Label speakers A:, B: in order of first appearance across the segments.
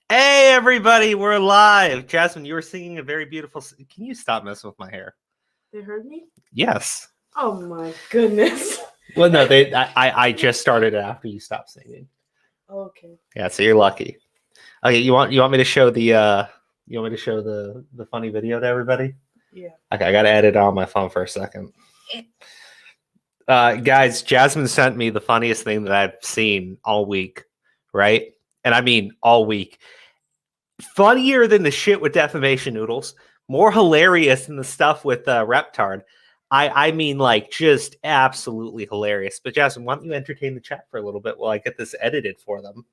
A: Hey, everybody, we're live. Jasmine, you were singing a very beautiful... Can you stop messing with my hair?
B: They heard me?
A: Yes.
B: Oh, my goodness.
A: Well, no, I just started it after you stopped singing.
B: Okay.
A: Yeah, so you're lucky. Okay, you want me to show the funny video to everybody?
B: Yeah.
A: Okay, I gotta edit it on my phone for a second. Guys, Jasmine sent me the funniest thing that I've seen all week, right? And I mean all week. Funnier than the shit with defamation noodles, more hilarious than the stuff with Reptard. I mean, like, just absolutely hilarious. But Jasmine, why don't you entertain the chat for a little bit while I get this edited for them?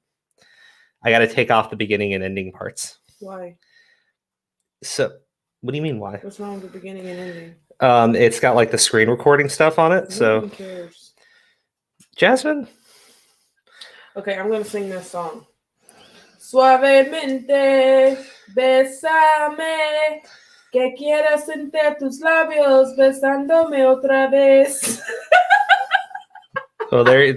A: I got to take off the beginning and ending parts.
B: Why?
A: So, what do you mean why?
B: What's wrong with the beginning and ending?
A: It's got like the screen recording stuff on it.
B: Who cares?
A: Jasmine.
B: Okay, I'm gonna sing this song. Suavemente, bésame, que quiero sentir tus labios besándome otra vez.
A: Oh, there.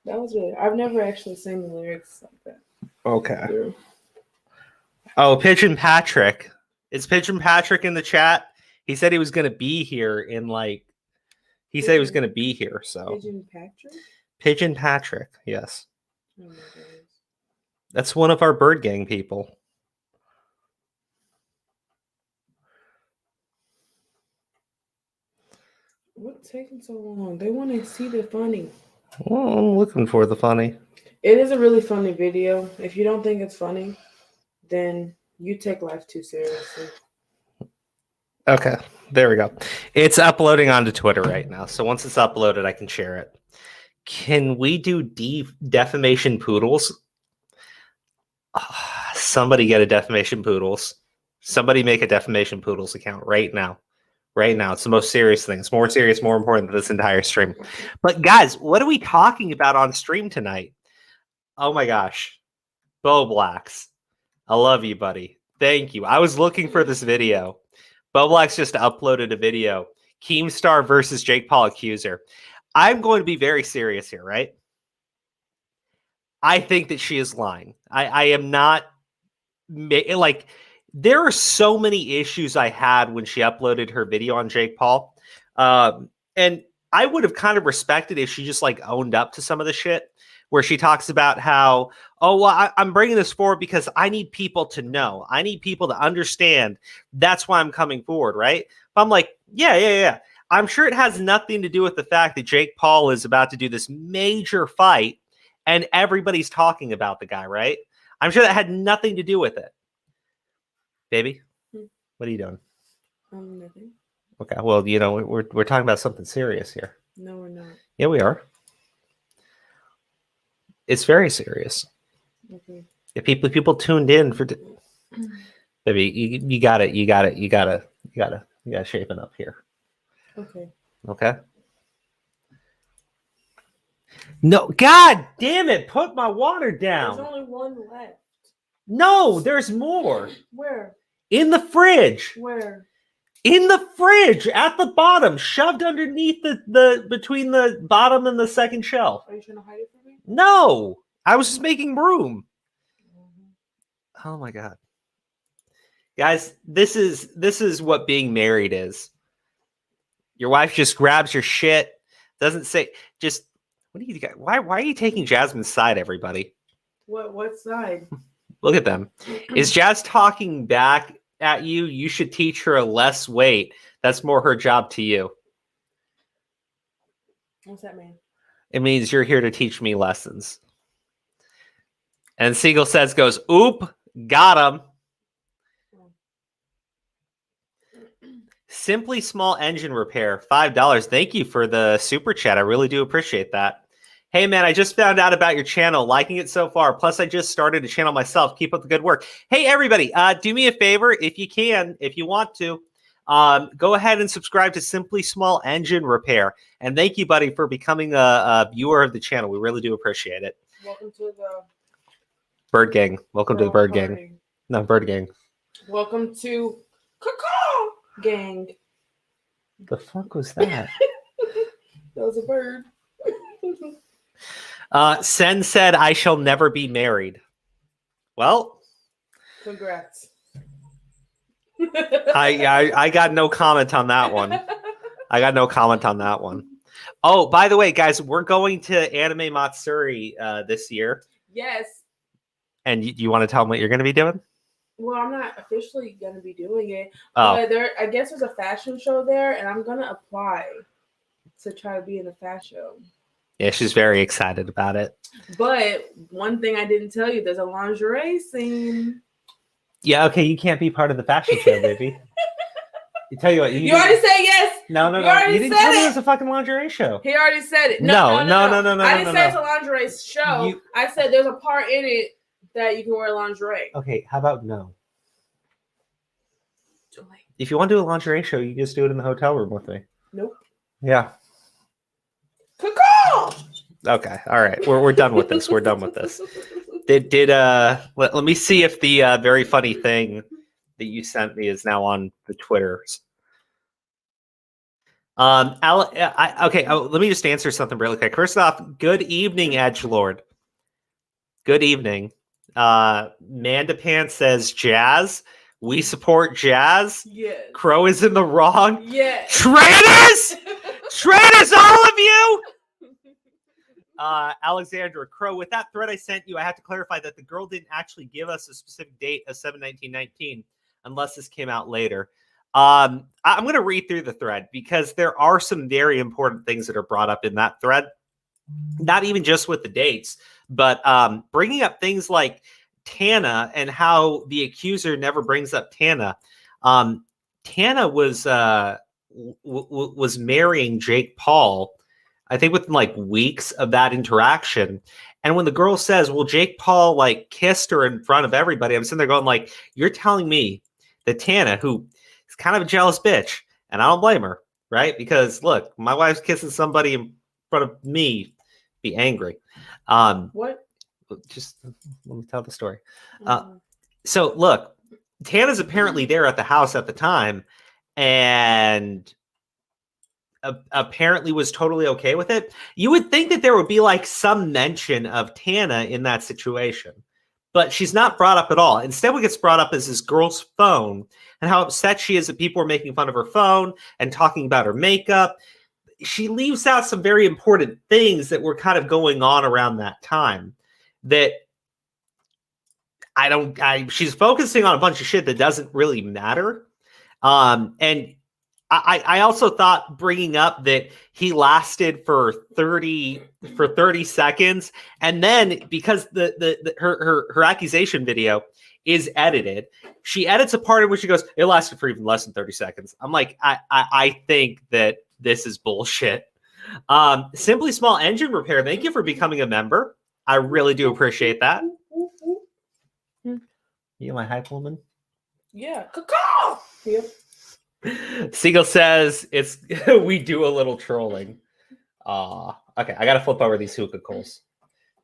B: That was really. I've never actually sang the lyrics like that.
A: Okay. Oh, Pigeon Patrick. Is Pigeon Patrick in the chat? He said he was going to be here in like... He said he was going to be here, so...
B: Pigeon Patrick?
A: Pigeon Patrick, yes.
B: Oh my goodness.
A: That's one of our Bird Gang people.
B: What's taking so long? They want to see the funny.
A: Well, I'm looking for the funny.
B: It is a really funny video. If you don't think it's funny, then you take life too seriously.
A: Okay, there we go. It's uploading onto Twitter right now. So once it's uploaded, I can share it. Can we do defamation poodles? Somebody get a defamation poodles. Somebody make a defamation poodles account right now. Right now. It's the most serious thing. It's more serious, more important than this entire stream. But guys, what are we talking about on stream tonight? Oh my gosh. Bo Blacks. I love you, buddy. Thank you. I was looking for this video. Bo Blacks just uploaded a video. Keemstar versus Jake Paul Accuser. I'm going to be very serious here, right? I think that she is lying. I am not... Like, there are so many issues I had when she uploaded her video on Jake Paul. And I would have kind of respected if she just, like, owned up to some of the shit where she talks about how, oh, well, I'm bringing this forward because I need people to know. I need people to understand. That's why I'm coming forward, right? But I'm like, yeah. I'm sure it has nothing to do with the fact that Jake Paul is about to do this major fight and everybody's talking about the guy, right? I'm sure that had nothing to do with it. Baby, what are you doing?
B: Nothing.
A: Okay, well, you know, we're talking about something serious here.
B: No, we're not.
A: Yeah, we are. It's very serious.
B: Okay.
A: If people tuned in for... Baby, you got to shape it up here. Okay. No, God damn it! Put my water down.
B: There's only one left.
A: No, there's more.
B: Where?
A: In the fridge.
B: Where?
A: In the fridge, at the bottom, shoved underneath the between the bottom and the second shelf.
B: Are you trying to hide it from me?
A: No, I was just making room. Oh my God, guys, this is what being married is. Your wife just grabs your shit, doesn't say just. What do you got? Why are you taking Jasmine's side, everybody?
B: What side?
A: Look at them. Is Jazz talking back at you? You should teach her less weight. That's more her job to you.
B: What's that mean?
A: It means you're here to teach me lessons. And Seagull Says goes, oop, got him. Simply Small Engine Repair, $5. Thank you for the super chat. I really do appreciate that. Hey, man, I just found out about your channel. Liking it so far. Plus, I just started a channel myself. Keep up the good work. Hey, everybody, do me a favor if you can, if you want to. Go ahead and subscribe to Simply Small Engine Repair. And thank you, buddy, for becoming a viewer of the channel. We really do appreciate it.
B: Welcome to the...
A: Bird Gang. Welcome to the Bird Gang. No, Bird Gang.
B: Welcome to Caw Gang.
A: The fuck was that?
B: That was a bird.
A: Sen said, "I shall never be married." Well,
B: Congrats.
A: I got no comment on that one. I got no comment on that one. Oh, by the way, guys, we're going to Anime Matsuri this year.
B: Yes.
A: And you want to tell them what you're going to be doing?
B: Well, I'm not officially going to be doing it.
A: Oh.
B: But I guess there's a fashion show there, and I'm going to apply to try to be in the fashion show.
A: Yeah, she's very excited about it.
B: But one thing I didn't tell you, there's a lingerie scene.
A: Yeah, okay, you can't be part of the fashion show, baby. You tell you what.
B: You already said yes.
A: No. You didn't tell me it was a fucking lingerie show.
B: He already said it.
A: No.
B: I didn't say it's a lingerie show. I said there's a part in it that you can wear lingerie.
A: Okay, how about no?
B: Too late.
A: If you want to do a lingerie show, you just do it in the hotel room with me.
B: Nope.
A: Yeah.
B: Caw-caw!
A: Okay, all right. We're done with this. We're done with this. Let me see if the very funny thing that you sent me is now on the Twitters. Okay, let me just answer something really quick. First off, good evening, Edgelord. Good evening. Mandapan says jazz. We support jazz.
B: Yes.
A: Crow is in the wrong.
B: Yes.
A: Traitors! Traitors, all of you! Alexandra Crow, with that thread I sent you, I have to clarify that the girl didn't actually give us a specific date of 7/19/19, unless this came out later. I'm going to read through the thread because there are some very important things that are brought up in that thread. Not even just with the dates, but bringing up things like Tana and how the accuser never brings up Tana. Tana was marrying Jake Paul, I think within like weeks of that interaction. And when the girl says, well, Jake Paul like kissed her in front of everybody, I'm sitting there going like, you're telling me that Tana, who is kind of a jealous bitch, and I don't blame her, right? Because look, my wife's kissing somebody in front of me, be angry.
B: What?
A: Just let me tell the story. So look, Tana's apparently there at the house at the time, and apparently was totally okay with it. You would think that there would be like some mention of Tana in that situation, but she's not brought up at all. Instead, what gets brought up is this girl's phone and how upset she is that people are making fun of her phone and talking about her makeup. She leaves out some very important things that were kind of going on around that time that she's focusing on a bunch of shit that doesn't really matter. And I also thought bringing up that he lasted for 30 seconds, and then because her accusation video is edited, she edits a part in which she goes, it lasted for even less than 30 seconds. I'm like, I think that this is bullshit. Simply Small Engine Repair, thank you for becoming a member. I really do appreciate that. You my hype woman?
B: Yeah. Caw-caw! Yep.
A: Seagull says it's we do a little trolling. Okay, I gotta flip over these hookah coals.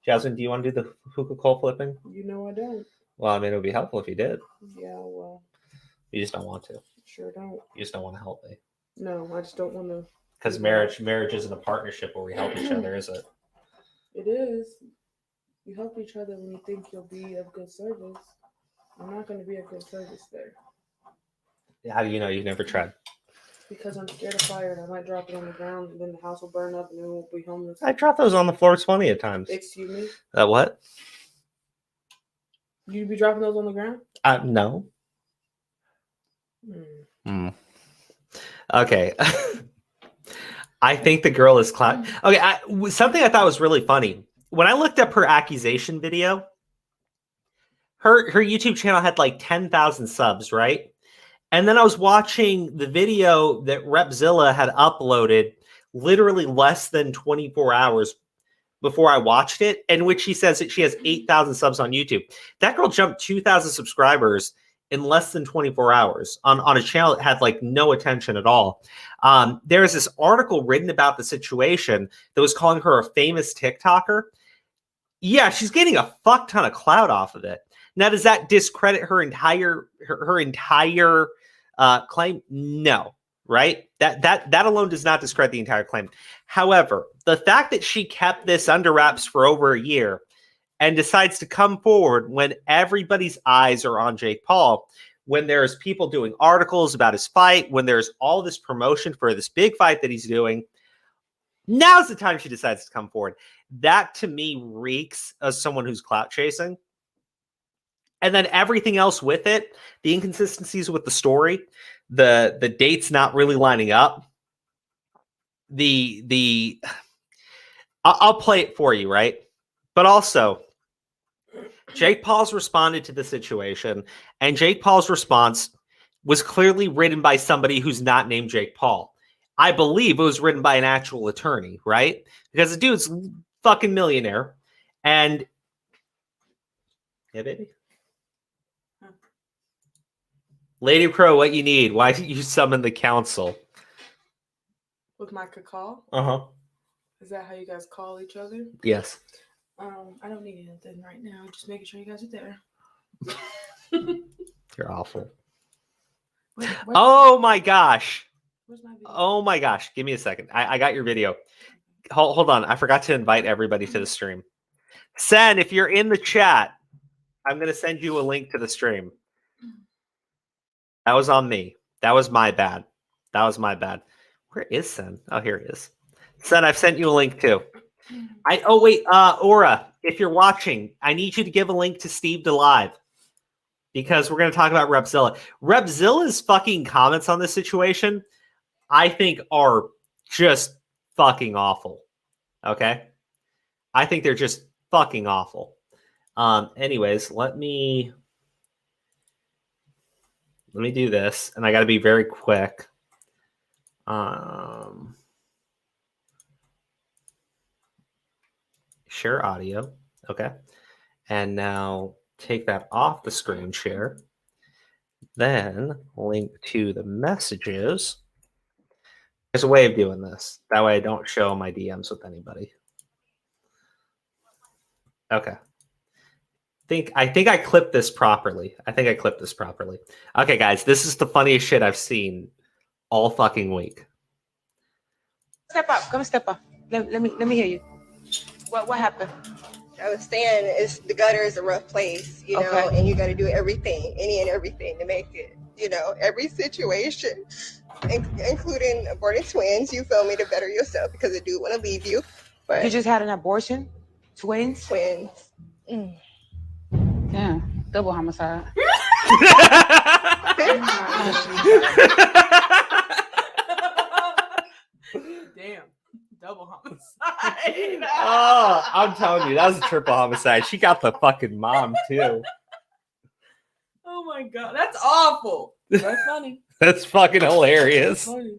A: Jasmine, do you want to do the hookah coal flipping?
B: You know I don't.
A: Well, I mean, it would be helpful if you did.
B: Yeah, well.
A: You just don't want to.
B: Sure don't.
A: You just don't want to help me.
B: No, I just don't want to.
A: Because marriage isn't a partnership where we help each other, is it?
B: It is. You help each other when you think you'll be of good service. I'm not going to be of good service there.
A: How do you know? You've never tried.
B: Because I'm scared of fire and I might drop it on the ground and then the house will burn up and then we'll be homeless.
A: I dropped those on the floor 20 of times.
B: Excuse me?
A: What?
B: You'd be dropping those on the ground?
A: No. Okay. I think the girl is Okay, something I thought was really funny. When I looked up her accusation video, her YouTube channel had like 10,000 subs, right? And then I was watching the video that Repzilla had uploaded literally less than 24 hours before I watched it, in which she says that she has 8,000 subs on YouTube. That girl jumped 2,000 subscribers in less than 24 hours on a channel that had like no attention at all. There is this article written about the situation that was calling her a famous TikToker. Yeah, she's getting a fuck ton of clout off of it. Now, does that discredit her entire claim? No, right? That alone does not discredit the entire claim. However, the fact that she kept this under wraps for over a year and decides to come forward when everybody's eyes are on Jake Paul, when there's people doing articles about his fight, when there's all this promotion for this big fight that he's doing, now's the time she decides to come forward. That to me reeks of someone who's clout chasing. And then everything else with it, the inconsistencies with the story, the dates not really lining up. I'll play it for you, right? But also, Jake Paul's responded to the situation, and Jake Paul's response was clearly written by somebody who's not named Jake Paul. I believe it was written by an actual attorney, right? Because the dude's fucking millionaire. And yeah, baby. Lady Crow, what you need? Why did you summon the council?
B: With my call?
A: Uh-huh.
B: Is that how you guys call each other?
A: Yes.
B: I don't need anything right now. Just making sure you guys are there.
A: You're awful.
B: Wait,
A: oh my gosh.
B: Where's my video?
A: Oh my gosh. Give me a second. I got your video. Hold on. I forgot to invite everybody to the stream. Sen, if you're in the chat, I'm going to send you a link to the stream. That was on me. That was my bad. That was my bad. Where is Sen? Oh, here he is. Sen, I've sent you a link too. Oh wait, Aura, if you're watching, I need you to give a link to Steve DeLive because we're going to talk about Repzilla. Repzilla's fucking comments on this situation, I think, are just fucking awful. Okay, I think they're just fucking awful. Anyways, let me do this, and I got to be very quick. Share audio. Okay. And now take that off the screen share. Then link to the messages. There's a way of doing this. That way I don't show my DMs with anybody. Okay. I think I clipped this properly. Okay, guys, this is the funniest shit I've seen all fucking week.
C: Step up. Come step up. Let me hear you. What happened?
D: I was saying the gutter is a rough place, you know, and you got to do everything, any and everything to make it, you know, every situation, including aborting twins, you feel me, to better yourself because the dude want to leave you. But
C: You just had an abortion? Twins?
D: twins.
C: Yeah, double homicide.
B: Damn. Double homicide.
A: Oh, I'm telling you, that was a triple homicide. She got the fucking mom too.
B: Oh my god, that's awful. That's funny.
A: That's fucking hilarious.
B: That's funny.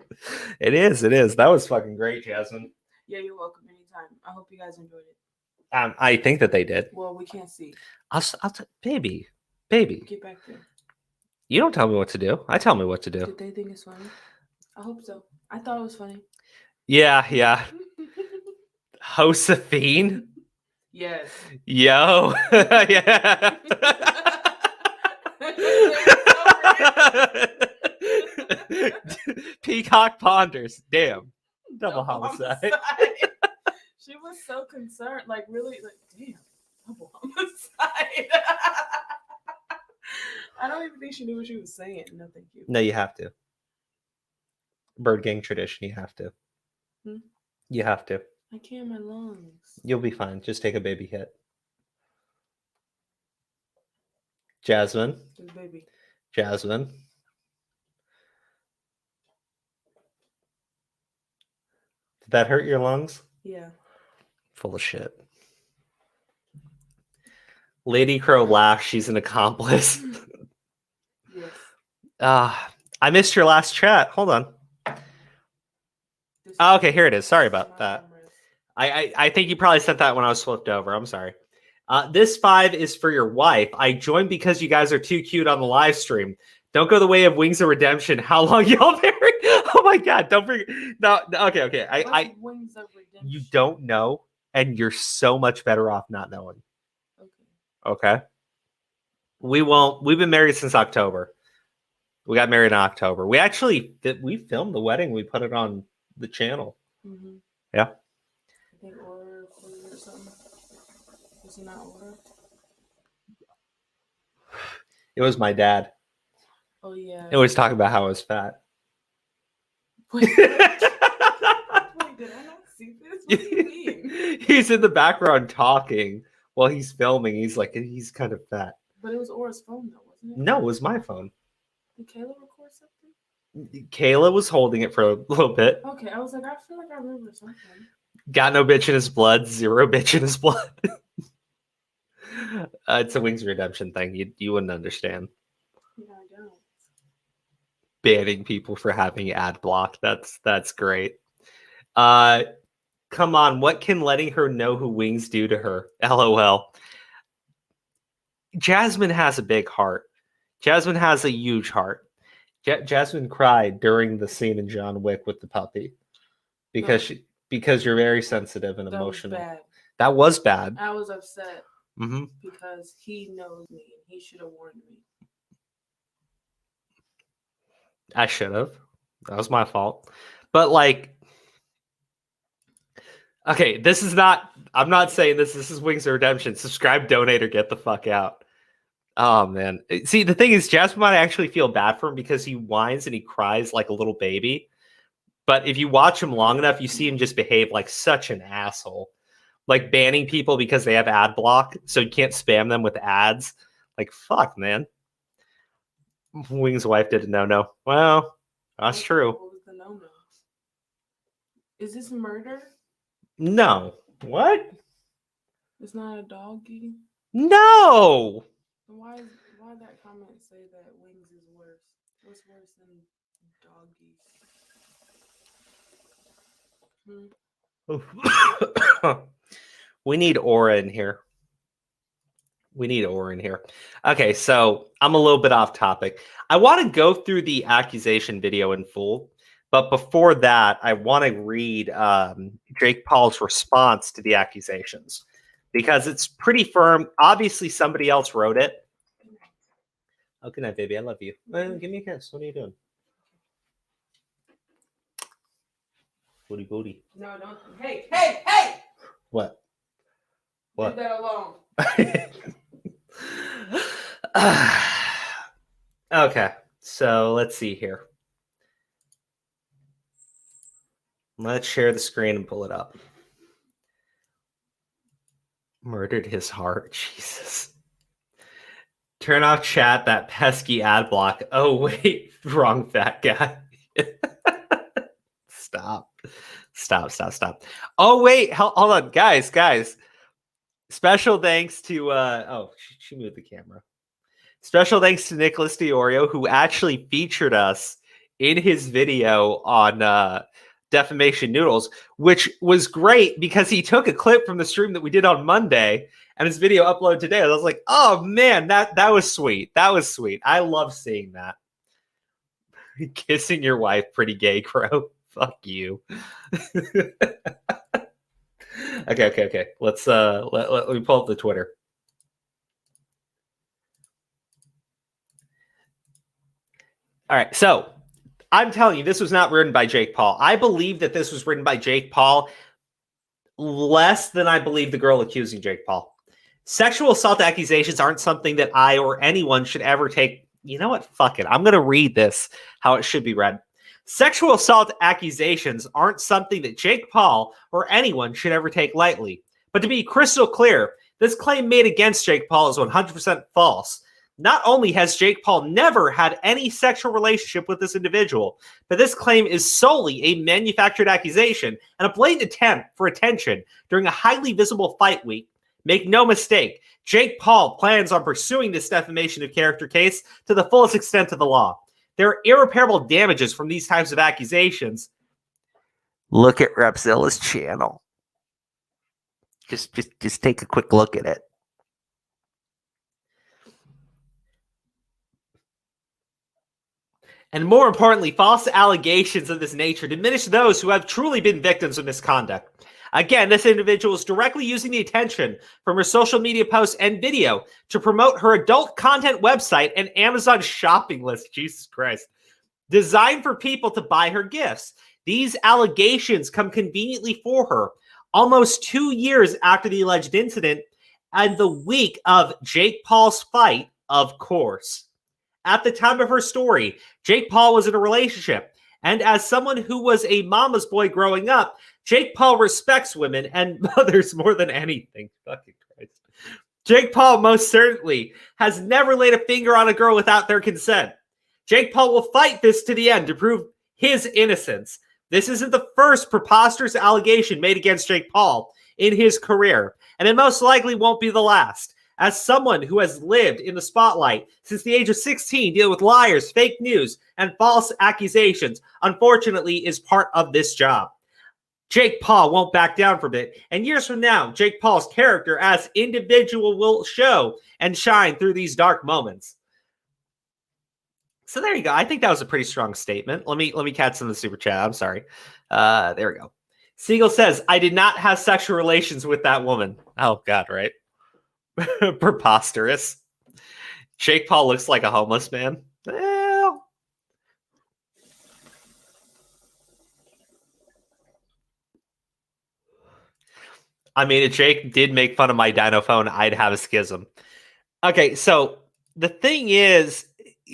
A: It is. That was fucking great, Jasmine.
B: Yeah, you're welcome anytime. I hope you guys enjoyed it.
A: I think that they did.
B: Well, we can't see.
A: Baby.
B: Get back there.
A: You don't tell me what to do. I tell me what to do.
B: Did they think it's funny? I hope so. I thought it was funny.
A: Yeah. Josephine?
B: Yes.
A: Yo. Yeah. Peacock ponders. Damn. Double homicide.
B: She was so concerned. Like, really? Like, damn. Double homicide. I don't even think she knew what she was saying. No, thank you.
A: No, you have to. Bird gang tradition, you have to. You have to.
B: I can't. My lungs.
A: You'll be fine. Just take a baby hit. Jasmine.
B: Just baby.
A: Jasmine. Did that hurt your lungs?
B: Yeah.
A: Full of shit. Lady Crow laughs. She's an accomplice.
B: Yes.
A: I missed your last chat. Hold on. Oh, okay, here it is. Sorry about that. I think you probably sent that when I was flipped over. I'm sorry. This 5 is for your wife. I joined because you guys are too cute on the live stream. Don't go the way of Wings of Redemption. How long y'all married? Oh my god! Don't forget. No. Okay. I
B: Wings of Redemption?
A: You don't know, and you're so much better off not knowing. Okay. We won't. We've been married since October. We got married in October. We actually we filmed the wedding. We put it on the channel.
B: Mm-hmm.
A: Yeah.
B: I think or something. Was it not order?
A: It was my dad.
B: Oh yeah.
A: It was talking about how I was fat.
B: Wait, wait, did I not see this? What do you mean?
A: He's in the background talking while he's filming. He's like, he's kind of fat.
B: But it was Aura's phone though, wasn't it?
A: No, it was my phone.
B: Did Kayla record something?
A: Kayla was holding it for a little bit.
B: Okay, I was like, I feel like I remember something.
A: Got no bitch in his blood. Zero bitch in his blood. It's a Wings Redemption thing. You wouldn't understand.
B: Yeah, I don't.
A: Banning people for having ad block. That's great. Come on, what can letting her know who Wings do to her? LOL. Jasmine has a big heart. Jasmine has a huge heart. Jasmine cried during the scene in John Wick with the puppy because because you're very sensitive and emotional.
B: Was bad.
A: That was bad.
B: I was upset
A: Mm-hmm.
B: because he knows me and he should have warned me.
A: I should have. That was my fault. But like, okay, this is not. I'm not saying this. This is Wings of Redemption. Subscribe, donate, or get the fuck out. Oh man. See, the thing is, Jasmine might actually feel bad for him because he whines and he cries like a little baby. But if you watch him long enough, you see him just behave like such an asshole. Like banning people because they have ad block, so you can't spam them with ads. Like, fuck, man. Wings' wife did a no-no. Well, that's true.
B: What was the no-no? Is this murder?
A: No. What?
B: It's not a doggy?
A: No!
B: Why that comment say that Wings is worse? What's worse than doggy?
A: We need Aura in here. We need Aura in here. Okay, so I'm a little bit off topic. I want to go through the accusation video in full, but before that, I want to read Jake Paul's response to the accusations because it's pretty firm. Obviously, somebody else wrote it. Oh, good night, baby. I love you. Give me a kiss. What are you doing? Booty, booty.
B: No, don't. Hey, hey, hey!
A: What? What?
B: Leave that alone.
A: Okay, so let's see here. Let's share the screen and pull it up. Murdered his heart. Jesus. Turn off chat, that pesky ad block. Oh, wait. Wrong fat guy. Stop. Oh, wait. Hold on. Guys. Special thanks to... she moved the camera. Special thanks to Nicholas DiOrio, who actually featured us in his video on Defamation Noodles, which was great because he took a clip from the stream that we did on Monday and his video uploaded today. I was like, oh man, that was sweet. That was sweet. I love seeing that. Kissing your wife, pretty gay, Crow. Fuck you. Okay. Let's let me pull up the Twitter. All right, so I'm telling you, this was not written by Jake Paul. I believe that this was written by Jake Paul less than I believe the girl accusing Jake Paul. Sexual assault accusations aren't something that I or anyone should ever take. You know what? Fuck it. I'm going to read this how it should be read. Sexual assault accusations aren't something that Jake Paul or anyone should ever take lightly. But to be crystal clear, this claim made against Jake Paul is 100% false. Not only has Jake Paul never had any sexual relationship with this individual, but this claim is solely a manufactured accusation and a blatant attempt for attention during a highly visible fight week. Make no mistake, Jake Paul plans on pursuing this defamation of character case to the fullest extent of the law. There are irreparable damages from these types of accusations. Look at Repzilla's channel. Just take a quick look at it. And more importantly, false allegations of this nature diminish those who have truly been victims of misconduct. Again, this individual is directly using the attention from her social media posts and video to promote her adult content website and Amazon shopping list. Jesus Christ. Designed for people to buy her gifts. These allegations come conveniently for her almost 2 years after the alleged incident and the week of Jake Paul's fight, of course. At the time of her story, Jake Paul was in a relationship. And as someone who was a mama's boy growing up, Jake Paul respects women and mothers more than anything. Fucking Christ. Jake Paul most certainly has never laid a finger on a girl without their consent. Jake Paul will fight this to the end to prove his innocence. This isn't the first preposterous allegation made against Jake Paul in his career, and it most likely won't be the last. As someone who has lived in the spotlight since the age of 16, dealing with liars, fake news, and false accusations, unfortunately, is part of this job. Jake Paul won't back down from it, and years from now, Jake Paul's character as individual will show and shine through these dark moments. So there you go. I think that was a pretty strong statement. Let me catch some of the super chat. I'm sorry. There we go. Seagull says, I did not have sexual relations with that woman. Oh, God, right? Preposterous. Jake Paul looks like a homeless man. Well, I mean, if Jake did make fun of my dino phone, I'd have a schism. Okay, so the thing is,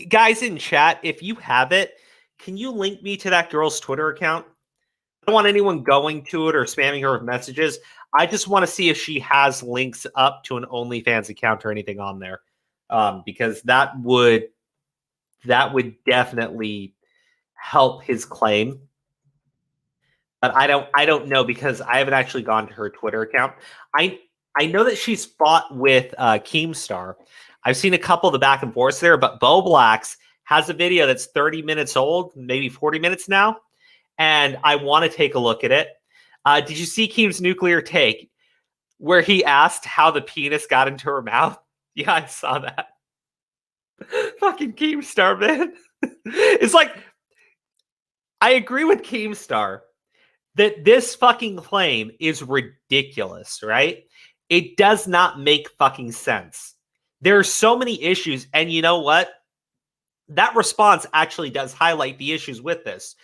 A: guys in chat, if you have it, can you link me to that girl's Twitter account? I don't want anyone going to it or spamming her with messages. I just want to see if she has links up to an OnlyFans account or anything on there, because that would definitely help his claim. But I don't know, because I haven't actually gone to her Twitter account. I know that she's fought with Keemstar. I've seen a couple of the back and forths there, but Bo Blacks has a video that's 30 minutes old, maybe 40 minutes now, and I want to take a look at it. Did you see Keem's nuclear take where he asked how the penis got into her mouth? Yeah, I saw that. Fucking Keemstar, man. It's like, I agree with Keemstar that this fucking claim is ridiculous, right? It does not make fucking sense. There are so many issues, and you know what? That response actually does highlight the issues with this.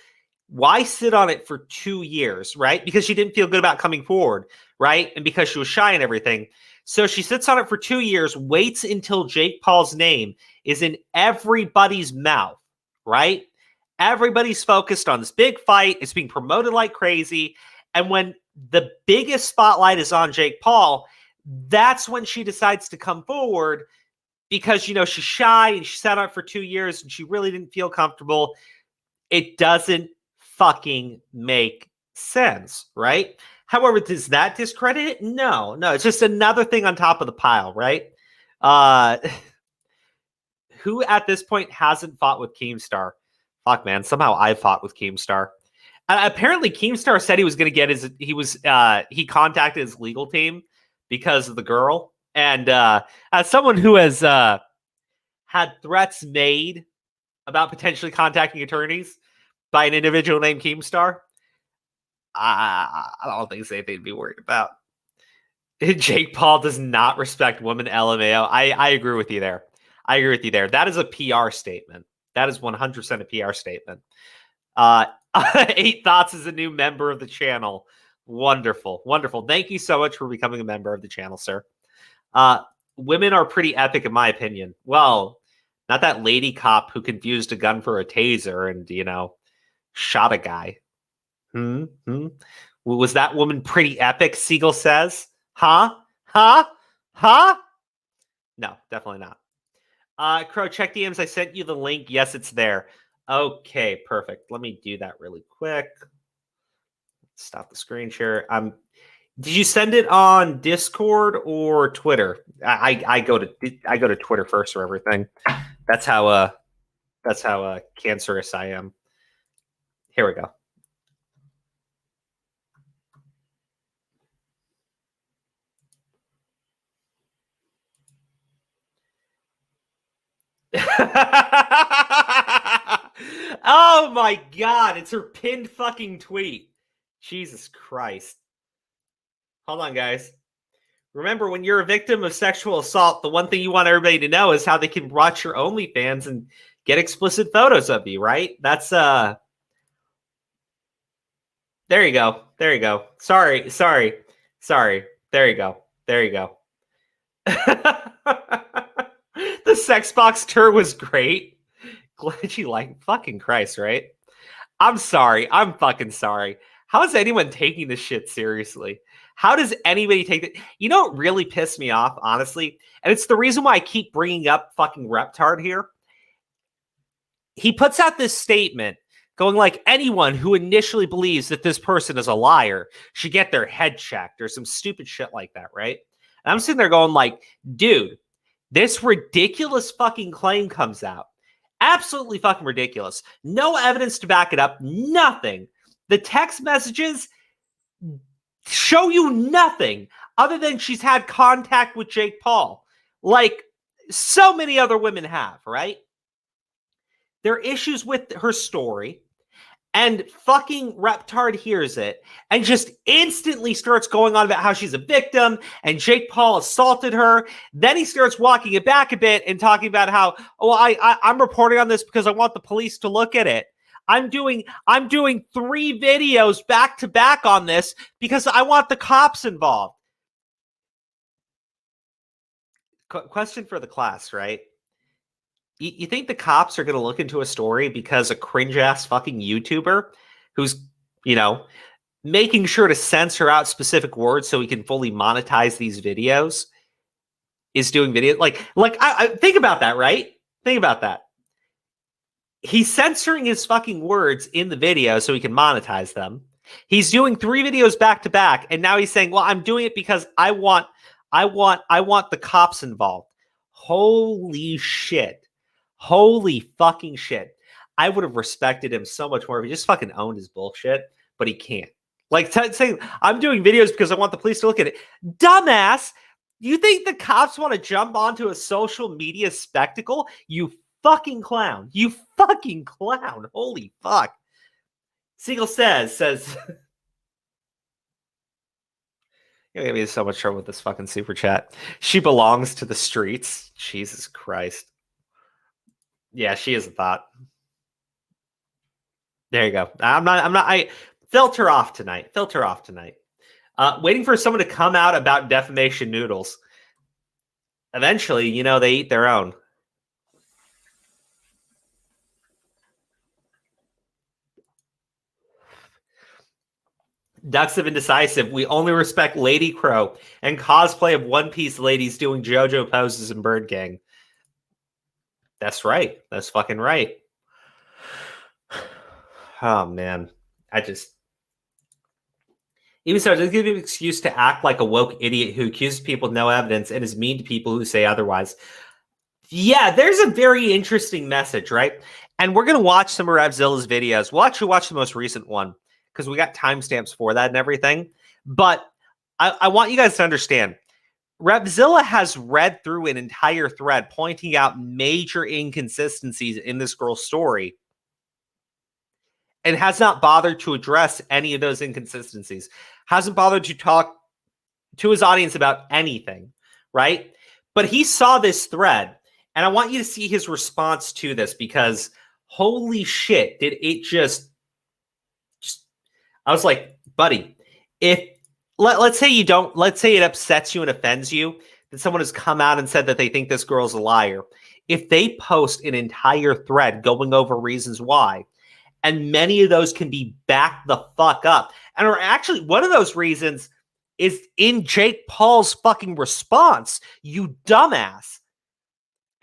A: Why sit on it for 2 years, right? Because she didn't feel good about coming forward, right? And because she was shy and everything. So she sits on it for 2 years, waits until Jake Paul's name is in everybody's mouth, right? Everybody's focused on this big fight. It's being promoted like crazy. And when the biggest spotlight is on Jake Paul, that's when she decides to come forward, because, you know, she's shy and she sat on it for 2 years and she really didn't feel comfortable. It doesn't fucking make sense, right? However, does that discredit it? No, it's just another thing on top of the pile, right? Who at this point hasn't fought with Keemstar? Fuck, man, somehow I fought with Keemstar. Apparently Keemstar said he was going to get he contacted his legal team because of the girl. And as someone who has had threats made about potentially contacting attorneys by an individual named Keemstar, I don't think it's anything to be worried about. Jake Paul does not respect women, LMAO. I agree with you there. That is a PR statement. That is 100% a PR statement. 8 Thoughts is a new member of the channel. Wonderful. Thank you so much for becoming a member of the channel, sir. Women are pretty epic, in my opinion. Well, not that lady cop who confused a gun for a taser and, you know, shot a guy. Was that woman pretty epic, Seagull says? Huh? No, definitely not. Crow, check DMs. I sent you the link. Yes, it's there. Okay, perfect. Let me do that really quick. Stop the screen share. Did you send it on Discord or Twitter? I go to Twitter first for everything. That's how cancerous I am. Here we go. Oh my God, it's her pinned fucking tweet. Jesus Christ. Hold on, guys. Remember, when you're a victim of sexual assault, the one thing you want everybody to know is how they can watch your OnlyFans and get explicit photos of you, right? That's there you go. There you go. Sorry. There you go. The sex box tour was great. Glad you like fucking Christ, right? I'm sorry. I'm fucking sorry. How is anyone taking this shit seriously? How does anybody take it? You know what really pissed me off, honestly? And it's the reason why I keep bringing up fucking Reptard here. He puts out this statement going like, anyone who initially believes that this person is a liar should get their head checked or some stupid shit like that, right? And I'm sitting there going like, dude, this ridiculous fucking claim comes out. Absolutely fucking ridiculous. No evidence to back it up. Nothing. The text messages show you nothing other than she's had contact with Jake Paul. Like so many other women have, right? There are issues with her story. And fucking Reptard hears it and just instantly starts going on about how she's a victim and Jake Paul assaulted her. Then he starts walking it back a bit and talking about how, oh, I'm reporting on this because I want the police to look at it. I'm doing 3 videos back to back on this because I want the cops involved. Question for the class, right? You think the cops are going to look into a story because a cringe-ass fucking YouTuber who's, you know, making sure to censor out specific words so he can fully monetize these videos is doing video? Like I think about that, right? Think about that. He's censoring his fucking words in the video so he can monetize them. He's doing 3 videos back to back, and now he's saying, well, I'm doing it because I want the cops involved. Holy shit. Holy fucking shit. I would have respected him so much more if he just fucking owned his bullshit, but he can't. Like saying, I'm doing videos because I want the police to look at it. Dumbass! You think the cops want to jump onto a social media spectacle? You fucking clown. You fucking clown. Holy fuck. Seagull says, you're gonna be in so much trouble with this fucking super chat. She belongs to the streets. Jesus Christ. Yeah, she is a thought. There you go. I filter off tonight. Waiting for someone to come out about defamation noodles. Eventually, you know, they eat their own. Ducks of Indecisive. We only respect Lady Crow and cosplay of One Piece ladies doing JoJo poses in Bird Gang. That's right. That's fucking right. Oh, man. Even so, it doesn't give you an excuse to act like a woke idiot who accuses people with no evidence and is mean to people who say otherwise. Yeah, there's a very interesting message, right? And we're going to watch some of Revzilla's videos. We'll actually watch the most recent one because we got timestamps for that and everything. But I want you guys to understand, Revzilla has read through an entire thread pointing out major inconsistencies in this girl's story and has not bothered to address any of those inconsistencies. Hasn't bothered to talk to his audience about anything, right? But he saw this thread, and I want you to see his response to this because holy shit, did it just I was like, buddy, if let's say it upsets you and offends you that someone has come out and said that they think this girl's a liar. If they post an entire thread going over reasons why, and many of those can be backed the fuck up, and are actually one of those reasons is in Jake Paul's fucking response, you dumbass.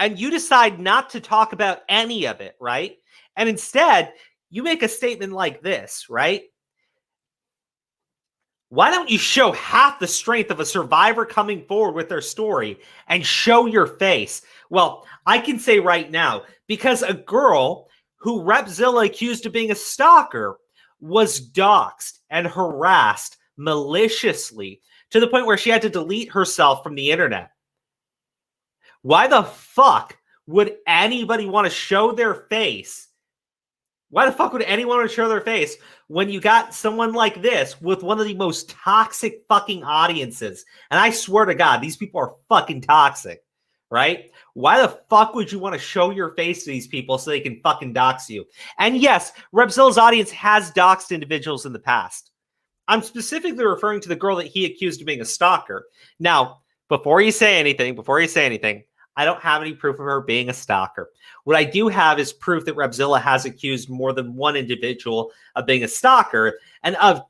A: And you decide not to talk about any of it, right? And instead, you make a statement like this, right? Why don't you show half the strength of a survivor coming forward with their story and show your face? Well, I can say right now, because a girl who Repzilla accused of being a stalker was doxxed and harassed maliciously to the point where she had to delete herself from the internet. Why the fuck would anybody want to show their face Why the fuck would anyone want to show their face when you got someone like this with one of the most toxic fucking audiences? And I swear to God, these people are fucking toxic, right? Why the fuck would you want to show your face to these people so they can fucking dox you? And yes, Repzilla's audience has doxed individuals in the past. I'm specifically referring to the girl that he accused of being a stalker. Now, before you say anything, I don't have any proof of her being a stalker. What I do have is proof that Repzilla has accused more than one individual of being a stalker. And of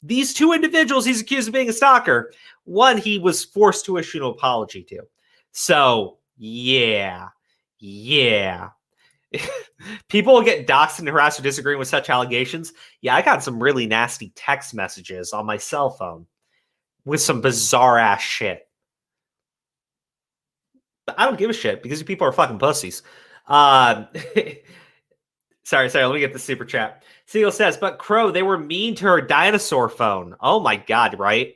A: these two individuals he's accused of being a stalker, one he was forced to issue an apology to. So, yeah. People will get doxxed and harassed for disagreeing with such allegations. Yeah, I got some really nasty text messages on my cell phone with some bizarre ass shit. But I don't give a shit because you people are fucking pussies. Sorry, let me get the super chat. Seagull says, but Crow, they were mean to her dinosaur phone. Oh my God, right?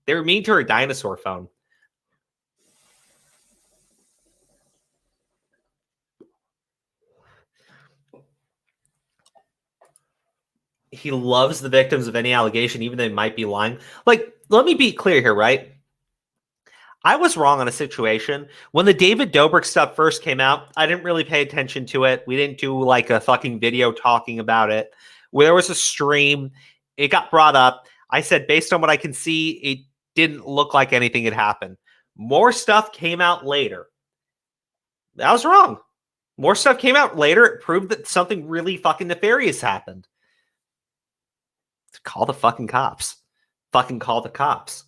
A: They were mean to her dinosaur phone. He loves the victims of any allegation, even though they might be lying. Like, let me be clear here, right? I was wrong on a situation. When the David Dobrik stuff first came out, I didn't really pay attention to it. We didn't do like a fucking video talking about it. Where there was a stream, it got brought up. I said, based on what I can see, it didn't look like anything had happened. More stuff came out later. I was wrong. More stuff came out later. It proved that something really fucking nefarious happened. Call the fucking cops. Fucking call the cops.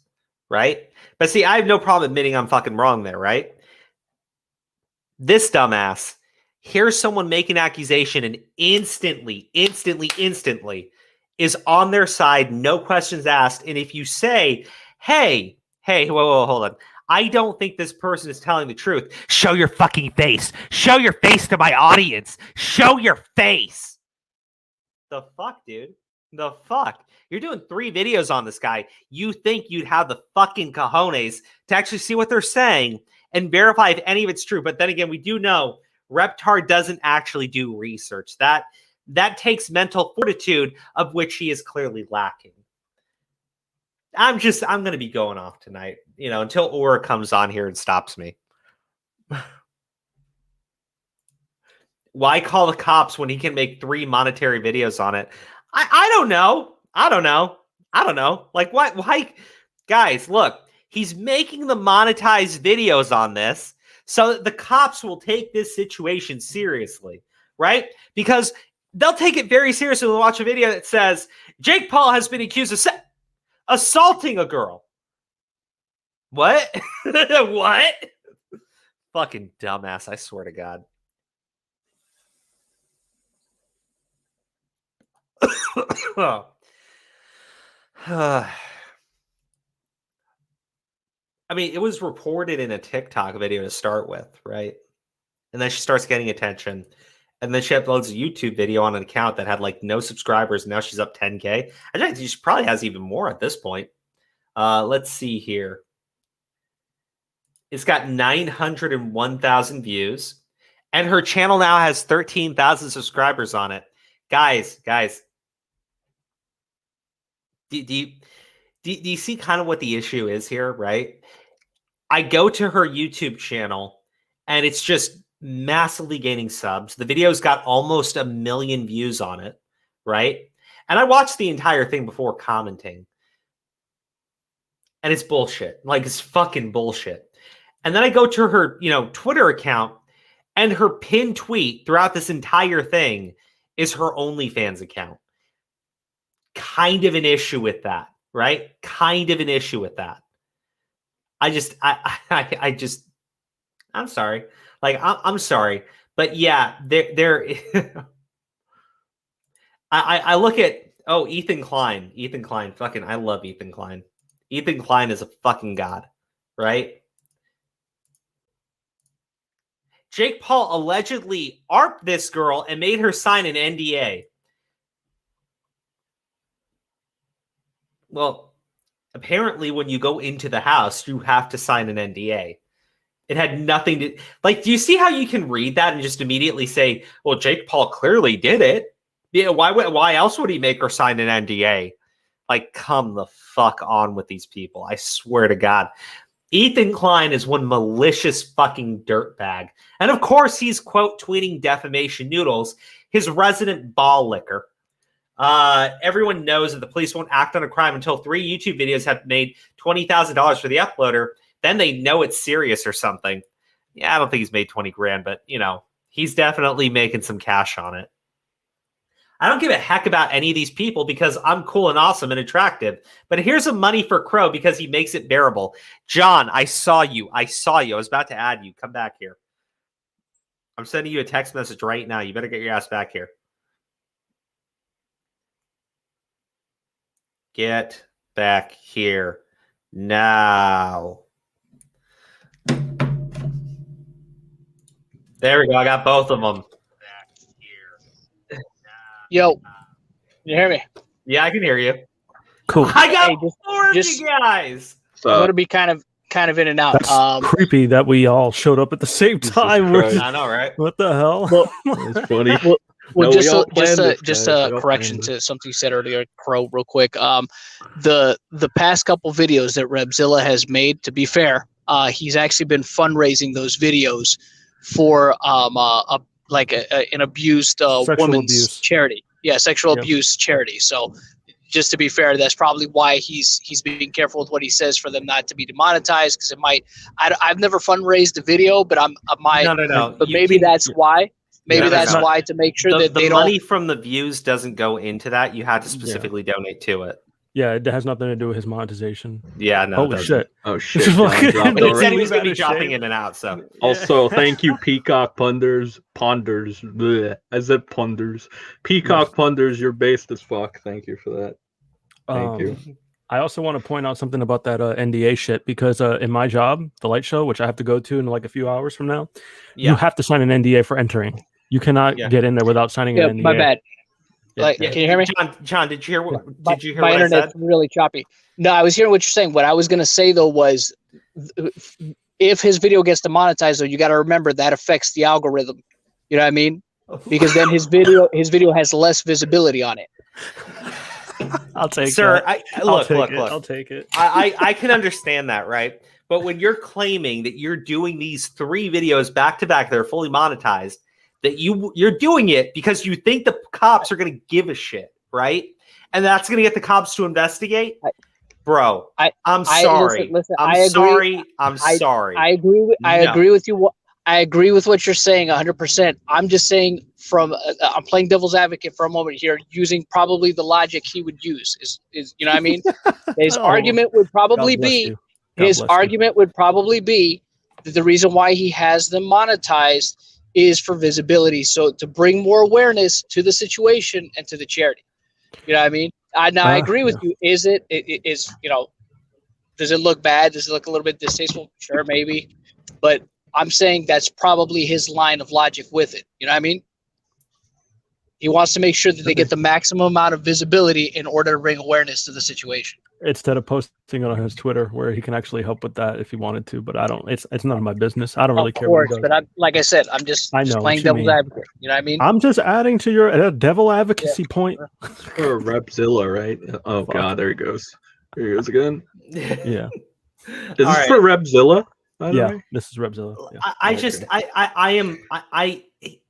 A: Right? But see, I have no problem admitting I'm fucking wrong there, right? This dumbass hears someone make an accusation and instantly is on their side, no questions asked. And if you say, hey, whoa, hold on. I don't think this person is telling the truth. Show your fucking face. Show your face to my audience. Show your face. The fuck, dude? The fuck? You're doing 3 videos on this guy. You think you'd have the fucking cojones to actually see what they're saying and verify if any of it's true. But then again, we do know Reptar doesn't actually do research. That takes mental fortitude, of which he is clearly lacking. I'm going to be going off tonight, until Aura comes on here and stops me. Why call the cops when he can make 3 monetary videos on it? I don't know. Like, what? Why? Guys, look, he's making the monetized videos on this so that the cops will take this situation seriously, right? Because they'll take it very seriously when they watch a video that says, Jake Paul has been accused of assaulting a girl. What? What? Fucking dumbass, I swear to God. I mean, it was reported in a TikTok video to start with, right? And then she starts getting attention. And then she uploads a YouTube video on an account that had like no subscribers. And now she's up 10K. I think she probably has even more at this point. Let's see here. It's got 901,000 views. And her channel now has 13,000 subscribers on it. Guys. Do you see kind of what the issue is here, right? I go to her YouTube channel, and it's just massively gaining subs. The video's got almost 1 million views on it, right? And I watched the entire thing before commenting. And it's bullshit. Like, it's fucking bullshit. And then I go to her, Twitter account, and her pinned tweet throughout this entire thing is her OnlyFans account. Kind of an issue with that, right? Kind of an issue with that. I'm sorry. Like, I'm sorry. But yeah, there I look at, Ethan Klein. Fucking, I love Ethan Klein. Ethan Klein is a fucking god, right? Jake Paul allegedly ARPed this girl and made her sign an NDA. Well, apparently when you go into the house, you have to sign an NDA. It had nothing to... Like, do you see how you can read that and just immediately say, well, Jake Paul clearly did it? Yeah, why else would he make her sign an NDA? Like, come the fuck on with these people. I swear to God. Ethan Klein is one malicious fucking dirtbag. And of course, he's quote tweeting defamation noodles, his resident ball licker. Everyone knows that the police won't act on a crime until 3 YouTube videos have made $20,000 for the uploader. Then they know it's serious or something. Yeah, I don't think he's made 20 grand, but you know, he's definitely making some cash on it. I don't give a heck about any of these people because I'm cool and awesome and attractive. But here's some money for Crow because he makes it bearable. John, I saw you. I was about to add you. Come back here. I'm sending you a text message right now. You better get your ass back here. Get back here now. There we go. I got both of them.
E: Yo, you hear me?
A: Yeah, I can hear you.
F: Cool.
A: I got
E: Hey,
A: four of you guys.
E: I'm gonna be kind of in and out.
F: That's creepy that we all showed up at the same time.
A: I know, right?
F: What the hell?
E: Well,
G: It's funny.
E: Well,
G: No,
E: just a correction to something you said earlier, Crow, real quick. The past couple videos that Rebzilla has made, to be fair, he's actually been fundraising those videos for an abused women's charity. Yeah, sexual abuse charity. So just to be fair, that's probably why he's being careful with what he says for them not to be demonetized, because it might. I've never fundraised a video, but
A: No.
E: But maybe that's why. Maybe that's why, to make sure that
A: the
E: they
A: money
E: don't.
A: from the views doesn't go into that. You had to specifically donate to it.
F: Yeah, it has nothing to do with his monetization.
A: Yeah, no.
F: Holy shit.
G: Oh shit!
F: This is
G: John
F: fucking-
G: dropped
A: But he said
G: already.
A: he was going to be
F: Out of
A: dropping
F: shape.
A: in and out. So
G: Also, thank you, Peacock Ponders. Bleh. I said Ponders. Peacock Ponders, you're based as fuck. Thank you for that. Thank you.
F: I also want to point out something about that NDA shit, because in my job, the light show, which I have to go to in like a few hours from now, you have to sign an NDA for entering. You cannot get in there without signing an NDA.
E: My bad.
F: Yeah.
E: Can you hear me?
A: John, did you hear? Did you hear
E: my
A: what I
E: internet's
A: said?
E: really choppy. No, I was hearing what you're saying. What I was going to say though was, if his video gets demonetized, though, you got to remember that affects the algorithm. You know what I mean? Because then his video has less visibility on it.
F: I'll take it.
A: Sir, look.
F: I'll take it.
A: I can understand that, right? But when you're claiming that you're doing these 3 videos back to back that are fully monetized, that you're doing it because you think the cops are going to give a shit, right? And that's going to get the cops to investigate. Bro, I'm sorry.
E: Listen,
A: I'm sorry. I'm sorry.
E: I agree with. I agree with you. I agree with what you're saying 100%. I'm just saying I'm playing devil's advocate for a moment here, using probably the logic he would use. Is you know what I mean? His argument would probably be that the reason why he has them monetized is for visibility, so to bring more awareness to the situation and to the charity. You know what I mean? I agree with you. Is it does it look bad? Does it look a little bit distasteful? Sure, maybe. But I'm saying that's probably his line of logic with it. You know what I mean? He wants to make sure that they get the maximum amount of visibility in order to bring awareness to the situation.
F: Instead of posting it on his Twitter, where he can actually help with that if he wanted to, but I don't. It's none of my business. I don't really care.
E: Of course, but like I said, I'm just playing devil's advocate. You know what I mean?
F: I'm just adding to your devil advocacy point.
G: Or Repzilla, right? Oh god, there he goes. Here he goes again.
F: Yeah.
G: Is this for Repzilla?
F: Yeah, this is Repzilla.
A: Yeah.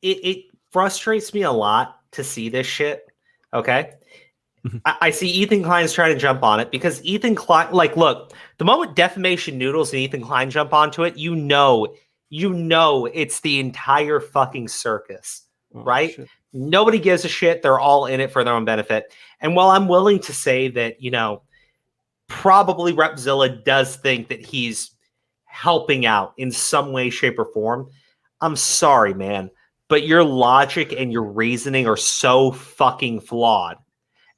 A: It frustrates me a lot to see this shit. Okay. I see Ethan Klein's trying to jump on it because Ethan Klein, look, the moment Defamation Noodles and Ethan Klein jump onto it, you know it's the entire fucking circus, right? Shit. Nobody gives a shit. They're all in it for their own benefit. And while I'm willing to say that, probably Repzilla does think that he's helping out in some way, shape, or form, I'm sorry, man, but your logic and your reasoning are so fucking flawed.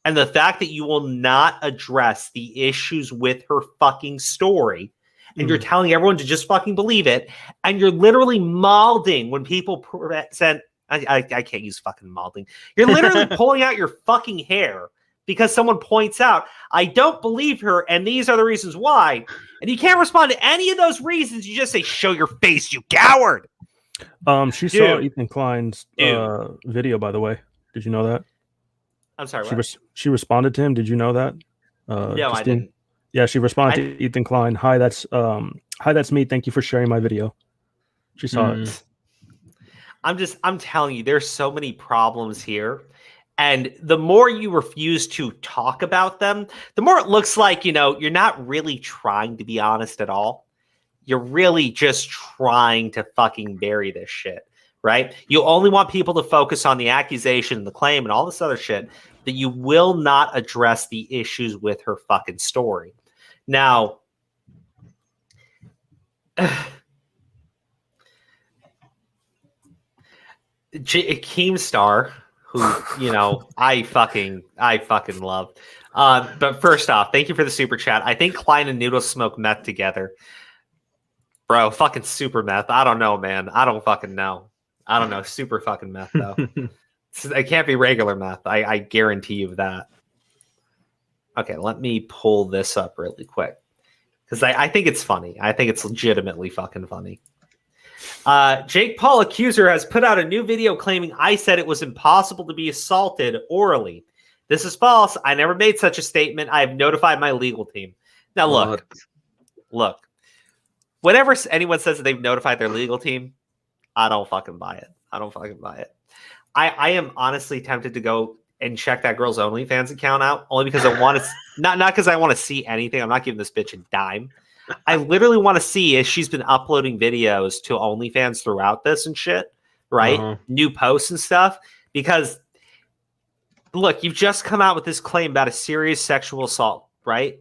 A: And the fact that you will not address the issues with her fucking story, and you're telling everyone to just fucking believe it, and you're literally malding when people present. I can't use fucking malding. You're literally pulling out your fucking hair because someone points out, I don't believe her, and these are the reasons why. And you can't respond to any of those reasons. You just say, show your face, you coward.
F: She saw Ethan Klein's video, by the way. Did you know that?
A: I'm sorry.
F: She responded to him. Did you know that?
A: No,
F: Justine?
A: I didn't.
F: Yeah, she responded to Ethan Klein. Hi, that's me. Thank you for sharing my video. She saw it.
A: I'm telling you, there's so many problems here. And the more you refuse to talk about them, the more it looks like, you're not really trying to be honest at all. You're really just trying to fucking bury this shit, right? You only want people to focus on the accusation, the claim, and all this other shit, that you will not address the issues with her fucking story. Now, Keemstar, who I fucking love. But first off, thank you for the super chat. I think Klein and Noodle smoke meth together, bro. Fucking super meth. I don't know, man. I don't fucking know. I don't know. Super fucking meth though. It can't be regular meth. I guarantee you that. Okay, let me pull this up really quick because I think it's funny. I think it's legitimately fucking funny. Jake Paul Accuser has put out a new video claiming I said it was impossible to be assaulted orally. This is false. I never made such a statement. I have notified my legal team. Now look. Whenever anyone says that they've notified their legal team, I don't fucking buy it. I am honestly tempted to go and check that girl's OnlyFans account out only because I want to not because I want to see anything. I'm not giving this bitch a dime. I literally want to see if she's been uploading videos to OnlyFans throughout this and shit, right? New posts and stuff. Because, look, you've just come out with this claim about a serious sexual assault, right?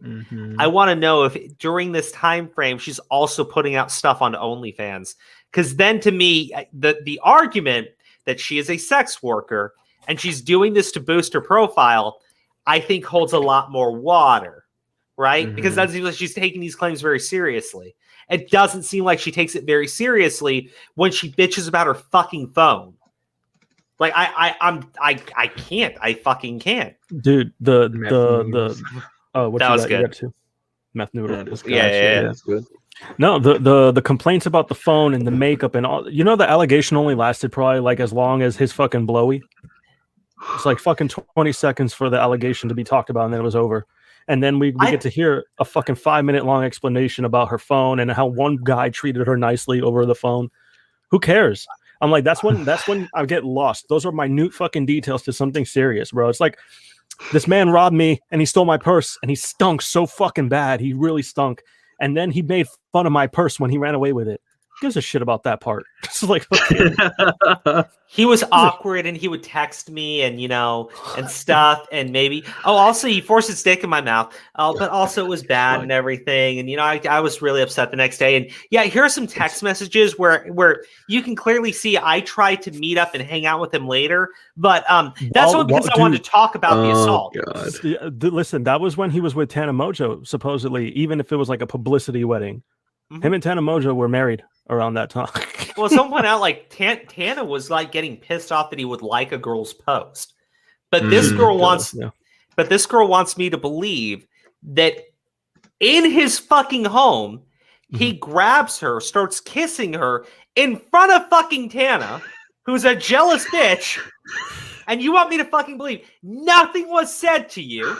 A: I want to know if during this time frame she's also putting out stuff on OnlyFans. Because then, to me, the argument that she is a sex worker and she's doing this to boost her profile, I think holds a lot more water. Right? Because that seems like she's taking these claims very seriously. It doesn't seem like she takes it very seriously when she bitches about her fucking phone. Like I can't. I fucking can't.
F: Dude, what
A: that was good.
F: Meth noodle.
A: Yeah,
G: that's good.
F: No, the complaints about the phone and the makeup and all. The allegation only lasted probably like as long as his fucking blowy. It's like fucking 20 seconds for the allegation to be talked about, and then it was over. And then we get to hear a fucking 5-minute long explanation about her phone and how one guy treated her nicely over the phone. Who cares? I'm like, that's when I get lost. Those are minute fucking details to something serious, bro. It's like this man robbed me and he stole my purse and he stunk so fucking bad. He really stunk. And then he made fun of my purse when he ran away with it. Who gives a shit about that part? It's like
A: he was awkward and he would text me and and stuff and maybe also he forced his dick in my mouth. But also it was bad and everything. And I was really upset the next day. And yeah, here are some text messages where you can clearly see I tried to meet up and hang out with him later. But that's only because I wanted to talk about the assault.
F: God. Listen, that was when he was with Tana Mojo, supposedly, even if it was like a publicity wedding. Him and Tana Mojo were married around that time.
A: Well, someone pointed out like Tana was like getting pissed off that he would like a girl's post, but this girl wants me to believe that in his fucking home, he grabs her, starts kissing her in front of fucking Tana, who's a jealous bitch, and you want me to fucking believe nothing was said to you,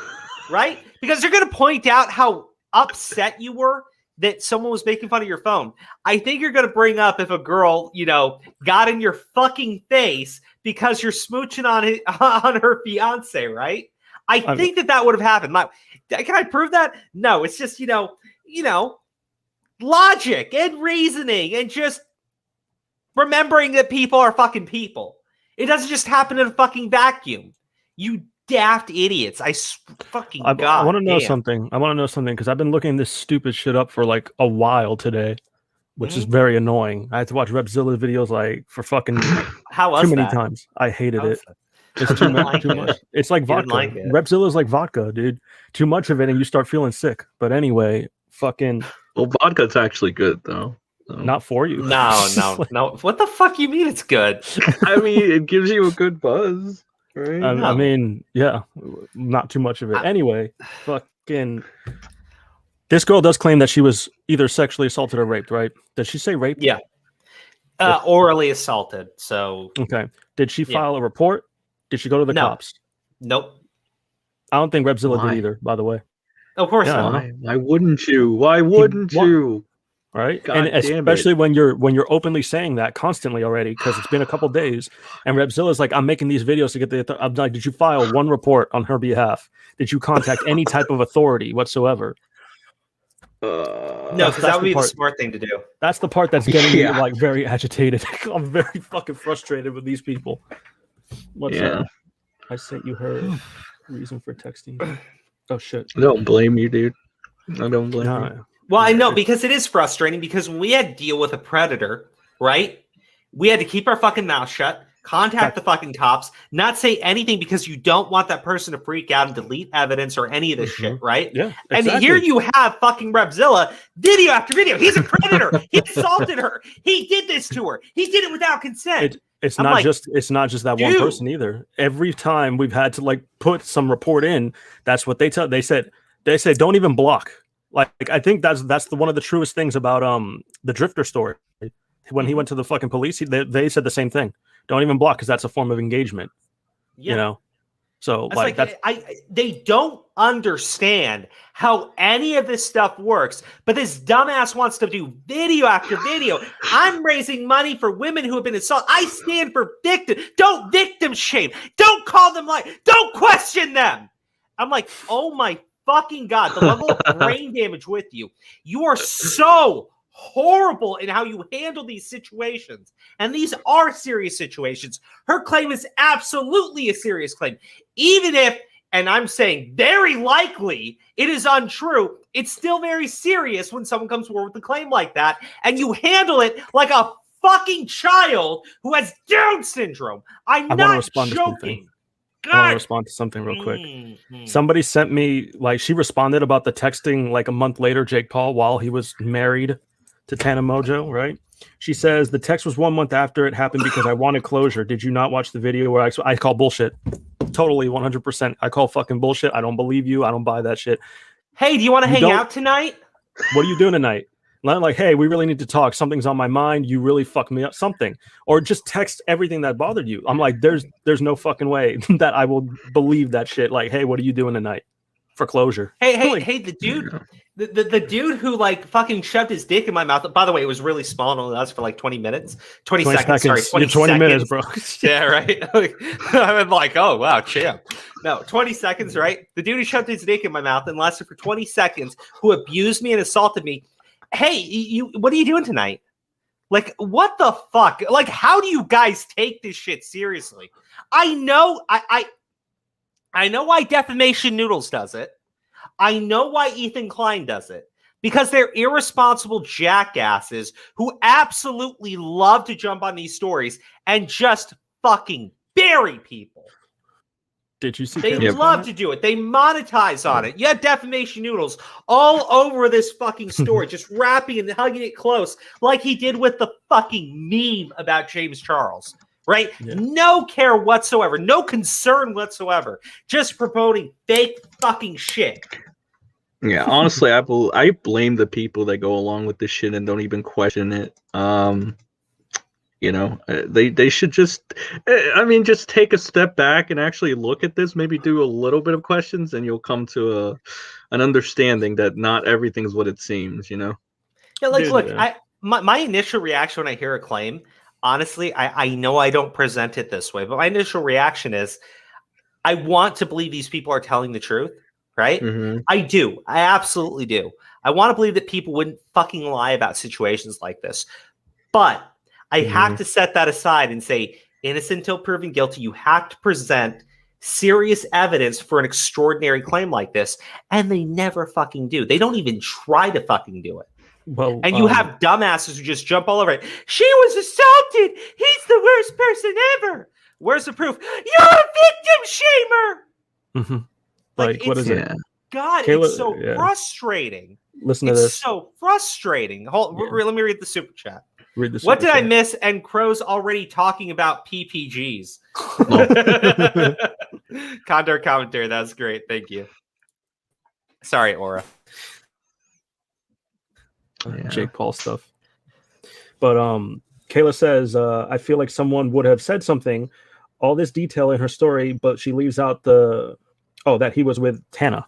A: right? Because you're gonna point out how upset you were that someone was making fun of your phone. I think you're going to bring up if a girl, got in your fucking face because you're smooching on her fiance, right? I think that would have happened. Can I prove that? No, it's just, logic and reasoning and just remembering that people are fucking people. It doesn't just happen in a fucking vacuum. You daft idiots. I want to know something. Because I've been looking this stupid shit up for like a while today, which is very annoying. I had to watch Repzilla videos like for fucking too many times. I hated it. It's too much. It's like vodka. Repzilla is like vodka, dude. Too much of it and you start feeling sick. But anyway, fucking.
G: Well, vodka's actually good though. So.
F: Not for you.
A: No. What the fuck you mean it's good?
G: I mean, it gives you a good buzz. Right?
F: I mean, yeah, not too much of it. Anyway, fucking. This girl does claim that she was either sexually assaulted or raped, right? Did she say raped?
A: Yeah. Orally assaulted. So.
F: Okay. Did she file a report? Did she go to the cops?
A: Nope.
F: I don't think Repzilla did either, by the way.
A: Of course not.
G: Why wouldn't you? Why wouldn't you?
F: Right,
G: God
F: and
G: damn
F: especially
G: it.
F: when you're openly saying that constantly already, because it's been a couple days, and Repzilla's like, I'm making these videos to get the. I'm like, did you file one report on her behalf? Did you contact any type of authority whatsoever?
A: No, because that would be the smart thing to do.
F: That's the part that's getting me like very agitated. I'm very fucking frustrated with these people. What's up? I sent you her reason for texting. Oh shit!
G: I don't blame you, dude. I don't blame you.
A: Well, I know, because it is frustrating, because when we had to deal with a predator, right? We had to keep our fucking mouth shut, contact the fucking cops, not say anything because you don't want that person to freak out and delete evidence or any of this shit, right?
F: Yeah.
A: And here you have fucking Repzilla, video after video. He's a predator. He assaulted her. He did this to her. He did it without consent.
F: It's not just that one person either. Every time we've had to like put some report in, that's what they tell. They said don't even block. Like, I think that's one of the truest things about the Drifter story. When he went to the fucking police, they said the same thing. Don't even block, because that's a form of engagement. Yeah. You know, so
A: they don't understand how any of this stuff works. But this dumbass wants to do video after video. I'm raising money for women who have been assaulted. I stand for victim. Don't victim shame. Don't call them don't question them. I'm like, oh my fucking God, the level of brain damage with you. You are so horrible in how you handle these situations. And these are serious situations. Her claim is absolutely a serious claim. Even if, and I'm saying very likely, it is untrue, it's still very serious when someone comes forward with a claim like that, and you handle it like a fucking child who has Down syndrome. I'm not joking.
F: I want to respond to something real quick. Somebody sent me, like, she responded about the texting like a month later, Jake Paul, while he was married to Tana Mojo, right? She says, the text was 1 month after it happened because I wanted closure. Did you not watch the video where I call bullshit? Totally, 100%. I call fucking bullshit. I don't believe you. I don't buy that shit.
A: Hey, do you want to hang out tonight?
F: What are you doing tonight? Like, hey, we really need to talk. Something's on my mind. You really fucked me up. Something. Or just text everything that bothered you. I'm like, there's no fucking way that I will believe that shit. Like, hey, what are you doing tonight? For closure.
A: Hey, the dude, the dude who like fucking shoved his dick in my mouth. By the way, it was really small and only lasted for like 20 minutes. 20 seconds. Sorry,
F: 20 minutes, bro.
A: Yeah, right. I'm like, oh wow, champ. No, 20 seconds, right? The dude who shoved his dick in my mouth and lasted for 20 seconds, who abused me and assaulted me. Hey, what are you doing tonight? Like, what the fuck? Like, how do you guys take this shit seriously? I know, I know why Defamation Noodles does it. I know why Ethan Klein does it. Because they're irresponsible jackasses who absolutely love to jump on these stories and just fucking bury people.
F: Did you see?
A: They love to do it. They monetize on it. Yeah, Defamation Noodles all over this fucking story, just wrapping and hugging it close, like he did with the fucking meme about James Charles. Right? Yeah. No care whatsoever. No concern whatsoever. Just promoting fake fucking shit.
G: Yeah, honestly, I blame the people that go along with this shit and don't even question it. You know, they should just take a step back and actually look at this, maybe do a little bit of questions, and you'll come to an understanding that not everything's what it seems, you know?
A: Yeah, like, look, my initial reaction when I hear a claim, honestly, I know I don't present it this way, but my initial reaction is I want to believe these people are telling the truth, right? Mm-hmm. I do. I absolutely do. I want to believe that people wouldn't fucking lie about situations like this. But I have to set that aside and say, innocent until proven guilty, you have to present serious evidence for an extraordinary claim like this. And they never fucking do. They don't even try to fucking do it. Well, and you have dumbasses who just jump all over it. She was assaulted. He's the worst person ever. Where's the proof? You're a victim shamer.
F: Mm-hmm. Like what is it?
A: God, Kayla, it's so frustrating.
F: Listen to this.
A: It's so frustrating. Let me read the super chat.
F: What
A: did I miss? And Crow's already talking about PPGs. Condor Commentary. That's great. Thank you. Sorry, Aura.
F: Jake Paul stuff. But Kayla says, I feel like someone would have said something, all this detail in her story, but she leaves out the Oh, that he was with Tana.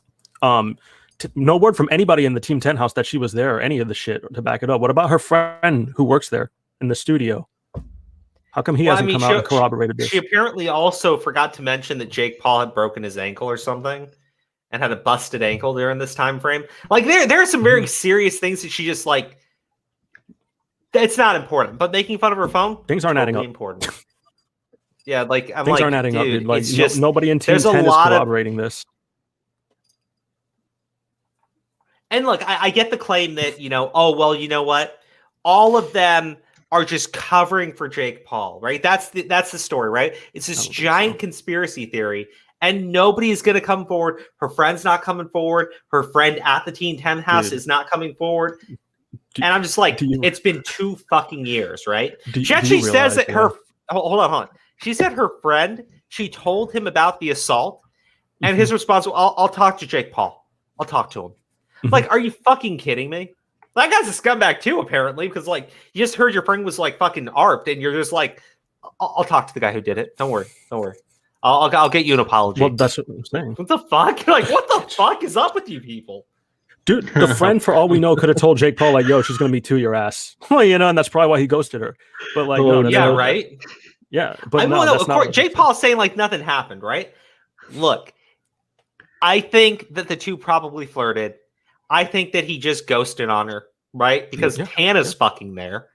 F: No word from anybody in the Team 10 house that she was there or any of the shit to back it up. What about her friend who works there in the studio? How come he hasn't come out and corroborated this?
A: She apparently also forgot to mention that Jake Paul had broken his ankle or something and had a busted ankle during this time frame. Like there are some very serious things that she just like. It's not important, but making fun of her phone,
F: things aren't adding up.
A: Important. Yeah, like
F: things aren't adding up. Dude. Like
A: it's just,
F: nobody in Team 10 is corroborating this.
A: And look, I get the claim that, oh, well, you know what? All of them are just covering for Jake Paul, right? That's the story, right? It's this giant conspiracy theory, and nobody is going to come forward. Her friend's not coming forward. Her friend at the Team 10 house is not coming forward. And I'm just like, it's been 2 fucking years, right? She actually says that her... Hold on. She said her friend, she told him about the assault, and his response was, I'll talk to Jake Paul. I'll talk to him. Like, are you fucking kidding me? That guy's a scumbag too, apparently, because like you just heard your friend was like fucking arped, and you're just like, I'll talk to the guy who did it. Don't worry. I'll get you an apology.
F: Well, that's what I'm saying.
A: What the fuck? Like, what the fuck is up with you people?
F: Dude, the friend, for all we know, could have told Jake Paul, like, yo, she's going to meet 2 your ass. Well, and that's probably why he ghosted her. But, like,
A: right?
F: Yeah, but no,
A: of course, Jake Paul's saying, like, nothing happened, right? Look, I think that the two probably flirted. I think that he just ghosted on her, right? Because Tana's fucking there.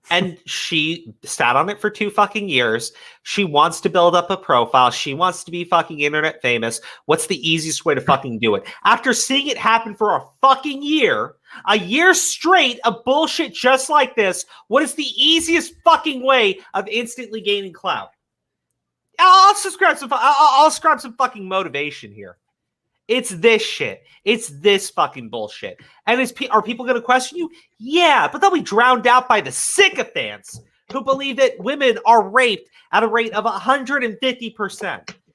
A: And she sat on it for 2 fucking years. She wants to build up a profile. She wants to be fucking internet famous. What's the easiest way to fucking do it? After seeing it happen for a fucking year, a year straight of bullshit just like this, what is the easiest fucking way of instantly gaining clout? I'll subscribe some fucking motivation here. It's this shit. It's this fucking bullshit. And are people going to question you? Yeah, but they'll be drowned out by the sycophants who believe that women are raped at a rate of 150%.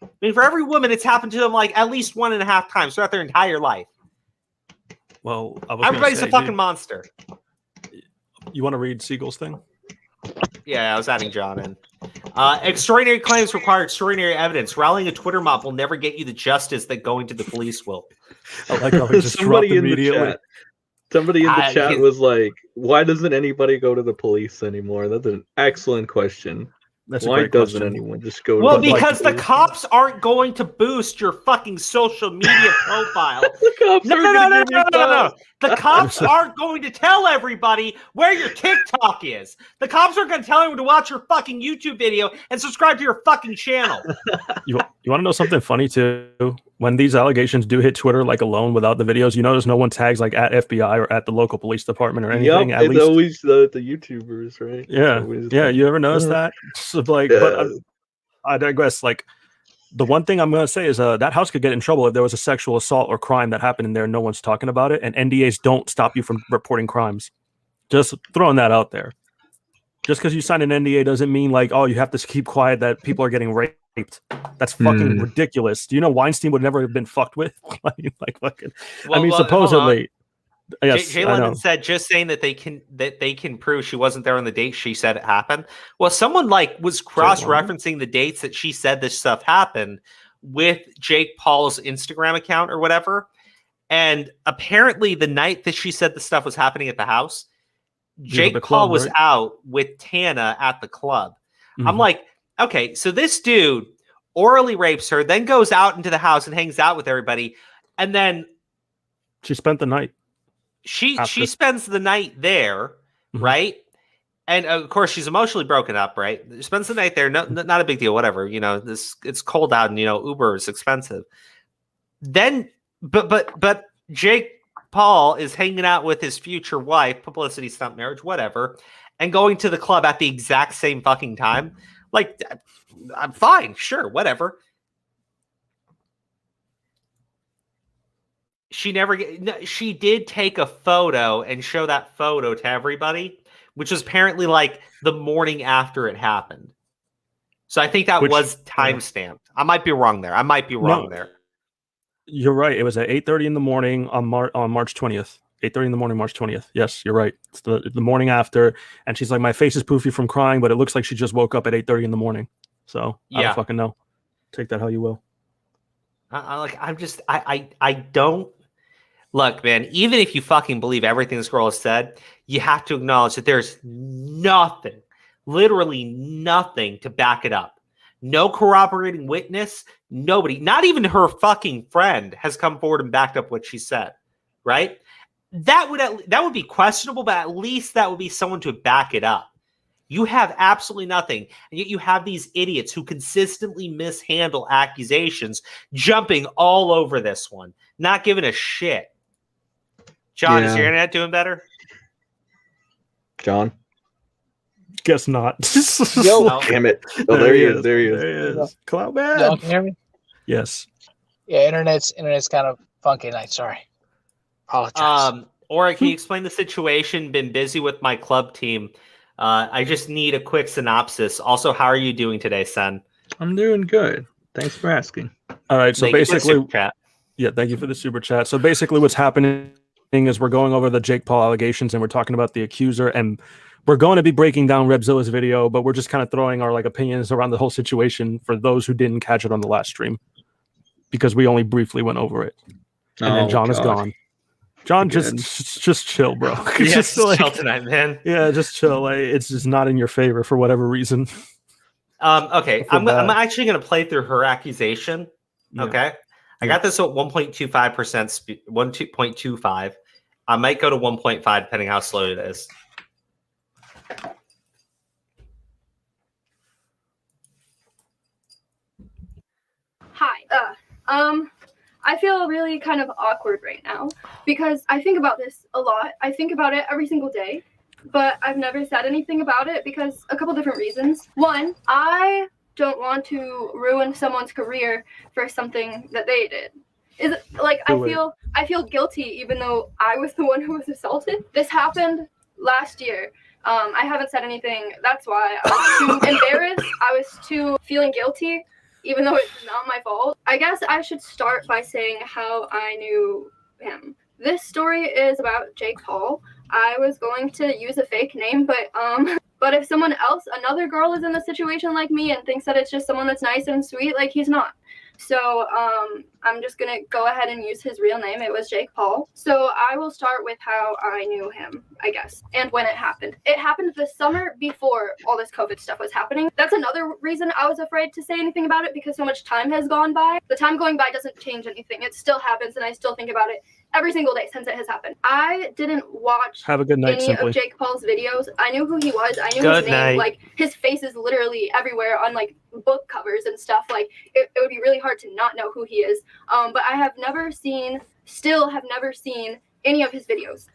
A: I mean, for every woman, it's happened to them like at least 1.5 times throughout their entire life.
F: Well,
A: everybody's a fucking monster.
F: You want to read Seagull's thing?
A: Yeah, I was adding John in. Extraordinary claims require extraordinary evidence. Rallying a Twitter mob will never get you the justice that going to the police will.
F: I like how just somebody in the chat.
G: Somebody in the chat was like, "Why doesn't anybody go to the police anymore?" That's an excellent question. Why doesn't anyone just go to
A: the police? Well, because the cops aren't going to boost your fucking social media profile. No. The cops aren't going to tell everybody where your TikTok is. The cops aren't going to tell everyone to watch your fucking YouTube video and subscribe to your fucking channel.
F: You want to know something funny too? When these allegations do hit Twitter like alone without the videos, you notice no one tags like at FBI or at the local police department or anything.
G: Yep, it's always the YouTubers, right?
F: Yeah. You ever notice that? So, like, but I digress. Like, the one thing I'm going to say is that house could get in trouble if there was a sexual assault or crime that happened in there and no one's talking about it. And NDAs don't stop you from reporting crimes. Just throwing that out there. Just because you sign an NDA doesn't mean like, oh, you have to keep quiet that people are getting raped. That's fucking ridiculous. Do you know Weinstein would never have been fucked with? like fucking. Supposedly. Yes,
A: Jay London said just saying that they can prove she wasn't there on the date she said it happened. Well, someone like was cross-referencing the dates that she said this stuff happened with Jake Paul's Instagram account or whatever. And apparently the night that she said the stuff was happening at the house, Jake Paul was out with Tana at the club. I'm like, okay, so this dude orally rapes her, then goes out into the house and hangs out with everybody. And then
F: she spent the night.
A: She spends the night there, right? And of course, she's emotionally broken up, right? She spends the night there. Not a big deal. Whatever, it's cold out, and Uber is expensive. Then, but Jake Paul is hanging out with his future wife, publicity stunt, marriage, whatever, and going to the club at the exact same fucking time. Like, I'm fine, sure, whatever. She did take a photo and show that photo to everybody, which was apparently like the morning after it happened. So I think that was timestamped. I might be wrong there. there.
F: You're right. It was at 8:30 in the morning on March 20th. 8:30 in the morning, March 20th. Yes, you're right. It's the morning after. And she's like, my face is poofy from crying, but it looks like she just woke up at 8:30 in the morning. So I don't fucking know. Take that how you will.
A: I don't look, man. Even if you fucking believe everything this girl has said, you have to acknowledge that there's nothing, literally nothing to back it up. No corroborating witness. Nobody, not even her fucking friend, has come forward and backed up what she said. Right? That would be questionable, but at least that would be someone to back it up. You have absolutely nothing, and yet you have these idiots who consistently mishandle accusations, jumping all over this one, not giving a shit. John, is your internet doing better?
G: John?
F: Guess not.
E: Yo.
G: Damn it. Oh, there he is. There he is.
F: There he is. Cloud man.
E: Y'all can hear me?
F: Yes.
E: Yeah, internet's kind of funky tonight. Sorry. Apologize.
A: Or can you explain the situation? Been busy with my club team. I just need a quick synopsis. Also, how are you doing today, Sen?
G: I'm doing good. Thanks for asking.
F: All right. So basically,
A: chat.
F: Yeah, thank you for the super chat. So basically, what's happening is we're going over the Jake Paul allegations and we're talking about the accuser, and we're going to be breaking down Rebzilla's video, but we're just kind of throwing our opinions around the whole situation for those who didn't catch it on the last stream, because we only briefly went over it. And then John is gone. John, just chill, bro.
A: Just chill tonight, man.
F: Yeah, just chill. It's just not in your favor for whatever reason.
A: Okay, I'm actually going to play through her accusation. Yeah. Okay, I got this at 1.25%, 1.25. I might go to 1.5 depending how slow it is.
H: Hi. I feel really kind of awkward right now because I think about this a lot. I think about it every single day, but I've never said anything about it because a couple different reasons. One, I don't want to ruin someone's career for something that they did. I feel guilty even though I was the one who was assaulted. This happened last year. I haven't said anything. That's why I was too embarrassed. I was too feeling guilty, even though it's not my fault. I guess I should start by saying how I knew him. This story is about Jake Paul. I was going to use a fake name, but if someone else, another girl is in a situation like me and thinks that it's just someone that's nice and sweet, he's not. So I'm just going to go ahead and use his real name. It was Jake Paul. So I will start with how I knew him, I guess, and when it happened. It happened the summer before all this COVID stuff was happening. That's another reason I was afraid to say anything about it, because so much time has gone by. The time going by doesn't change anything. It still happens, and I still think about it every single day since it has happened. I didn't watch
F: Have a good night,
H: any of Jake Paul's videos. I knew who he was. I knew his name. His face is literally everywhere on book covers and stuff. It would be really hard to not know who he is. But I have never seen any of his videos.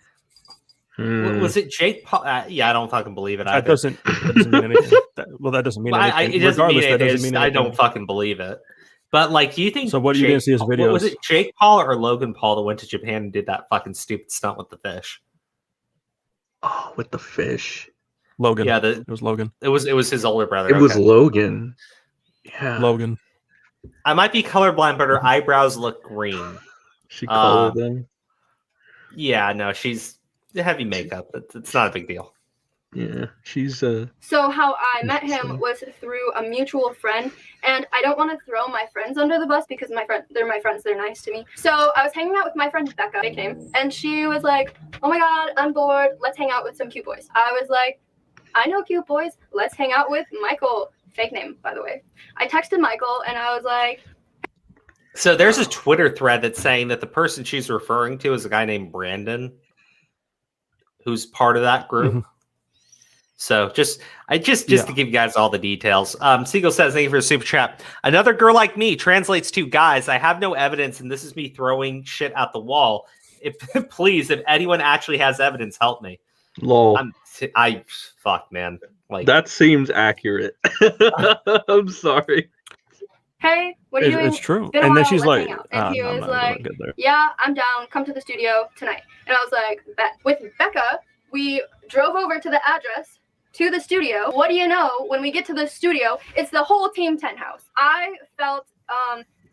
A: Was it Jake Paul? Yeah, I don't fucking believe it.
F: That doesn't mean anything. That doesn't mean anything.
A: It doesn't mean it is. I don't fucking believe it. But do you think?
F: So what are you going to see his videos?
A: Was it Jake Paul or Logan Paul that went to Japan and did that fucking stupid stunt with the fish?
G: Oh, with the fish.
F: Logan.
A: Yeah,
F: it was Logan.
A: It was his older brother.
G: It was Logan. Yeah,
F: Logan.
A: I might be colorblind, but her eyebrows look green.
G: She colored them.
A: Yeah, no, she's heavy makeup. It's not a big deal.
G: Yeah, she's
H: So how I met him was through a mutual friend, and I don't want to throw my friends under the bus because they're my friends, they're nice to me. So I was hanging out with my friend Becca, fake name, and she was like, "Oh my god, I'm bored, let's hang out with some cute boys." I was like, "I know cute boys, let's hang out with Michael," fake name, by the way. I texted Michael and I was like,
A: so there's a Twitter thread that's saying that the person she's referring to is a guy named Brandon, who's part of that group. Mm-hmm. So just to give you guys all the details. Seagull says, "Thank you for the super chat. Another girl like me" translates to, "Guys, I have no evidence, and this is me throwing shit out the wall. Please, if anyone actually has evidence, help me."
G: Lol.
A: Fuck, man.
G: That seems accurate. I'm sorry.
H: "Hey, what are you doing?"
F: It's true. And then she's like,
H: and he was like, "Yeah, I'm down. Come to the studio tonight." And I was like, with Becca, we drove over to the address to the studio. What do you know? When we get to the studio, it's the whole Team 10 house. I felt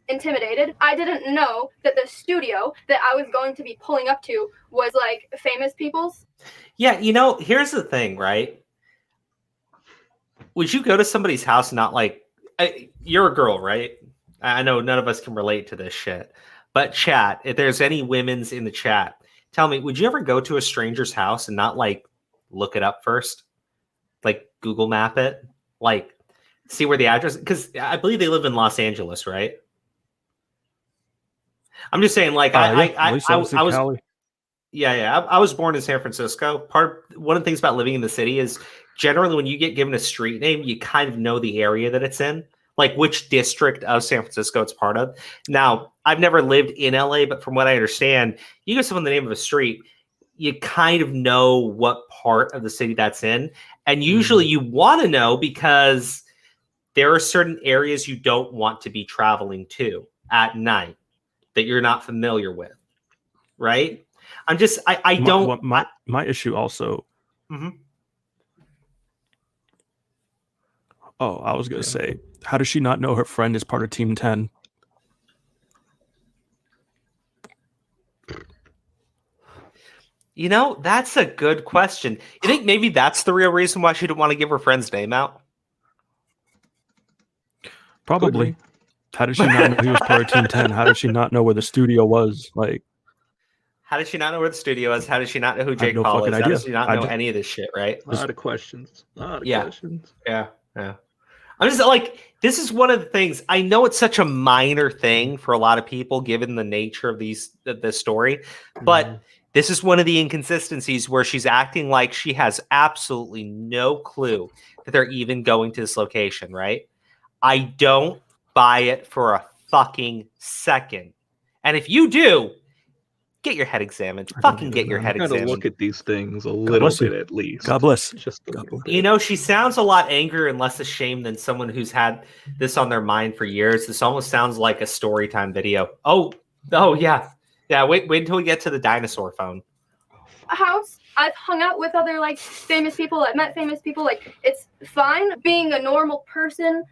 H: intimidated. I didn't know that the studio that I was going to be pulling up to was famous people's.
A: Yeah, here's the thing, right? Would you go to somebody's house and not you're a girl, right? I know none of us can relate to this shit. But chat, if there's any women's in the chat, tell me, would you ever go to a stranger's house and not like look it up first? Like Google map it? Like see where the address, because I believe they live in Los Angeles, right? I'm just saying, like I was I was born in San Francisco. One of the things about living in the city is generally when you get given a street name, you kind of know the area that it's in, like which district of San Francisco it's part of. Now, I've never lived in LA, but from what I understand, you give someone the name of a street, you kind of know what part of the city that's in. And usually you want to know because there are certain areas you don't want to be traveling to at night that you're not familiar with, right? I'm just, I don't.
F: My issue also. Oh, I was going to say, how does she not know her friend is part of Team 10?
A: You know, that's a good question. You think maybe that's the real reason why she didn't want to give her friend's name out?
F: Probably. How did she not know he was part of Team 10? How did she not know where the studio was? Like,
A: how did she not know where the studio is? How did she not know who Jake Paul is? How does she not know any of this shit, right?
G: A lot of questions. Questions.
A: Yeah. I'm just like, this is one of the things. I know it's such a minor thing for a lot of people, given the nature of this story, but this is one of the inconsistencies where she's acting like she has absolutely no clue that they're even going to this location, right? I don't buy it for a fucking second. And if you do, get your head examined. Fucking get your head examined.
G: Look at these things a little bit at least.
F: God bless.
G: Just a little bit.
A: You know, she sounds a lot angrier and less ashamed than someone who's had this on their mind for years. This almost sounds like a story time video. Oh yeah. Yeah, wait until we get to the dinosaur phone.
H: House. I've hung out with other like famous people. I've met famous people. Like, it's fine being a normal person.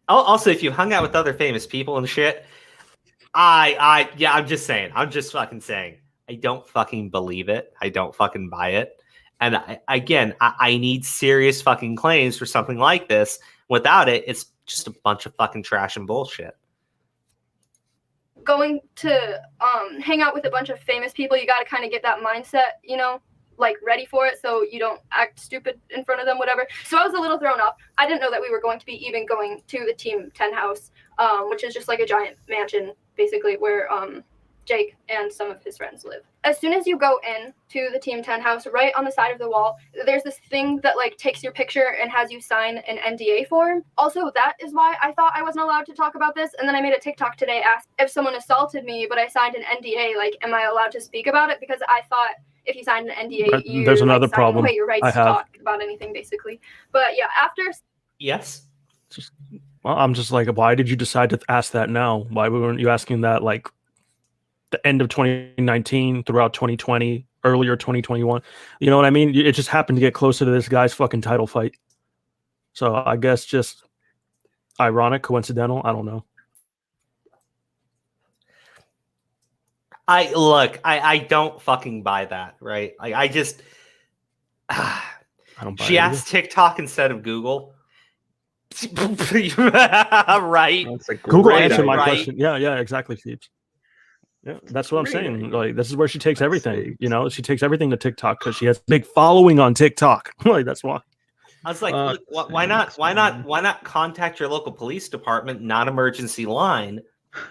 A: Also, if you hung out with other famous people and shit, I'm just saying. I'm just fucking saying. I don't fucking believe it. I don't fucking buy it. And I need serious fucking claims for something like this. Without it, it's just a bunch of fucking trash and bullshit.
H: Going to hang out with a bunch of famous people, you got to kind of get that mindset, you know, like ready for it so you don't act stupid in front of them, whatever. So I was a little thrown off. I didn't know that we were going to be even going to the Team 10 house, which is just like a giant mansion, basically, where Jake and some of his friends live. As soon as you go in to the Team 10 house, right on the side of the wall, there's this thing that like takes your picture and has you sign an NDA form. Also, that is why I thought I wasn't allowed to talk about this. And then I made a TikTok today, asked if someone assaulted me, but I signed an NDA, like, am I allowed to speak about it? Because I thought if you signed an NDA,
F: there's another problem.
H: Away your rights to talk about anything, basically. But yeah, after.
A: Yes.
F: Well, I'm just like, why did you decide to ask that now? Why weren't you asking that like the end of 2019, throughout 2020, earlier 2021? You know what I mean? It just happened to get closer to this guy's fucking title fight. So I guess just ironic, coincidental. I don't know.
A: I don't fucking buy that, right? Like I just she asked TikTok instead of Google. Right.
F: Google answered my question. Yeah, exactly, Phoebes. Yeah, that's what I'm saying. Like, this is where she takes everything. You know, she takes everything to TikTok because she has a big following on TikTok. Like, that's why.
A: I was like, look, why not contact your local police department, non-emergency line,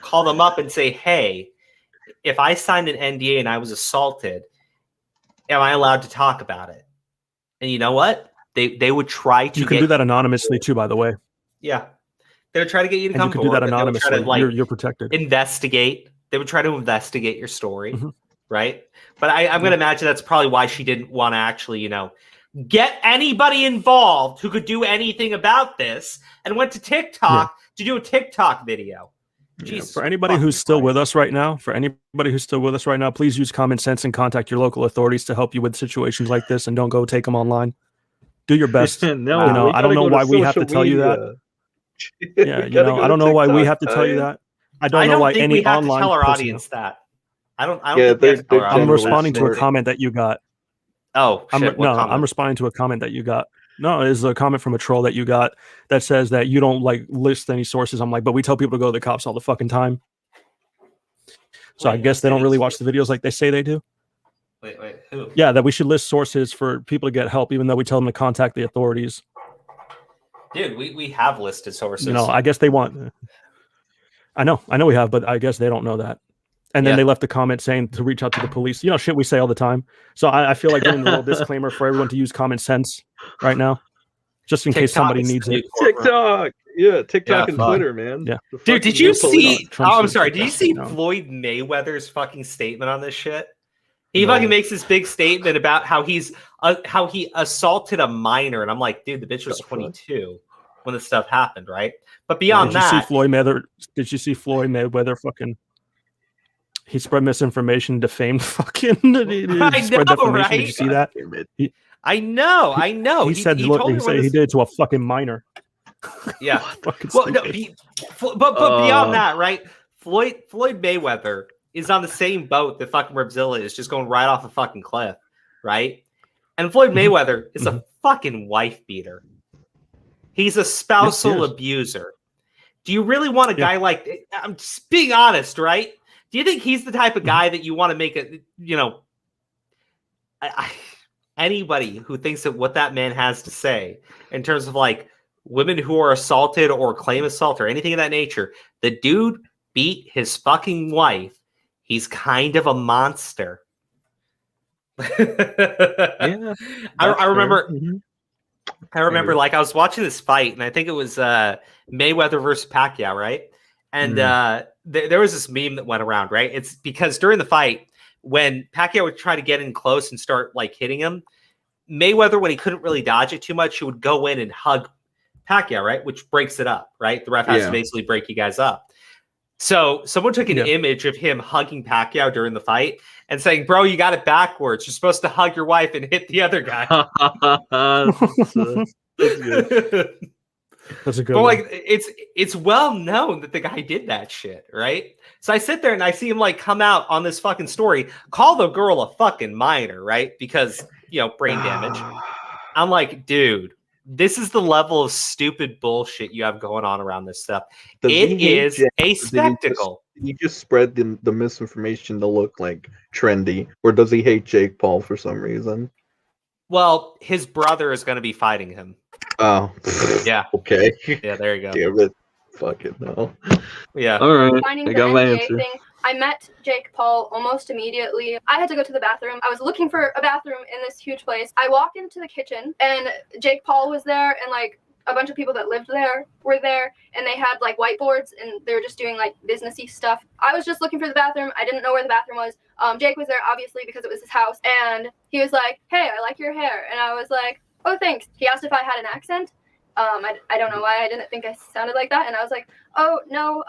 A: call them up and say, hey, if I signed an NDA and I was assaulted, am I allowed to talk about it? And you know what? They would try to.
F: You can do that anonymously too, by the way.
A: Yeah, they would try to get you to come.
F: You can do that anonymously. You're protected.
A: Investigate. They would try to investigate your story, right? But I'm going to imagine that's probably why she didn't want to actually, you know, get anybody involved who could do anything about this, and went to TikTok to do a TikTok video. Jesus,
F: for anybody who's still with us right now, please use common sense and contact your local authorities to help you with situations like this, and don't go take them online. Do your best. I don't know why we have to tell you that. Yeah, I don't know why we have to tell you that. I don't know why any online.
A: Tell our audience that. I don't.
F: I'm responding to a comment that you got.
A: Oh,
F: I'm responding to a comment that you got. No, it's a comment from a troll that you got that says that you don't like list any sources. I'm like, but we tell people to go to the cops all the fucking time. So I guess they don't really watch the videos like they say they do.
A: Wait, who?
F: Yeah, that we should list sources for people to get help, even though we tell them to contact the authorities.
A: Dude, we have listed sources.
F: You know, I guess they want. I know we have, but I guess they don't know that. And then
A: Yeah.
F: they left a comment saying to reach out to the police. You know, shit we say all the time. So I feel like doing a little disclaimer for everyone to use common sense right now, just in case somebody needs it.
G: TikTok, yeah, TikTok and
A: fuck.
G: Twitter, man.
F: Yeah.
G: The
A: Dude, did
G: fucking
A: you
G: new police.
A: see?
F: Trump's
A: Oh, I'm
F: just
A: sorry.
F: the
A: Did you
F: best,
A: see
F: you know?
A: Floyd Mayweather's fucking statement on this shit? He
G: No.
A: fucking makes this big statement about how how he assaulted a minor, and I'm like, dude, the bitch was 22 when this stuff happened, right? But beyond
F: Did you see
A: that,
F: Floyd Mayweather? Did you see Floyd Mayweather fucking? He spread misinformation, defamed fucking. He
A: I
F: spread
A: know,
F: defamation.
A: right?
F: Did you see that?
A: I know.
F: He said
A: told me
F: he
A: one
F: said
A: of
F: he
A: this-
F: did it to a fucking minor.
A: Yeah.
F: Fucking
A: Well, no,
F: stupid.
A: but beyond that, right? Floyd Mayweather is on the same boat that fucking Rebzilla is, just going right off a fucking cliff, right? And Floyd Mayweather is a fucking wife beater. He's a spousal
F: Yes.
A: abuser. Do you really want a guy like? I'm just being honest, right? Do you think he's the type of guy that you want to make a, you know, anybody who thinks that what that man has to say in terms of like women who are assaulted or claim assault or anything of that nature, the dude beat his fucking wife. He's kind of a monster.
G: Yeah,
A: I remember.
G: Mhm.
A: I remember, like, I was watching this fight, and I think it was Mayweather versus Pacquiao, right? And there was this meme that went around, right? It's because during the fight, when Pacquiao would try to get in close and start like hitting him, Mayweather, when he couldn't really dodge it too much, he would go in and hug Pacquiao, right? Which breaks it up, right? The ref has to basically break you guys up. So someone took an image of him hugging Pacquiao during the fight and saying, bro, you got it backwards. You're supposed to hug your wife and hit the other guy.
G: That's good.
F: That's a good
A: But
F: one.
A: like it's well known that the guy did that shit, right? So I sit there and I see him like come out on this fucking story, call the girl a fucking minor, right? Because, you know, brain damage. I'm like, dude, this is the level of stupid bullshit you have going on around this stuff.
G: Does he
A: It
G: hate
A: is
G: Jake,
A: a
G: or
A: spectacle.
G: Did he just spread the misinformation to look like trendy, or does he hate Jake Paul for some reason?
A: Well, his brother is going to be fighting him.
G: Oh,
A: Yeah.
G: Okay.
A: Yeah, there you go.
G: Damn it. Fuck it, no.
A: Yeah.
G: All right.
H: Finding
G: I
H: the
G: got my
H: NBA
G: answer.
H: thing, I met Jake Paul almost immediately. I had to go to the bathroom. I was looking for a bathroom in this huge place. I walked into the kitchen and Jake Paul was there, and like a bunch of people that lived there were there, and they had like whiteboards and they were just doing like businessy stuff. I was just looking for the bathroom. I didn't know where the bathroom was. Jake was there obviously because it was his house, and he was like, "Hey, I like your hair," and I was like, "Oh, thanks." He asked if I had an accent. I don't know why I didn't think I sounded like that, and I was like, "Oh no,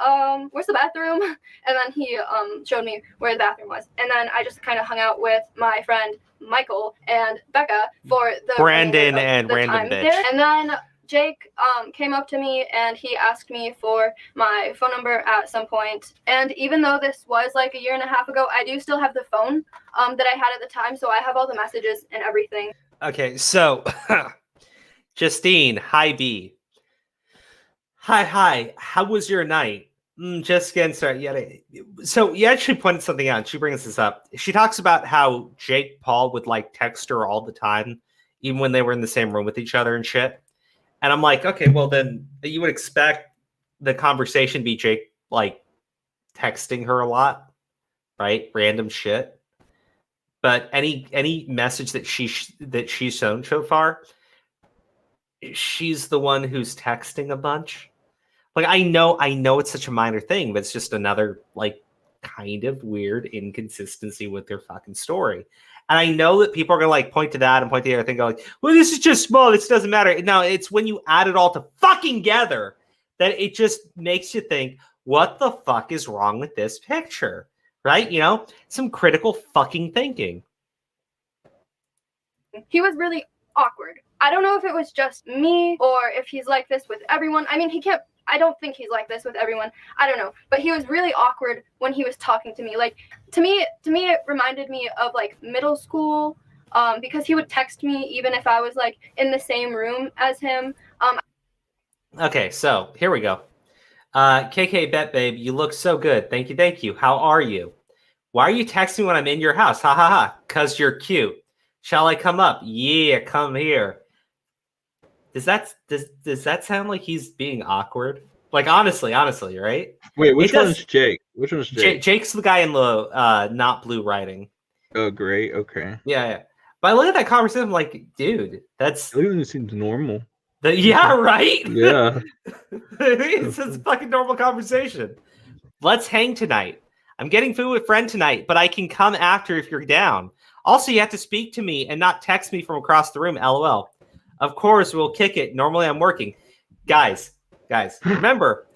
H: where's the bathroom?" And then he showed me where the bathroom was, and then I just kind of hung out with my friend Michael and Becca for the
A: Brandon
H: remainder of
A: and
H: the
A: random
H: time
A: bitch.
H: there. And then Jake came up to me and he asked me for my phone number at some point. And even though this was like a year and a half ago, I do still have the phone that I had at the time, so I have all the messages and everything.
A: Okay, so Justine, hi B. Hi. How was your night? Just getting started. Yeah. So you actually pointed something out. She brings this up. She talks about how Jake Paul would like text her all the time, even when they were in the same room with each other and shit. And I'm like, okay, well then you would expect the conversation to be Jake like texting her a lot, right? Random shit. But any message that she's shown so far, she's the one who's texting a bunch. Like I know it's such a minor thing, but it's just another like kind of weird inconsistency with their fucking story. And I know that people are gonna like point to that and point to the other thing, go like, well, this is just small, this doesn't matter. No, it's when you add it all to fucking together that it just makes you think, what the fuck is wrong with this picture? Right? You know, some critical fucking thinking.
H: He was really awkward. I don't know if it was just me or if he's like this with everyone. I mean, I don't think he's like this with everyone. I don't know. But he was really awkward when he was talking to me. Like, to me, it reminded me of like middle school because he would text me even if I was like in the same room as him.
A: Okay, so here we go. KK Bet Babe, you look so good. Thank you, thank you. How are you? Why are you texting when I'm in your house? Ha ha ha. 'Cause you're cute. Shall I come up? Yeah, come here. Does that sound like he's being awkward? Like honestly, right?
G: Wait, which one's Jake? Which one's Jake?
A: Jake's the guy in the not blue writing.
G: Oh, great. Okay.
A: Yeah. But I look at that conversation, I'm like, dude, that's
G: It seems normal.
A: yeah, right?
G: Yeah.
A: It's a fucking normal conversation. Let's hang tonight. I'm getting food with friend tonight, but I can come after if you're down. Also, you have to speak to me and not text me from across the room. LOL. Of course, we'll kick it. Normally, I'm working. Guys, remember,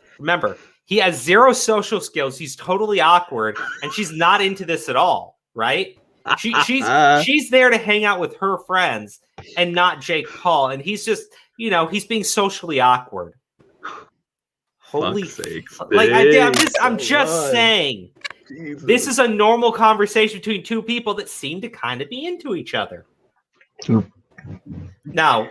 A: he has zero social skills. He's totally awkward, and she's not into this at all, right? She's there to hang out with her friends and not Jake Paul, and he's just, he's being socially awkward. Holy
G: sakes!
A: Like I'm just saying. Jesus. This is a normal conversation between two people that seem to kind of be into each other. Now,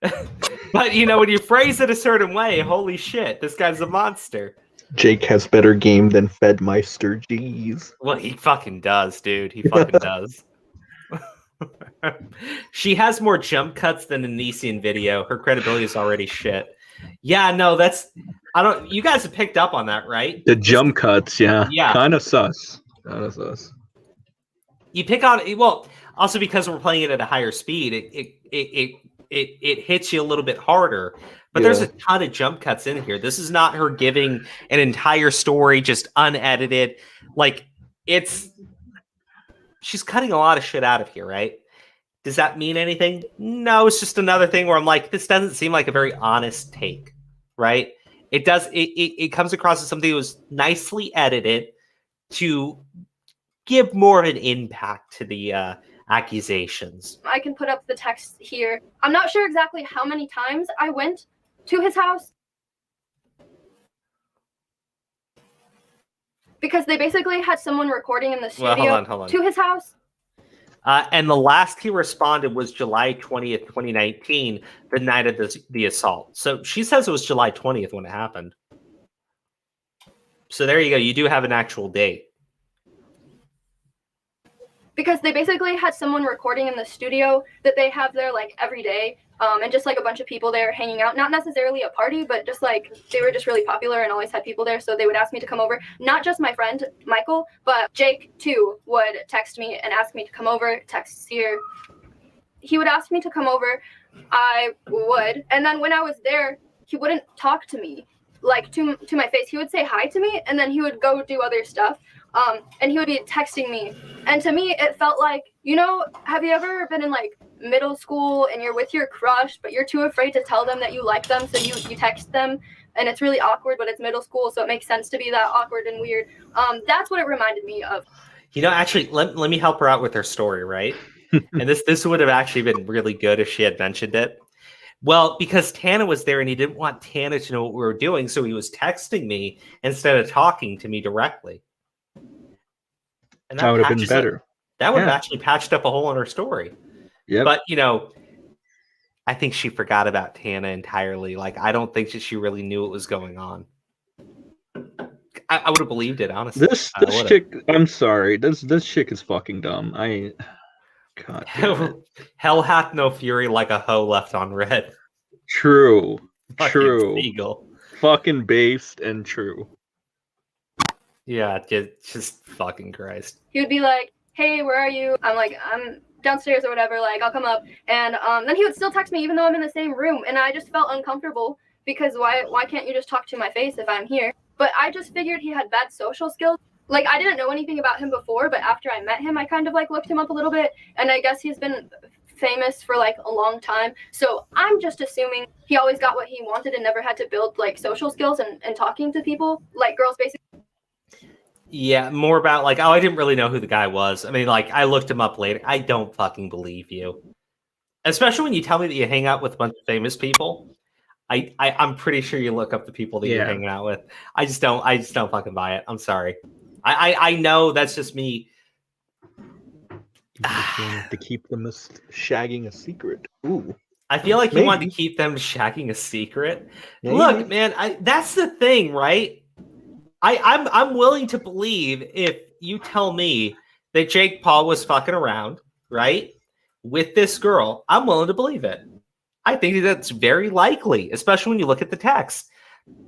A: but when you phrase it a certain way, holy shit, this guy's a monster.
G: Jake has better game than Fedmeister. Jeez.
A: Well, he fucking does, dude. He fucking does. She has more jump cuts than a Noxin video. Her credibility is already shit. Yeah, no, you guys have picked up on that, right?
G: The jump cuts, yeah. Kind of sus.
A: You pick on, well, also because we're playing it at a higher speed, it hits you a little bit harder. But there's a ton of jump cuts in here. This is not her giving an entire story just unedited. Like, she's cutting a lot of shit out of here, right? Does that mean anything? No, it's just another thing where I'm like, this doesn't seem like a very honest take, right? It does. It comes across as something that was nicely edited to give more of an impact to the accusations.
H: I can put up the text here. I'm not sure exactly how many times I went to his house, because they basically had someone recording in the studio
A: hold on.
H: to his house.
A: And the last he responded was July 20th, 2019, the night of the assault. So she says it was July 20th when it happened. So there you go. You do have an actual date.
H: Because they basically had someone recording in the studio that they have there like every day. And just like a bunch of people there hanging out, not necessarily a party, but just like they were just really popular and always had people there. So they would ask me to come over. Not just my friend Michael, but Jake too would text me and ask me to come over. Texts here. He would ask me to come over. I would. And then when I was there, he wouldn't talk to me like to my face. He would say hi to me and then he would go do other stuff. And he would be texting me. And to me, it felt like, have you ever been in like middle school and you're with your crush, but you're too afraid to tell them that you like them, so you text them, and it's really awkward, but it's middle school, so it makes sense to be that awkward and weird. That's what it reminded me of.
A: Actually, let me help her out with her story, right? And this would have actually been really good if she had mentioned it. Well, because Tana was there and he didn't want Tana to know what we were doing, so he was texting me instead of talking to me directly. And
G: that would have been better.
A: That would have actually patched up a hole in her story.
G: Yeah.
A: But, I think she forgot about Tana entirely. Like, I don't think that she really knew what was going on. I would have believed it, honestly.
G: This chick, I'm sorry. This chick is fucking dumb. God damn it.
A: Hell hath no fury like a hoe left on red.
G: True.
A: Fucking Seagull.
G: Fucking based and true.
A: Yeah, just fucking Christ.
H: He would be like, hey, where are you? I'm like, I'm downstairs or whatever, like, I'll come up. And then he would still text me even though I'm in the same room. And I just felt uncomfortable because why can't you just talk to my face if I'm here? But I just figured he had bad social skills. Like, I didn't know anything about him before, but after I met him, I kind of like looked him up a little bit. And I guess he's been famous for like a long time. So I'm just assuming he always got what he wanted and never had to build like social skills and talking to people, like girls basically.
A: Yeah, more about like, I didn't really know who the guy was. I mean, like, I looked him up later. I don't fucking believe you. Especially when you tell me that you hang out with a bunch of famous people. I'm pretty sure you look up the people that you're hanging out with. I just don't fucking buy it. I'm sorry. I know that's just me.
G: To keep them shagging a secret. Ooh.
A: I feel like you
G: Maybe.
A: wanted to keep them shagging a secret.
G: Maybe.
A: Look, man, that's the thing, right? I'm willing to believe if you tell me that Jake Paul was fucking around, right, with this girl. I'm willing to believe it. I think that's very likely, especially when you look at the text.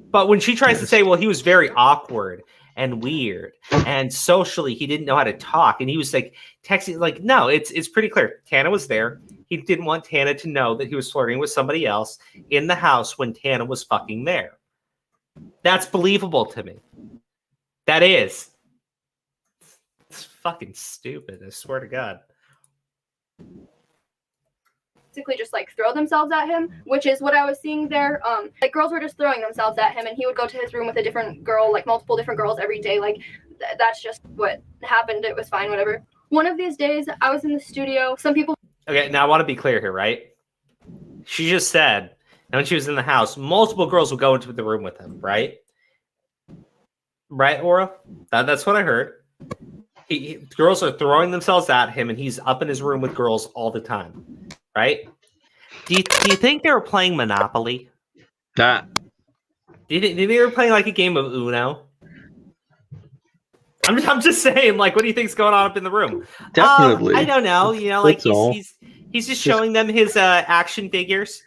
A: But when she tries to say, well, he was very awkward and weird and socially he didn't know how to talk, and he was like texting, like, no, it's pretty clear. Tana was there. He didn't want Tana to know that he was flirting with somebody else in the house when Tana was fucking there. That's believable to me. That is. It's fucking stupid, I swear to God.
H: Basically just like throw themselves at him, which is what I was seeing there. Like girls were just throwing themselves at him, and he would go to his room with a different girl, like multiple different girls every day. Like that's just what happened. It was fine, whatever. One of these days I was in the studio. Some people.
A: Okay, now I want to be clear here, right? She just said, and when she was in the house, multiple girls would go into the room with him, right? Right, Aura? That's what I heard. Girls are throwing themselves at him, and he's up in his room with girls all the time, right? Do you think they were playing Monopoly?
G: That.
A: Do you think they were playing like a game of Uno? I'm just saying, like, what do you think's going on up in the room?
G: Definitely.
A: I don't know. You know, like he's just showing them his action figures.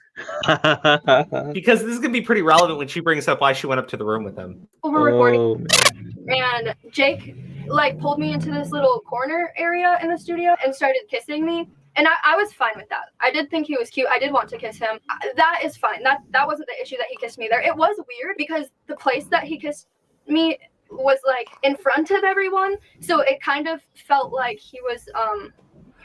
A: Because this is gonna be pretty relevant when she brings up why she went up to the room with him.
H: We're recording, and Jake like pulled me into this little corner area in the studio and started kissing me, and I was fine with that. I did think he was cute. I did want to kiss him. That is fine. That wasn't the issue that he kissed me there. It was weird because the place that he kissed me was like in front of everyone, so it kind of felt like he was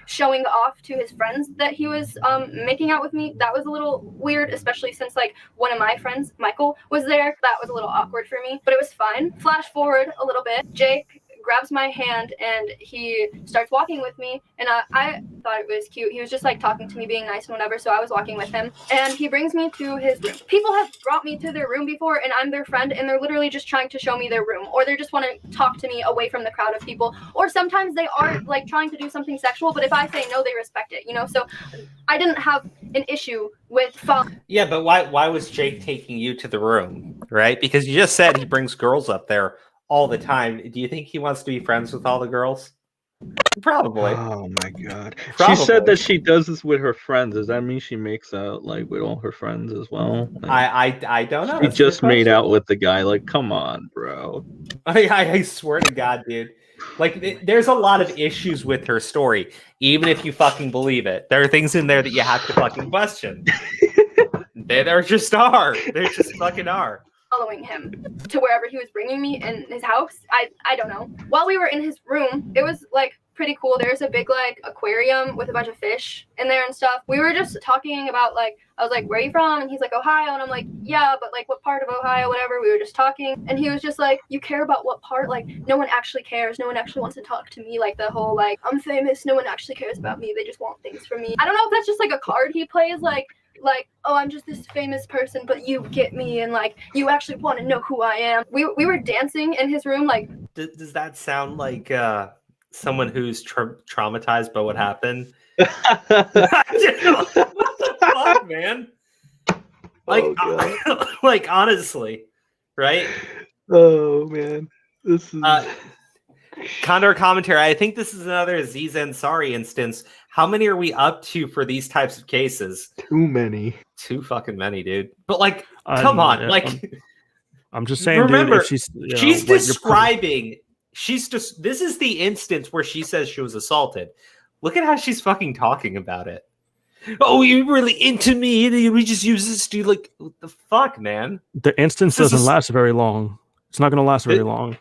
H: showing off to his friends that he was making out with me. That was a little weird, especially since like one of my friends, Michael, was there. That was a little awkward for me, but it was fine. Flash forward a little bit. Jake grabs my hand and he starts walking with me, and I thought it was cute. He was just like talking to me, being nice and whatever, so I was walking with him, and he brings me to his room. People have brought me to their room before, and I'm their friend, and they're literally just trying to show me their room, or they just want to talk to me away from the crowd of people, or sometimes they are like trying to do something sexual, but if I say no, they respect it, you know? So I didn't have an issue with
A: Yeah, but why was Jake taking you to the room, right? Because you just said he brings girls up there all the time. Do you think he wants to be friends with all the girls? Probably.
G: Oh my God.
A: Probably.
G: She said that she does this with her friends. Does that mean she makes out like with all her friends as well? Like,
A: I don't know.
G: She just made out with the guy. Like, come on, bro.
A: I swear to God, dude. Like, there's a lot of issues with her story, even if you fucking believe it. There are things in there that you have to fucking question. There just are. There just fucking are.
H: Following him to wherever he was bringing me in his house. I don't know. While we were in his room, it was like pretty cool. There's a big like aquarium with a bunch of fish in there and stuff. We were just talking about like, I was like, where are you from? And he's like, Ohio. And I'm like, yeah, but like what part of Ohio, whatever. We were just talking, and he was just like, you care about what part? Like no one actually cares. No one actually wants to talk to me. Like the whole like, I'm famous, no one actually cares about me. They just want things from me. I don't know if that's just like a card he plays, like, oh, I'm just this famous person, but you get me, and like you actually want to know who I am. We were dancing in his room. Like,
A: does that sound like someone who's traumatized by what happened? What the fuck, man? Like, like honestly, right?
G: Oh man, this is
A: Condor Commentary. I think this is another Aziz Ansari instance. How many are we up to for these types of cases?
G: Too many.
A: Too fucking many, dude. But like, come on,
F: yeah,
A: like,
F: I'm just saying,
A: remember,
F: dude, if
A: she's describing. She's just. This is the instance where she says she was assaulted. Look at how she's fucking talking about it. Oh, you're really into me, and we just use this dude. Like, what the fuck, man?
F: The instance doesn't last very long. It's not going to last very long.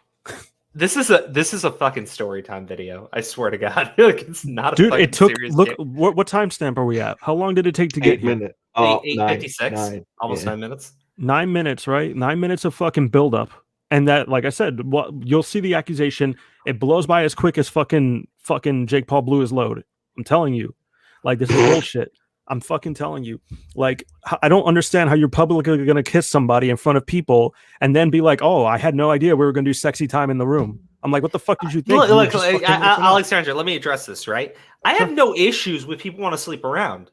A: This is a fucking story time video. I swear to God, like it's not a
F: dude.
A: Fucking
F: It took.
A: serious
F: Look,
A: game.
F: what timestamp are we at? How long did it take to get
G: 8
F: here?
G: minutes.
A: 8:56, almost 9 minutes.
F: 9 minutes, right? 9 minutes of fucking build up, and that, like I said, what you'll see the accusation. It blows by as quick as fucking Jake Paul blew his load. I'm telling you, like this is bullshit. I'm fucking telling you. Like, I don't understand how you're publicly gonna kiss somebody in front of people and then be like, "Oh, I had no idea we were gonna do sexy time in the room." I'm like, what the fuck did you think?
A: Look,
F: You were just fucking looking up.
A: Alexandra, let me address this, right? I have no issues with people want to sleep around.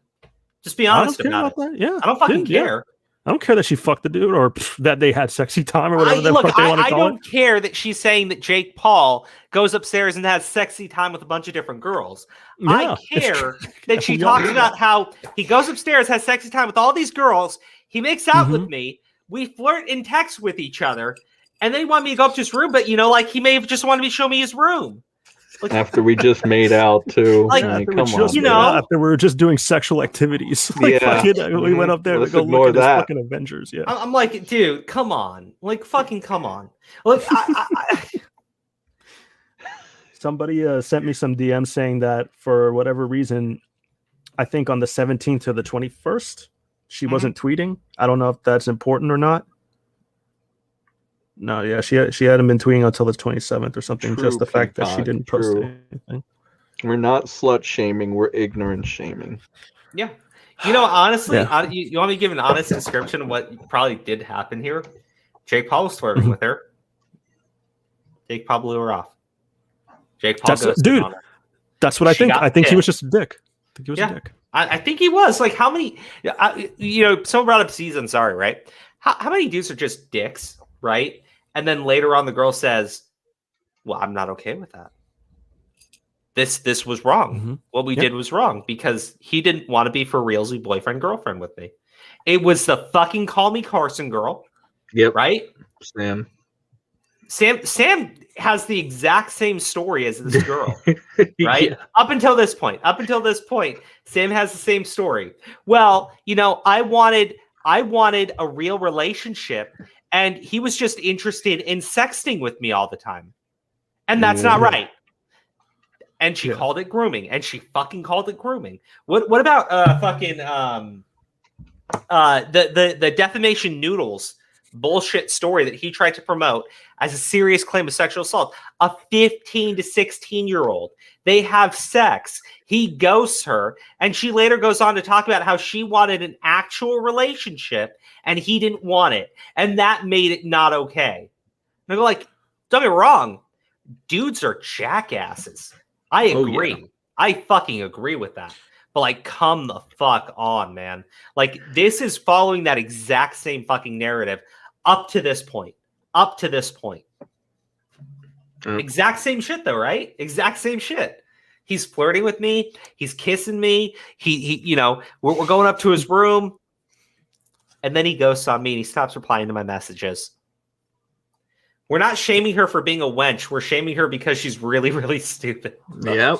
A: Just be honest about it.
F: That. Yeah,
A: I don't fucking
F: yeah.
A: care.
F: I don't care that she fucked the dude or that they had sexy time or whatever the fuck they want to call it.
A: I don't care that she's saying that Jake Paul goes upstairs and has sexy time with a bunch of different girls.
F: Yeah,
A: I care that she talks about how he goes upstairs, has sexy time with all these girls. He makes out with me. We flirt and text with each other. And then he wanted me to go up to his room, but, he may have just wanted me to show me his room. Like,
G: after we just made out, too.
A: Like,
G: come on.
F: After we were just doing sexual activities. Like, we went up there to go look at his fucking Avengers. Yeah.
A: I'm like, dude, come on. Like, fucking come on. Look,
F: Somebody sent me some DMs saying that for whatever reason, I think on the 17th or the 21st, she wasn't tweeting. I don't know if that's important or not. No, yeah, she hadn't been tweeting until the 27th or something.
G: True,
F: just the fact that she didn't post
G: true.
F: anything.
G: We're not slut shaming. We're ignorant shaming.
A: Yeah. Honestly, you want me to give an honest description of what probably did happen here? Jake Paul was flirting with her. Jake Paul blew her off. Jake Paul
F: dude, that's what I think. I think he was just a dick. I think he was a dick.
A: I think he was. Like, how many, someone brought up Season, sorry, right? How many dudes are just dicks, right? And then later on, the girl says, well, I'm not okay with that. This was wrong.
F: Mm-hmm.
A: What we did was wrong because he didn't want to be for realsy boyfriend, girlfriend with me. It was the fucking Call Me Carson girl.
G: Yep.
A: Right?
G: Sam
A: has the exact same story as this girl. Right?
G: Yeah.
A: Up until this point, Sam has the same story. Well, I wanted a real relationship. And he was just interested in sexting with me all the time. And that's not right. And she called it grooming. And she fucking called it grooming. What about the defamation noodles bullshit story that he tried to promote as a serious claim of sexual assault? A 15 to 16-year-old. They have sex. He ghosts her. And she later goes on to talk about how she wanted an actual relationship and he didn't want it. And that made it not okay. And I'm like, don't get me wrong. Dudes are jackasses. I agree.
G: Oh, yeah.
A: I fucking agree with that. But like, come the fuck on, man. Like, this is following that exact same fucking narrative up to this point. Exact same shit though, right? Exact same shit. He's flirting with me. He's kissing me. He we're going up to his room. And then he ghosts on me and he stops replying to my messages. We're not shaming her for being a wench. We're shaming her because she's really, really stupid.
G: Yep.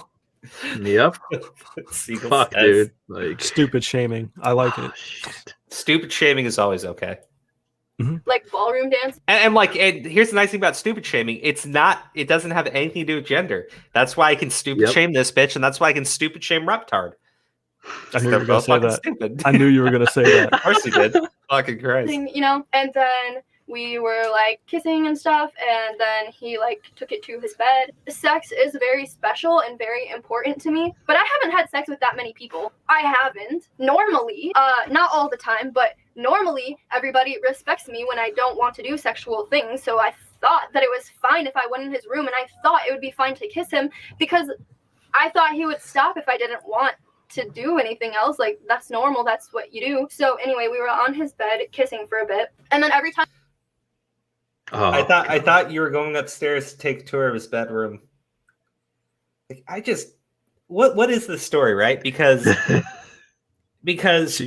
A: Fuck,
G: dude. Like,
F: stupid shaming. I like it.
G: Shit.
A: Stupid shaming is always okay.
H: Like ballroom dance.
A: And here's the nice thing about stupid shaming. It doesn't have anything to do with gender. That's why I can stupid shame this bitch, and that's why I can stupid shame Reptard.
F: I knew you were going to say that.
A: Stupid.
F: I knew you were going to say that.
A: Of course you did. Fucking Christ.
H: And then we were like kissing and stuff, and then he like took it to his bed. Sex is very special and very important to me, but I haven't had sex with that many people. I haven't. Normally, not all the time, but normally everybody respects me when I don't want to do sexual things, so I thought that it was fine if I went in his room, and I thought it would be fine to kiss him because I thought he would stop if I didn't want to do anything else. Like, that's normal, that's what you do. So anyway, we were on his bed kissing for a bit, and then every time
A: I thought you were going upstairs to take a tour of his bedroom. Like, what is the story, right? Because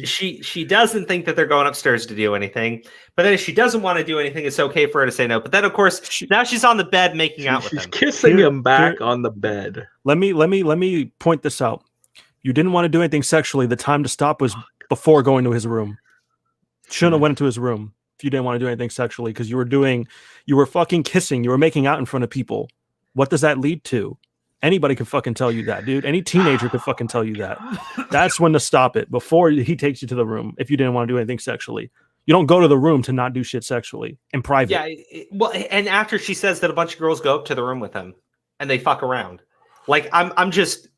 A: she doesn't think that they're going upstairs to do anything, but then if she doesn't want to do anything, it's okay for her to say no. But then of course now she's on the bed making out with him.
G: She's kissing him back on the bed.
F: Let me point this out. You didn't want to do anything sexually. The time to stop was before going to his room. Shouldn't have went into his room if you didn't want to do anything sexually, because you were fucking kissing. You were making out in front of people. What does that lead to? Anybody could fucking tell you that, dude. Any teenager could fucking tell you that. That's when to stop it, before he takes you to the room if you didn't want to do anything sexually. You don't go to the room to not do shit sexually in private.
A: Yeah, well, and after she says that a bunch of girls go up to the room with him and they fuck around. Like, I'm just...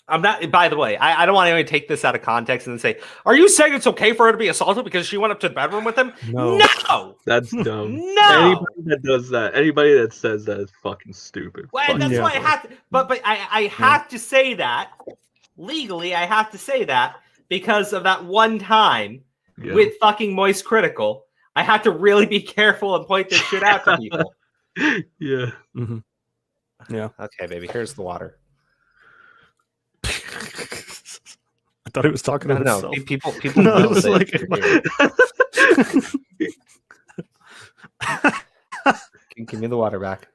A: I'm not. By the way, I don't want anyone to take this out of context and say, "Are you saying it's okay for her to be assaulted because she went up to the bedroom with him?"
F: No.
A: No,
G: That's dumb.
A: no.
G: Anybody that does that, anybody that says that is fucking stupid.
A: Well, and that's why I have to. But I have to say that legally. I have to say that because of that one time with fucking Moist Critical. I have to really be careful and point this shit out to people.
G: Yeah.
F: Mm-hmm. Yeah.
A: Okay, baby. Here's the water.
F: I thought he was talking to himself.
A: No, people
F: No,
A: will
F: it was
A: say
F: like-
A: Give me the water back.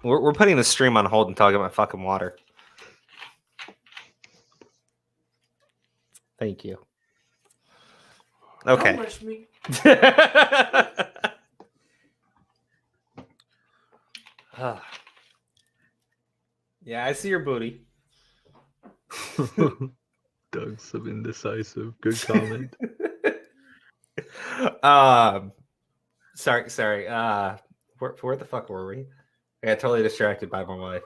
A: We're putting the stream on hold until I get my fucking water. Thank you. Okay.
B: Don't rush me.
A: Yeah, I see your booty.
G: Doug's some indecisive. Good comment.
A: Sorry. Where the fuck were we? I got totally distracted by my wife.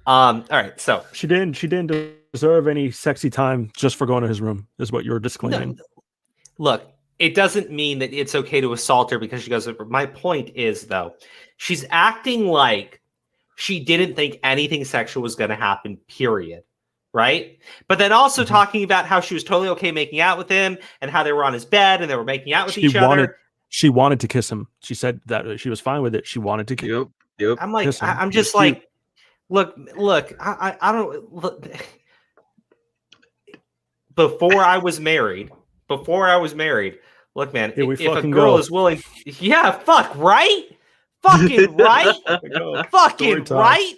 A: All right, so
F: She didn't deserve any sexy time just for going to his room, is what you're disclaiming.
A: No, look, it doesn't mean that it's okay to assault her because she goes. My point is, though, she's acting like she didn't think anything sexual was going to happen, period. Right? But then also talking about how she was totally okay making out with him and how they were on his bed and they were making out with each other.
F: She wanted to kiss him. She said that she was fine with it. She wanted to kiss him.
G: Yep.
A: I'm like,
F: Kiss him.
A: I'm just like, look, I don't look. Before I was married, look, man,
F: Here we
A: if a
F: fucking
A: girl
F: go.
A: is willing, yeah, fuck, right? Fucking right? Fucking
F: time.
A: right?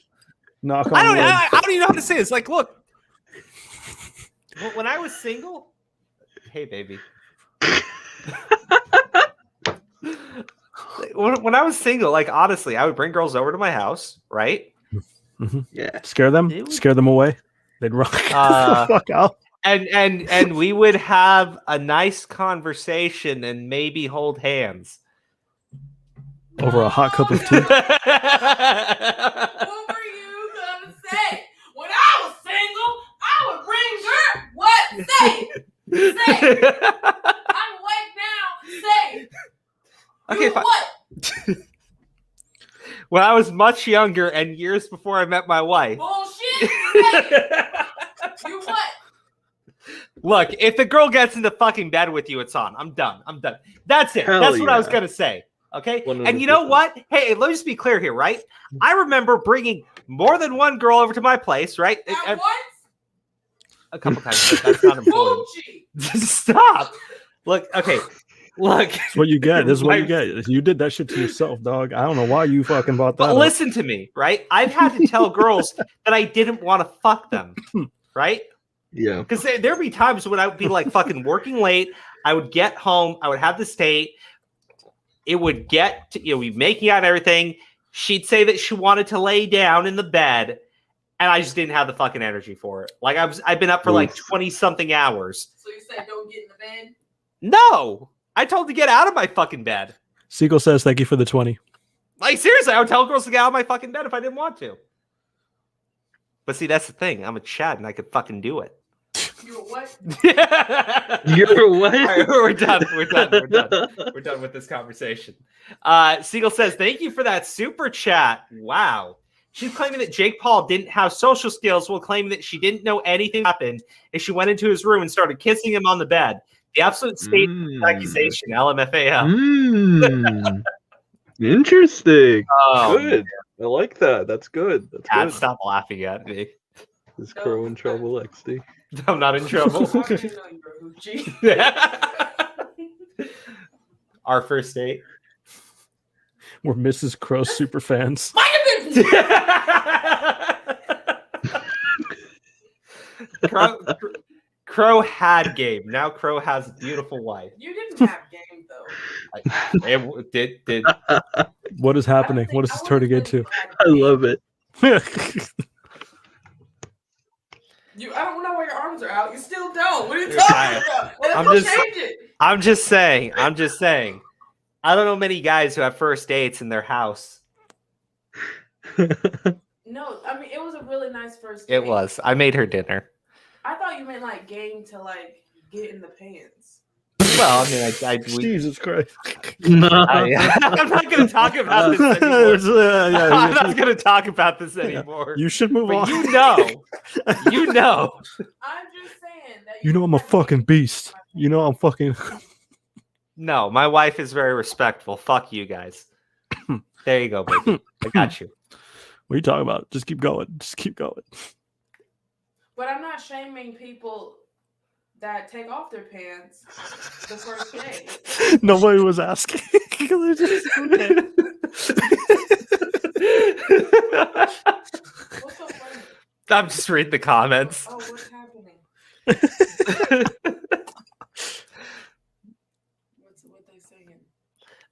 F: Knock on
A: I don't even know how to say this. Like, look, when I was single, hey, baby. When I was single, like, honestly, I would bring girls over to my house, right?
F: Mm-hmm.
G: Yeah.
F: Scare them away. They'd run the fuck out.
A: And we would have a nice conversation and maybe hold hands
F: Over a hot cup of tea.
B: What were you gonna say? When I was single, I would bring her. What? Say it. Say it. I'm awake now. Say it.
A: Okay, fine.
B: What?
A: When I was much younger and years before I met my wife.
B: Bullshit. Say it. You what?
A: Look, if the girl gets into fucking bed with you, it's on. I'm done. That's it.
G: Hell
A: That's what I was
G: yeah.
A: gonna say. Okay.
G: 100%.
A: And you know what? Hey, let me just be clear here, right? I remember bringing more than one girl over to my place, right?
B: At once?
A: A couple times. But that's not important.
B: Gucci.
A: Stop. Look. Okay. Look.
F: That's what you get. This is what you get. You did that shit to yourself, dog. I don't know why you fucking bought that.
A: But listen to me, right? I've had to tell girls that I didn't want to fuck them, right?
G: Yeah.
A: Because there'd be times when I would be like fucking working late. I would get home. I would have the state. It would get to, we'd making out and everything. She'd say that she wanted to lay down in the bed, and I just didn't have the fucking energy for it. Like I've been up for like 20 something hours.
B: So you said don't get in the bed?
A: No, I told to get out of my fucking bed.
F: Seagull says, "Thank you for the 20."
A: Like seriously, I would tell girls to get out of my fucking bed if I didn't want to. But see, that's the thing. I'm a Chad, and I could fucking do it.
B: You a what?
G: You're what?
A: All right, we're done. We're done with this conversation. Seagull says, thank you for that super chat. Wow. She's claiming that Jake Paul didn't have social skills while claiming that she didn't know anything happened and she went into his room and started kissing him on the bed. The absolute state accusation, LMFAO.
G: Interesting.
A: Oh,
G: good. I like that. That's good. That's
A: Dad,
G: good.
A: stop laughing at me.
G: Is Crow in trouble, XD?
A: I'm not in trouble. Our first date.
F: We're Mrs. Crow super fans.
A: Crow had game. Now Crow has a beautiful wife.
B: You didn't have game though.
A: It did.
F: What is happening? What is this turning into?
G: I love it.
B: I don't know why your arms are out. You still don't. What are you talking about?
A: I'm just saying. I don't know many guys who have first dates in their house.
B: No, No, I mean it was a really nice first date.
A: It was. I made her dinner.
B: I thought you meant like game to like get in the pants.
A: Well, I mean,
F: Jesus Christ.
A: I'm not going to talk about this anymore. I'm not going to talk about this anymore.
F: You should move on.
A: You know. You know.
B: I'm just saying that
F: You know I'm a fucking beast. You know I'm fucking...
A: No, my wife is very respectful. Fuck you guys. There you go, baby. I got you.
F: What are you talking about? Just keep going. Just keep going.
B: But I'm not shaming people that take off their pants the first day.
F: Nobody was asking.
B: What's so funny?
A: I'm just reading the comments.
B: Oh, what's happening? What they saying?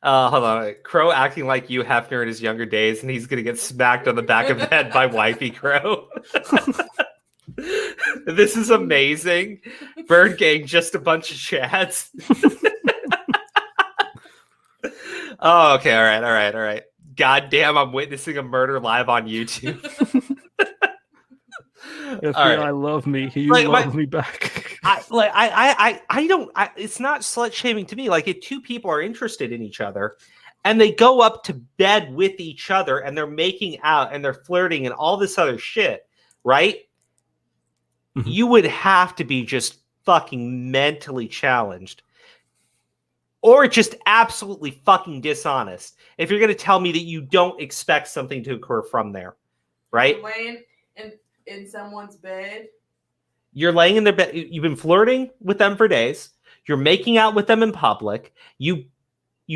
A: Hold on. Crow acting like you Hefner in his younger days, and he's gonna get smacked on the back of the head by Wifey Crow. This is amazing. Bird Gang, just a bunch of chads. Oh, okay. All right. God damn, I'm witnessing a murder live on YouTube.
F: If
A: All right.
F: I love me, you love me back.
A: It's not slut shaming to me. Like, if two people are interested in each other and they go up to bed with each other and they're making out and they're flirting and all this other shit, right? Mm-hmm. You would have to be just fucking mentally challenged or just absolutely fucking dishonest if you're going to tell me that you don't expect something to occur from there, right?
B: You're laying in someone's bed.
A: You're laying in their bed. You've been flirting with them for days. You're making out with them in public. You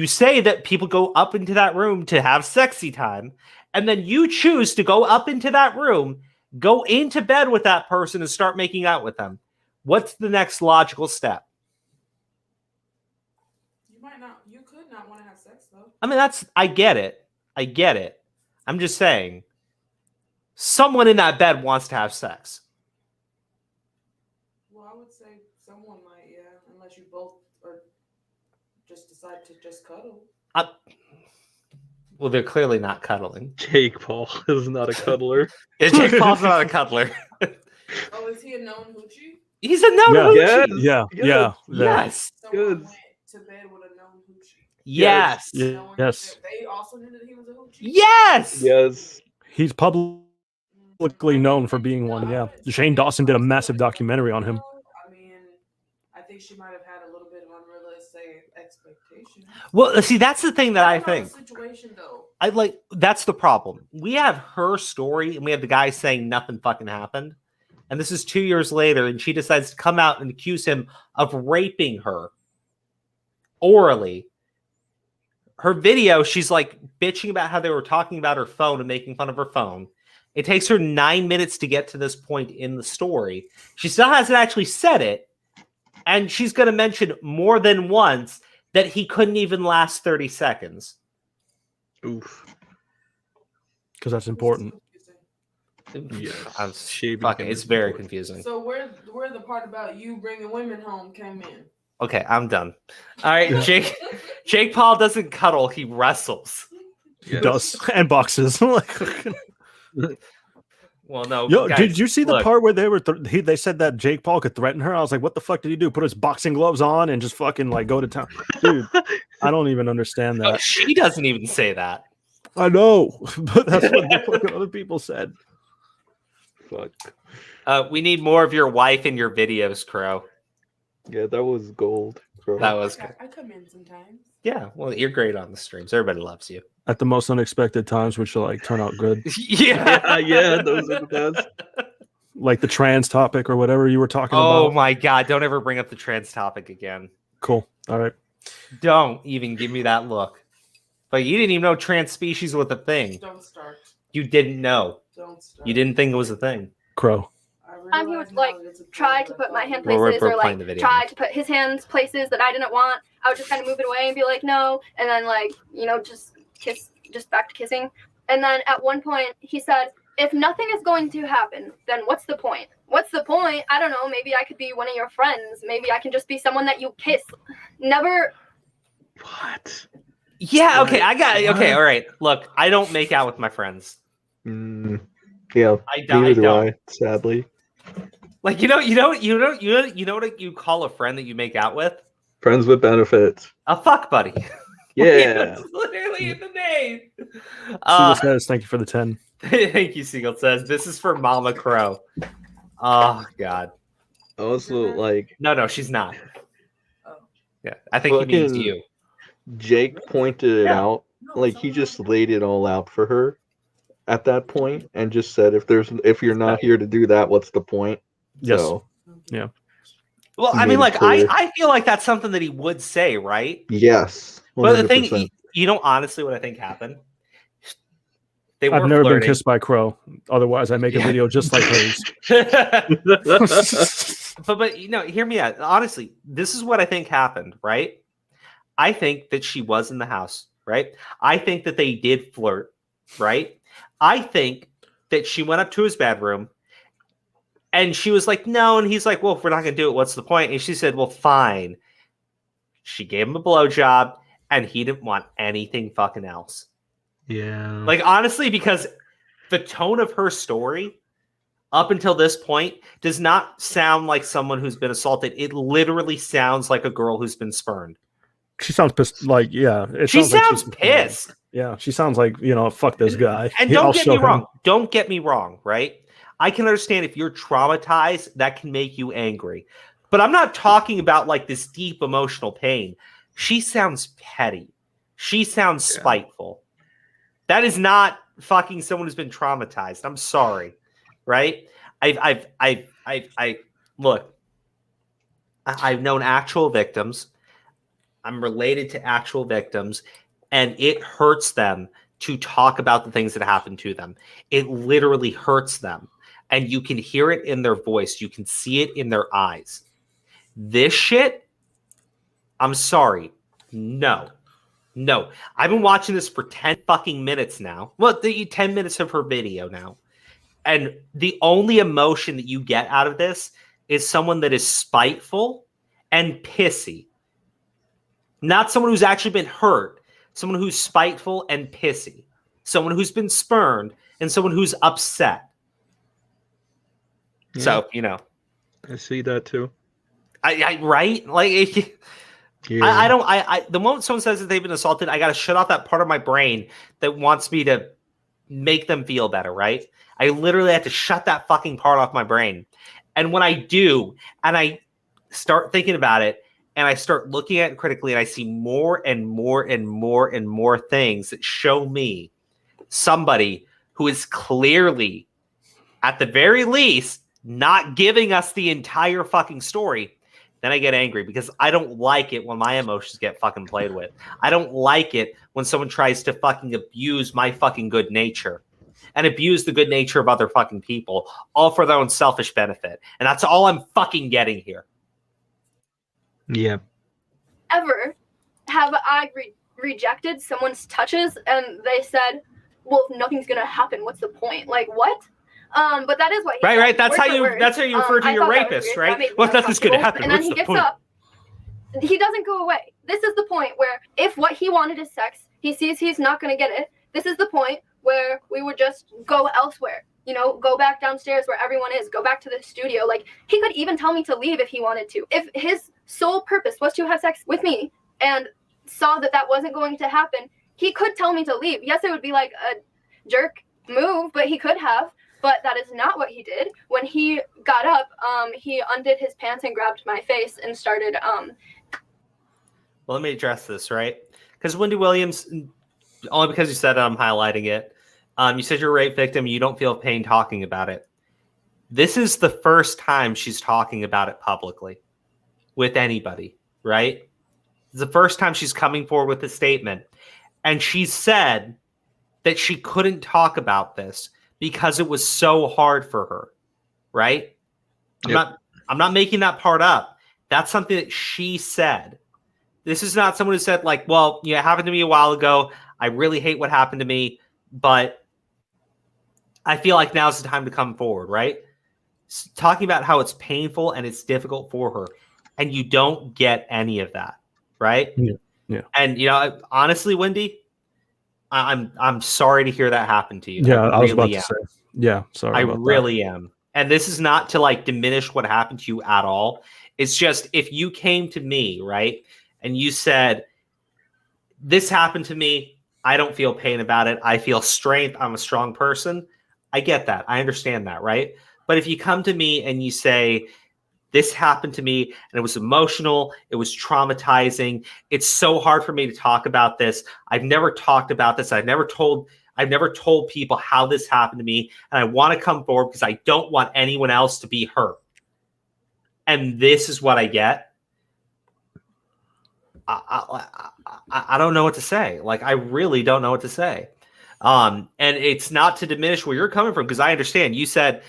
A: say that people go up into that room to have sexy time, and then you choose to go up into that room, go into bed with that person, and start making out with them. What's the next logical step?
B: You could not want to have sex though.
A: I mean, I get it. I'm just saying, someone in that bed wants to have sex.
B: Well, I would say someone might, yeah, unless you both or just decide to just cuddle.
A: Well, they're clearly not cuddling.
G: Jake Paul is not a cuddler.
A: Yeah, Jake Paul's not a cuddler.
B: Oh, is he a known hoochie?
A: He's a known hoochie.
F: Yes.
B: Someone went to bed with a known hoochie.
A: Yes.
F: Yes.
B: They also knew that he was a hoochie.
A: Yes.
G: Yes.
F: He's publicly known for being one. Yeah. Shane Dawson did a massive documentary on him.
B: I mean, I think she might have had a little bit of unrealistic expectations.
A: Well, see, that's the thing that I think.
B: Situation though.
A: That's the problem. We have her story and we have the guy saying nothing fucking happened. And this is 2 years later, and she decides to come out and accuse him of raping her orally. Her video, she's like bitching about how they were talking about her phone and making fun of her phone. It takes her 9 minutes to get to this point in the story. She still hasn't actually said it. And she's going to mention more than once that he couldn't even last 30 seconds.
G: Oof.
F: Because that's important.
G: Yeah,
A: it's very confusing.
B: So where the part about you bringing women home came in?
A: Okay, I'm done. All right, Jake Paul doesn't cuddle; he wrestles.
F: He does, and boxes.
A: Well, no.
F: Yo,
A: guys,
F: did you see the part where they said that Jake Paul could threaten her? I was like, what the fuck did he do? Put his boxing gloves on and just fucking like go to town, dude. I don't even understand that.
A: No, she doesn't even say that.
F: I know, but that's what the fucking other people said.
G: Fuck.
A: We need more of your wife in your videos, Crow.
G: Yeah, that was gold, Crow.
A: That was good.
B: I come in sometimes.
A: Yeah, well, you're great on the streams. Everybody loves you.
F: At the most unexpected times, which will like turn out good.
A: Yeah,
G: those are the best.
F: Like the trans topic or whatever you were talking about.
A: Oh my god! Don't ever bring up the trans topic again.
F: Cool. All right.
A: Don't even give me that look. But you didn't even know trans species was a thing.
B: Don't start.
A: You didn't know.
B: Don't start.
A: You didn't think it was a thing.
F: Crow.
H: He would like try to put my hand places or like try to put his hands places that I didn't want. I would just kind of move it away and be like, no. And then like, just kiss, just back to kissing. And then at one point he said, if nothing is going to happen, then what's the point? What's the point? I don't know. Maybe I could be one of your friends. Maybe I can just be someone that you kiss. Never.
G: What?
A: Yeah. Okay. I got it. Okay. All right. Look, I don't make out with my friends.
G: Yeah, neither do
A: don't.
G: I, sadly.
A: Like you know what you call a friend that you make out with?
G: Friends with benefits.
A: A fuck buddy.
G: Yeah.
A: It's literally in the name.
F: Seagull Says, thank you for the 10.
A: Thank you, Seagull Says. This is for Mama Crow. Oh God.
G: Also, like,
A: No, she's not.
B: Oh.
A: Yeah, I think he means
G: fucking
A: you.
G: Jake pointed it out. Like, he just laid it all out for her at that point and just said, if you're not here to do that, what's the point?
F: Yes.
G: So,
F: Yeah.
A: Well,
G: he
A: I mean,
G: made it
A: like
G: clear.
A: I feel like that's something that he would say, right?
G: Yes. 100%.
A: But the thing, honestly, what I think happened.
F: I've never been kissed by a crow. Otherwise, I make a video just like hers.
A: but hear me out. Honestly, this is what I think happened, right? I think that she was in the house, right? I think that they did flirt, right? I think that she went up to his bedroom and she was like, no. And he's like, well, if we're not going to do it, what's the point? And she said, well, fine. She gave him a blowjob and he didn't want anything fucking else.
G: Yeah.
A: Like, honestly, because the tone of her story up until this point does not sound like someone who's been assaulted. It literally sounds like a girl who's been spurned.
F: She sounds pissed. Like, yeah.
A: She sounds pissed.
F: Yeah, she sounds like, fuck this guy.
A: And don't get me wrong. Don't get me wrong, right? I can understand if you're traumatized, that can make you angry. But I'm not talking about like this deep emotional pain. She sounds petty. She sounds spiteful. That is not fucking someone who's been traumatized. I'm sorry, right? I've known actual victims. I'm related to actual victims, and it hurts them to talk about the things that happened to them. It literally hurts them, and you can hear it in their voice. You can see it in their eyes. This shit, I'm sorry. No. I've been watching this for 10 fucking minutes now. Well, 10 minutes of her video now. And the only emotion that you get out of this is someone that is spiteful and pissy. Not someone who's actually been hurt. Someone who's spiteful and pissy. Someone who's been spurned and someone who's upset. Yeah. So,
G: I see that too.
A: Right? Like, the moment someone says that they've been assaulted, I got to shut off that part of my brain that wants me to make them feel better, right? I literally have to shut that fucking part off my brain. And when I do, and I start thinking about it, and I start looking at it critically, and I see more and more and more and more things that show me somebody who is clearly, at the very least, not giving us the entire fucking story, then I get angry because I don't like it when my emotions get fucking played with. I don't like it when someone tries to fucking abuse my fucking good nature and abuse the good nature of other fucking people, all for their own selfish benefit. And that's all I'm fucking getting here.
G: Yeah.
H: Ever have I rejected someone's touches and they said, well, if nothing's going to happen, what's the point? Like, what? But that is what he said.
A: Right. That's how you refer to your rapist, right? Well, if nothing's going to happen,
H: and then
A: what's
H: he
A: the
H: gets
A: point?
H: up. He doesn't go away. This is the point where if what he wanted is sex, he sees he's not going to get it. This is the point where we would just go elsewhere. Go back downstairs where everyone is. Go back to the studio. Like, he could even tell me to leave if he wanted to. If his sole purpose was to have sex with me and saw that wasn't going to happen, he could tell me to leave. Yes, it would be like a jerk move, but he could have. But that is not what he did. When he got up, he undid his pants and grabbed my face and started. Well,
A: let me address this, right? Because Wendy Williams, only because you said it, I'm highlighting it. You said you're a rape victim. You don't feel pain talking about it. This is the first time she's talking about it publicly with anybody, right? It's the first time she's coming forward with a statement. And she said that she couldn't talk about this because it was so hard for her, right?
G: Yep.
A: I'm not making that part up. That's something that she said. This is not someone who said, like, well, it happened to me a while ago. I really hate what happened to me, but I feel like now's the time to come forward, right? Talking about how it's painful and it's difficult for her, and you don't get any of that, right?
F: Yeah.
A: And honestly, Wendy, I'm sorry to hear that happen to you.
F: Yeah, I was about to say. Yeah, sorry.
A: I
F: about
A: really am. And this is not to like diminish what happened to you at all. It's just if you came to me, right, and you said, this happened to me, I don't feel pain about it. I feel strength. I'm a strong person. I get that. I understand that, right? But if you come to me and you say, this happened to me and it was emotional, it was traumatizing, it's so hard for me to talk about this. I've never talked about this. I've never told people how this happened to me, and I want to come forward because I don't want anyone else to be hurt. And this is what I get. I don't know what to say. Like, I really don't know what to say. And it's not to diminish where you're coming from, because I understand. You said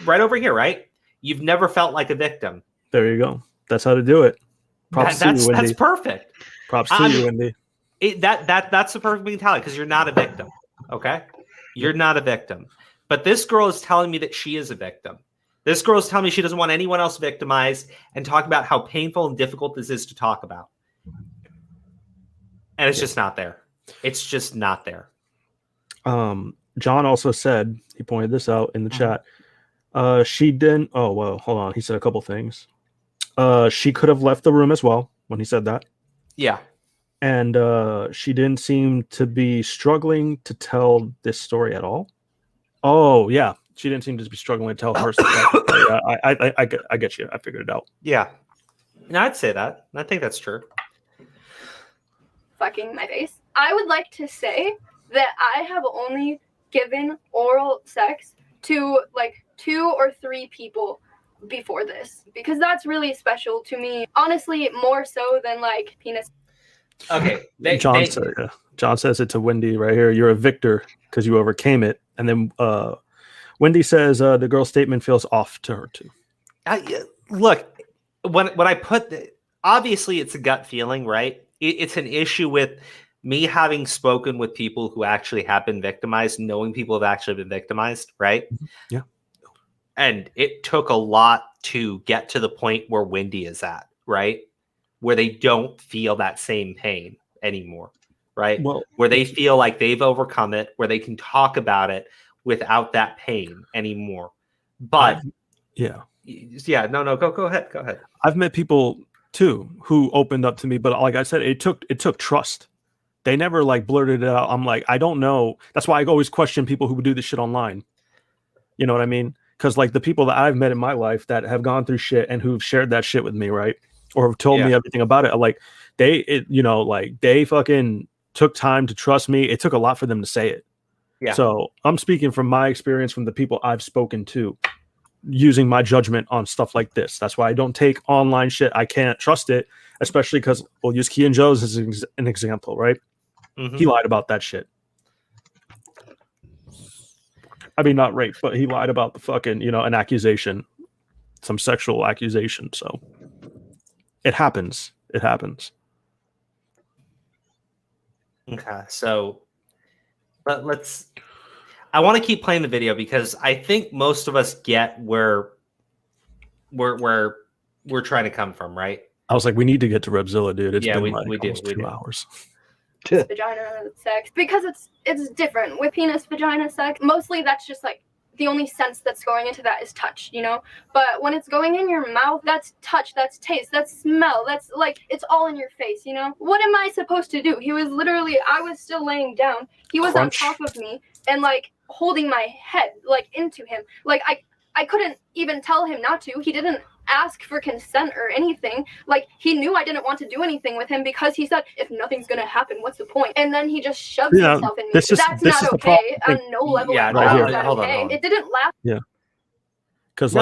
A: right over here, right? You've never felt like a victim.
F: There you go. That's how to do it. Props to you, Wendy.
A: That's perfect.
F: Props to you, Wendy.
A: That's the perfect mentality, because you're not a victim. Okay, you're not a victim. But this girl is telling me that she is a victim. This girl is telling me she doesn't want anyone else victimized, and talk about how painful and difficult this is to talk about. And it's just not there. It's just not there.
F: John also said, he pointed this out in the chat. She didn't. Oh, well, hold on. He said a couple things. She could have left the room as well when he said that.
A: Yeah.
F: And she didn't seem to be struggling to tell this story at all. Oh, yeah. She didn't seem to be struggling to tell her story. I get you. I figured it out.
A: Yeah. No, I'd say that. I think that's true.
H: Fucking my face. I would like to say that I have only given oral sex to like 2 or 3 people before this, because that's really special to me. Honestly, more so than like penis.
A: Okay.
F: John says it to Wendy right here. You're a victor because you overcame it. And then Wendy says the girl's statement feels off to her too.
A: Look, when I put obviously it's a gut feeling, right? It's an issue with me having spoken with people who actually have been victimized, knowing people have actually been victimized, right?
F: Yeah.
A: And it took a lot to get to the point where Wendy is at, right? Where they don't feel that same pain anymore, right?
F: Well,
A: where they feel like they've overcome it, where they can talk about it without that pain anymore. But
F: no,
A: go ahead.
F: I've met people too who opened up to me, but like I said, it took trust. They never like blurted it out. I'm like, I don't know. That's why I always question people who do this shit online. You know what I mean? Because like the people that I've met in my life that have gone through shit and who've shared that shit with me, right? Or have told me everything about it. Like they fucking took time to trust me. It took a lot for them to say it. Yeah. So I'm speaking from my experience from the people I've spoken to, using my judgment on stuff like this. That's why I don't take online shit. I can't trust it, especially because we'll use Key and Joe's as an example, right? Mm-hmm. He lied about that shit. I mean, not rape, but he lied about the fucking, an accusation, some sexual accusation. So it happens. It happens.
A: Okay. So, but I want to keep playing the video because I think most of us get where we're trying to come from, right?
F: I was like, we need to get to Repzilla, dude. It's been
A: we do.
F: 2 hours.
H: Vagina sex, because it's different with penis vagina sex. Mostly that's just like the only sense that's going into that is touch, but when it's going in your mouth, that's touch, that's taste, that's smell, that's like it's all in your face. What am I supposed to do? He was literally, I was still laying down, he was on top of me and like holding my head like into him. Like I couldn't even tell him not to. He didn't ask for consent or anything. Like he knew I didn't want to do anything with him because he said, if nothing's gonna happen, what's the point? And then he just shoves himself in me. That's not okay. On no level.
A: Yeah,
H: hold on. It didn't last.
F: Yeah. Because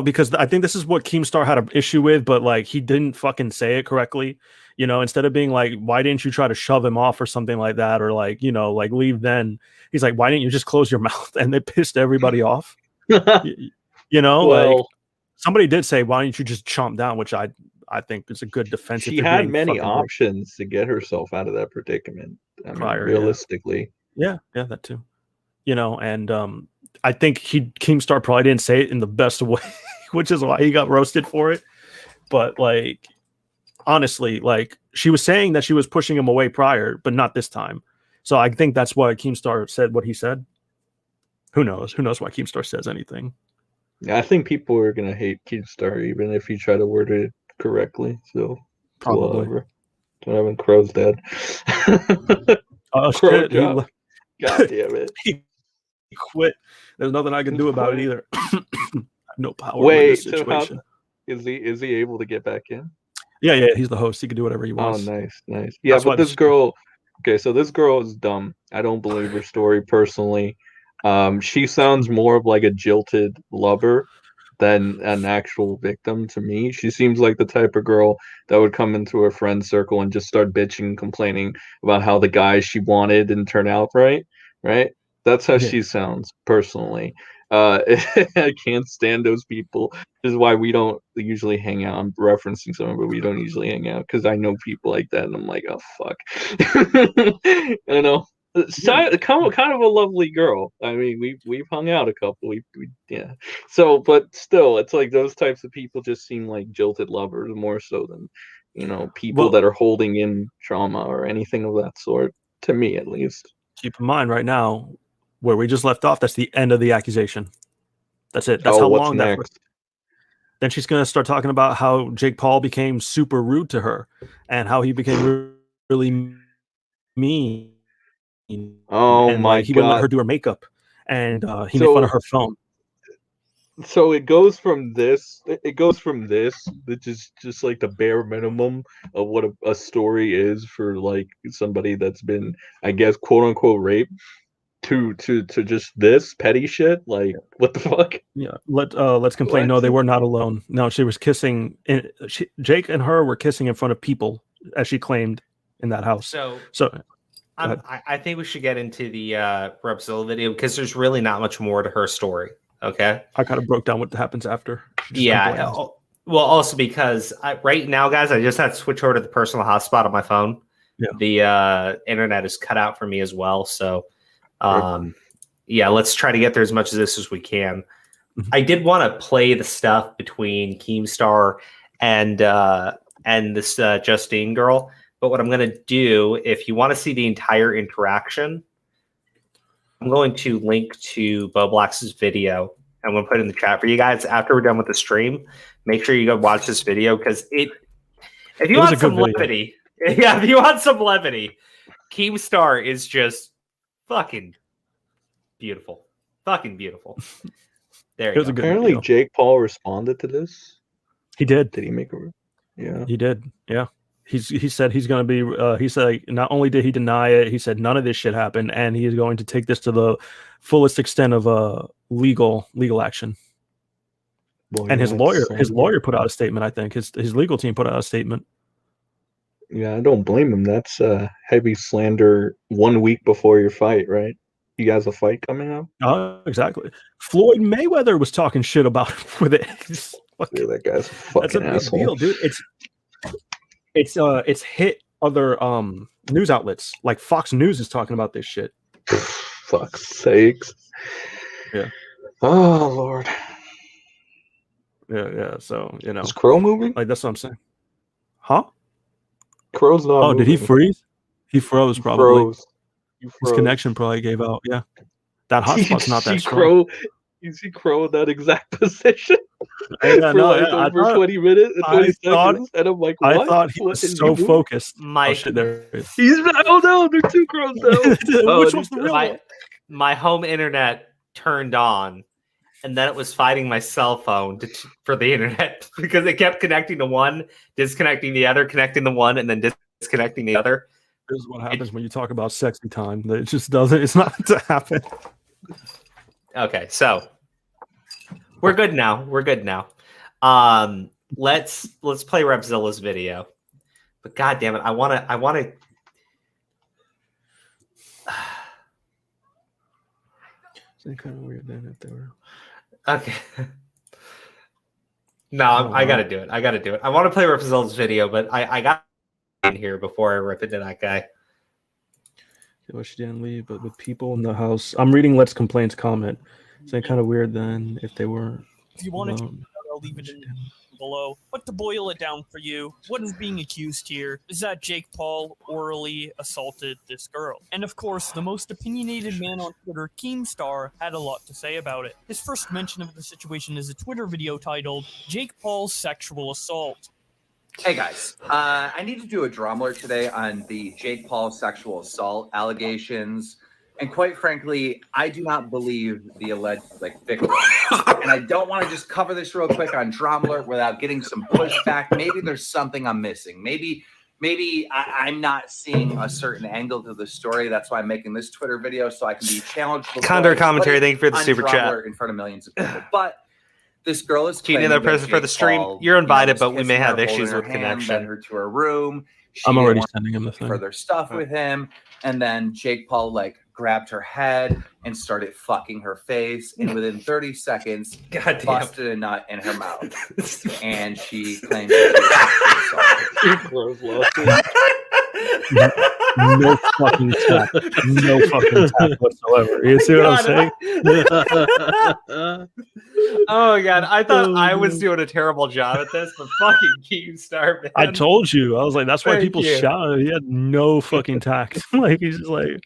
F: because I think this is what Keemstar had an issue with, but like he didn't fucking say it correctly. Instead of being like, why didn't you try to shove him off or something like that, or like, like leave then? He's like, why didn't you just close your mouth? And it pissed everybody off. Like somebody did say, why don't you just chomp down, which I think is a good defense.
G: She had many options to get herself out of that predicament. Realistically.
F: Yeah, that too. And I think Keemstar probably didn't say it in the best way, which is why he got roasted for it. But like, honestly, like she was saying that she was pushing him away prior, but not this time. So I think that's why Keemstar said what he said. Who knows? Who knows why Keemstar says anything?
G: Yeah, I think people are gonna hate Keemstar even if you try to word it correctly. So
F: Probably.
G: whatever. Having Crow's dead.
F: Oh
G: Crow
F: shit!
G: job. God damn it!
F: He quit. There's nothing I can do about it either. I have no power in
G: Wait,
F: this
G: so
F: situation.
G: is he able to get back in?
F: Yeah, he's the host. He can do whatever he wants.
G: Oh, nice. Yeah,
F: That's why
G: but this girl. Okay, so this girl is dumb. I don't believe her story personally. She sounds more of like a jilted lover than an actual victim to me. She seems like the type of girl that would come into her friend circle and just start bitching and complaining about how the guy she wanted didn't turn out right. That's how she sounds personally. I can't stand those people. This is why we don't usually hang out. I'm referencing someone, but we don't usually hang out because I know people like that, and I'm like, oh fuck. You know, kind of a lovely girl. I mean, we've hung out a couple. Yeah. So, but still, it's like those types of people just seem like jilted lovers more so than people that are holding in trauma or anything of that sort. To me, at least.
F: Keep in mind, right now, where we just left off, that's the end of the accusation. That's it. That's how long that. Then she's going to start talking about how Jake Paul became super rude to her and how he became really mean.
G: Oh
F: and
G: my
F: he
G: God.
F: wouldn't let her do her makeup, and he made fun of her phone.
G: So it goes from this, which is just like the bare minimum of what a story is for like somebody that's been, I guess, quote unquote raped, to just this petty shit. Like, what the fuck?
F: Yeah, let's complain.
G: What?
F: No, they were not alone. No, she was kissing. Jake and her were kissing in front of people, as she claimed, in that house.
A: So
F: I
A: think we should get into the Repzilla video because there's really not much more to her story. Okay,
F: I kind of broke down what happens after.
A: Yeah, well, also because right now, guys, I just had to switch over to the personal hotspot on my phone.
F: Yeah,
A: the internet is cut out for me as well. So, yeah, let's try to get there as much of this as we can. Mm-hmm. I did want to play the stuff between Keemstar and this Justine girl. But what I'm going to do, if you want to see the entire interaction, I'm going to link to Bo Black's video. I'm going to put it in the chat for you guys. After we're done with the stream, make sure you go watch this video because if you want some levity, if you want some levity, Keemstar is just fucking beautiful. Fucking beautiful. There you go.
G: Apparently, Jake Paul responded to this.
F: He did.
G: Did he make a? Yeah,
F: he did. Yeah. He said he's going to be, he said not only did he deny it, he said none of this shit happened, and he is going to take this to the fullest extent of legal action. Boy, and his lawyer put out a statement, I think. His legal team put out a statement.
G: Yeah, I don't blame him. That's heavy slander 1 week before your fight, right? You guys a fight coming up?
F: Exactly. Floyd Mayweather was talking shit about it with it.
G: Yeah, that guy's a fucking asshole.
F: Deal, dude. It's hit other news outlets like Fox News is talking about this shit.
G: Fuck's sakes.
F: Yeah.
G: Oh Lord.
F: Yeah. So
G: is Crow moving?
F: Like that's what I'm saying. Huh?
G: Crow's not.
F: Moving. Did he freeze? He froze. Probably. His connection probably gave out. Yeah. That hotspot's not that strong.
G: You see Crow in that exact position
F: yeah,
G: for over 20 minutes, 20 seconds, and I'm like, what?
F: I thought he was so focused.
A: He's
G: oh no, there's two Crows now.
F: Which one's the real one?
A: My home internet turned on, and then it was fighting my cell phone for the internet because it kept connecting to one, disconnecting the other, connecting the one, and then disconnecting the other.
F: This is what happens when you talk about sexy time. It just doesn't. It's not to happen.
A: Okay, so we're good now. Let's play Repzilla's video. But god damn it, I wanna
F: It's kind of weird then if they were
A: okay. No, I gotta do it. I want to play Repzilla's video, but I got in here before I rip into that guy.
F: Well, she didn't leave, but with people in the house. I'm reading Let's Complain's comment. It's kind of weird then if they were.
I: If you wanted to, I'll leave it in below. But to boil it down for you, what is being accused here is that Jake Paul orally assaulted this girl. And of course, the most opinionated man on Twitter, Keemstar, had a lot to say about it. His first mention of the situation is a Twitter video titled, Jake Paul's Sexual Assault.
J: Hey guys, I need to do a drama alert today on the Jake Paul sexual assault allegations. And quite frankly, I do not believe the alleged victim. And I don't want to just cover this real quick on drama alert without getting some pushback. Maybe there's something I'm missing. Maybe I'm not seeing a certain angle to the story. That's why I'm making this Twitter video, so I can be challenged.
A: Condor Commentary, thank you for the super chat.
J: In front of millions of people. But this girl is
A: cheating their present for the stream. You're invited, but we may have issues with connection.
J: Led her to her room.
F: I'm already sending him the thing.
J: Further stuff with him, and then Jake Paul grabbed her head and started fucking her face, and within 30 seconds, busted a nut in her mouth, and she claimed
F: no fucking tap. No fucking tap whatsoever. You see what I'm saying?
A: Oh god, I thought I was doing a terrible job at this, but fucking Keemstar, man.
F: I told you. I was like, that's why people shout. He had no fucking tact. He's just like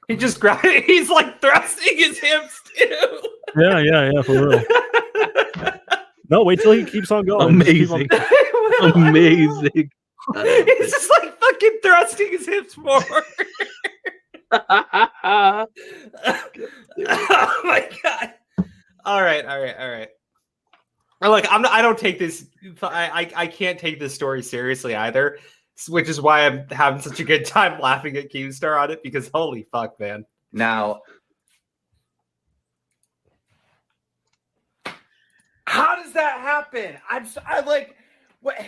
A: he just grabbed it. He's thrusting his hips too.
F: Yeah, for real. No, wait till he keeps on going.
G: Amazing. Amazing.
A: He's just fucking thrusting his hips forward. Oh my god. All right. Look, I don't take this. I can't take this story seriously either, which is why I'm having such a good time laughing at Keemstar on it, because holy fuck, man.
J: Now, how does that happen? What?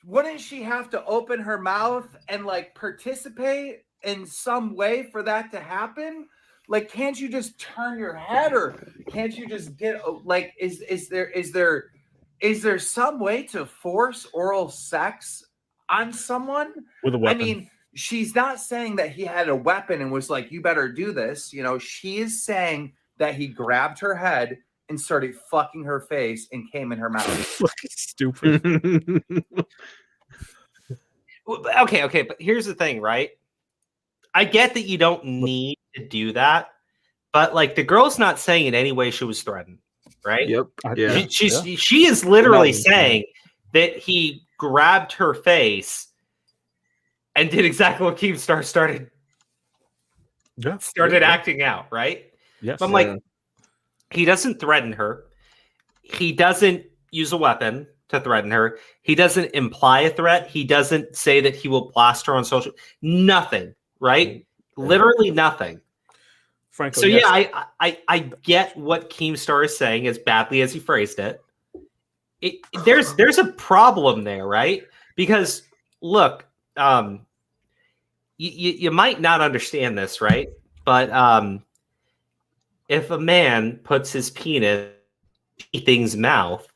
J: Wouldn't she have to open her mouth and participate in some way for that to happen? Can't you just turn your head, or can't you just get is there some way to force oral sex on someone
F: with a weapon?
J: I mean, she's not saying that he had a weapon and was like, you better do this. She is saying that he grabbed her head and started fucking her face and came in her mouth.
F: Fucking stupid.
A: Okay, but here's the thing, right? I get that you don't need to do that, but the girl's not saying in any way she was threatened, right?
G: Yep.
A: Yeah. She is literally saying that he grabbed her face and did exactly what Keemstar started acting out, right?
F: Yes.
A: But I'm he doesn't threaten her. He doesn't use a weapon to threaten her. He doesn't imply a threat. He doesn't say that he will blast her on social. Nothing, right? Literally nothing.
F: Frankly,
A: so yeah, I get what Keemstar is saying, as badly as he phrased it. There's a problem there, right? Because look, you might not understand this, right? But if a man puts his penis in thing's mouth,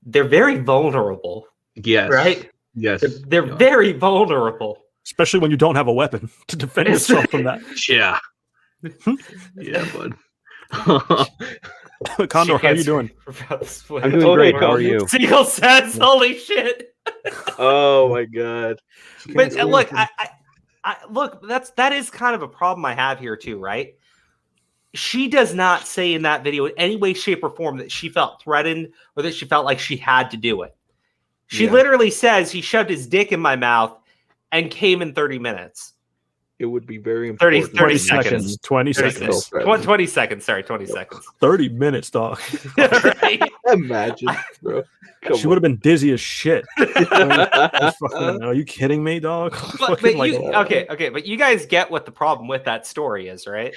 A: they're very vulnerable.
G: Yes.
A: Right?
G: Yes.
A: They're very vulnerable.
F: Especially when you don't have a weapon to defend yourself from that.
G: Yeah. Yeah, bud.
F: Condor, how are you doing?
K: I'm doing great. How are you?
A: Seagull Says, holy shit.
G: Oh my god.
A: But look, look, that is kind of a problem I have here too, right? She does not say in that video in any way, shape, or form that she felt threatened or that she felt like she had to do it. She literally says he shoved his dick in my mouth and came in 30 minutes.
G: It would be very important.
A: 30 seconds.
F: 20 seconds.
A: 20 seconds. Sorry, 20 seconds.
F: 30 minutes, dog.
A: Right?
G: Imagine, bro.
F: She would have been dizzy as shit. Are you kidding me, dog?
A: Okay, but you guys get what the problem with that story is, right?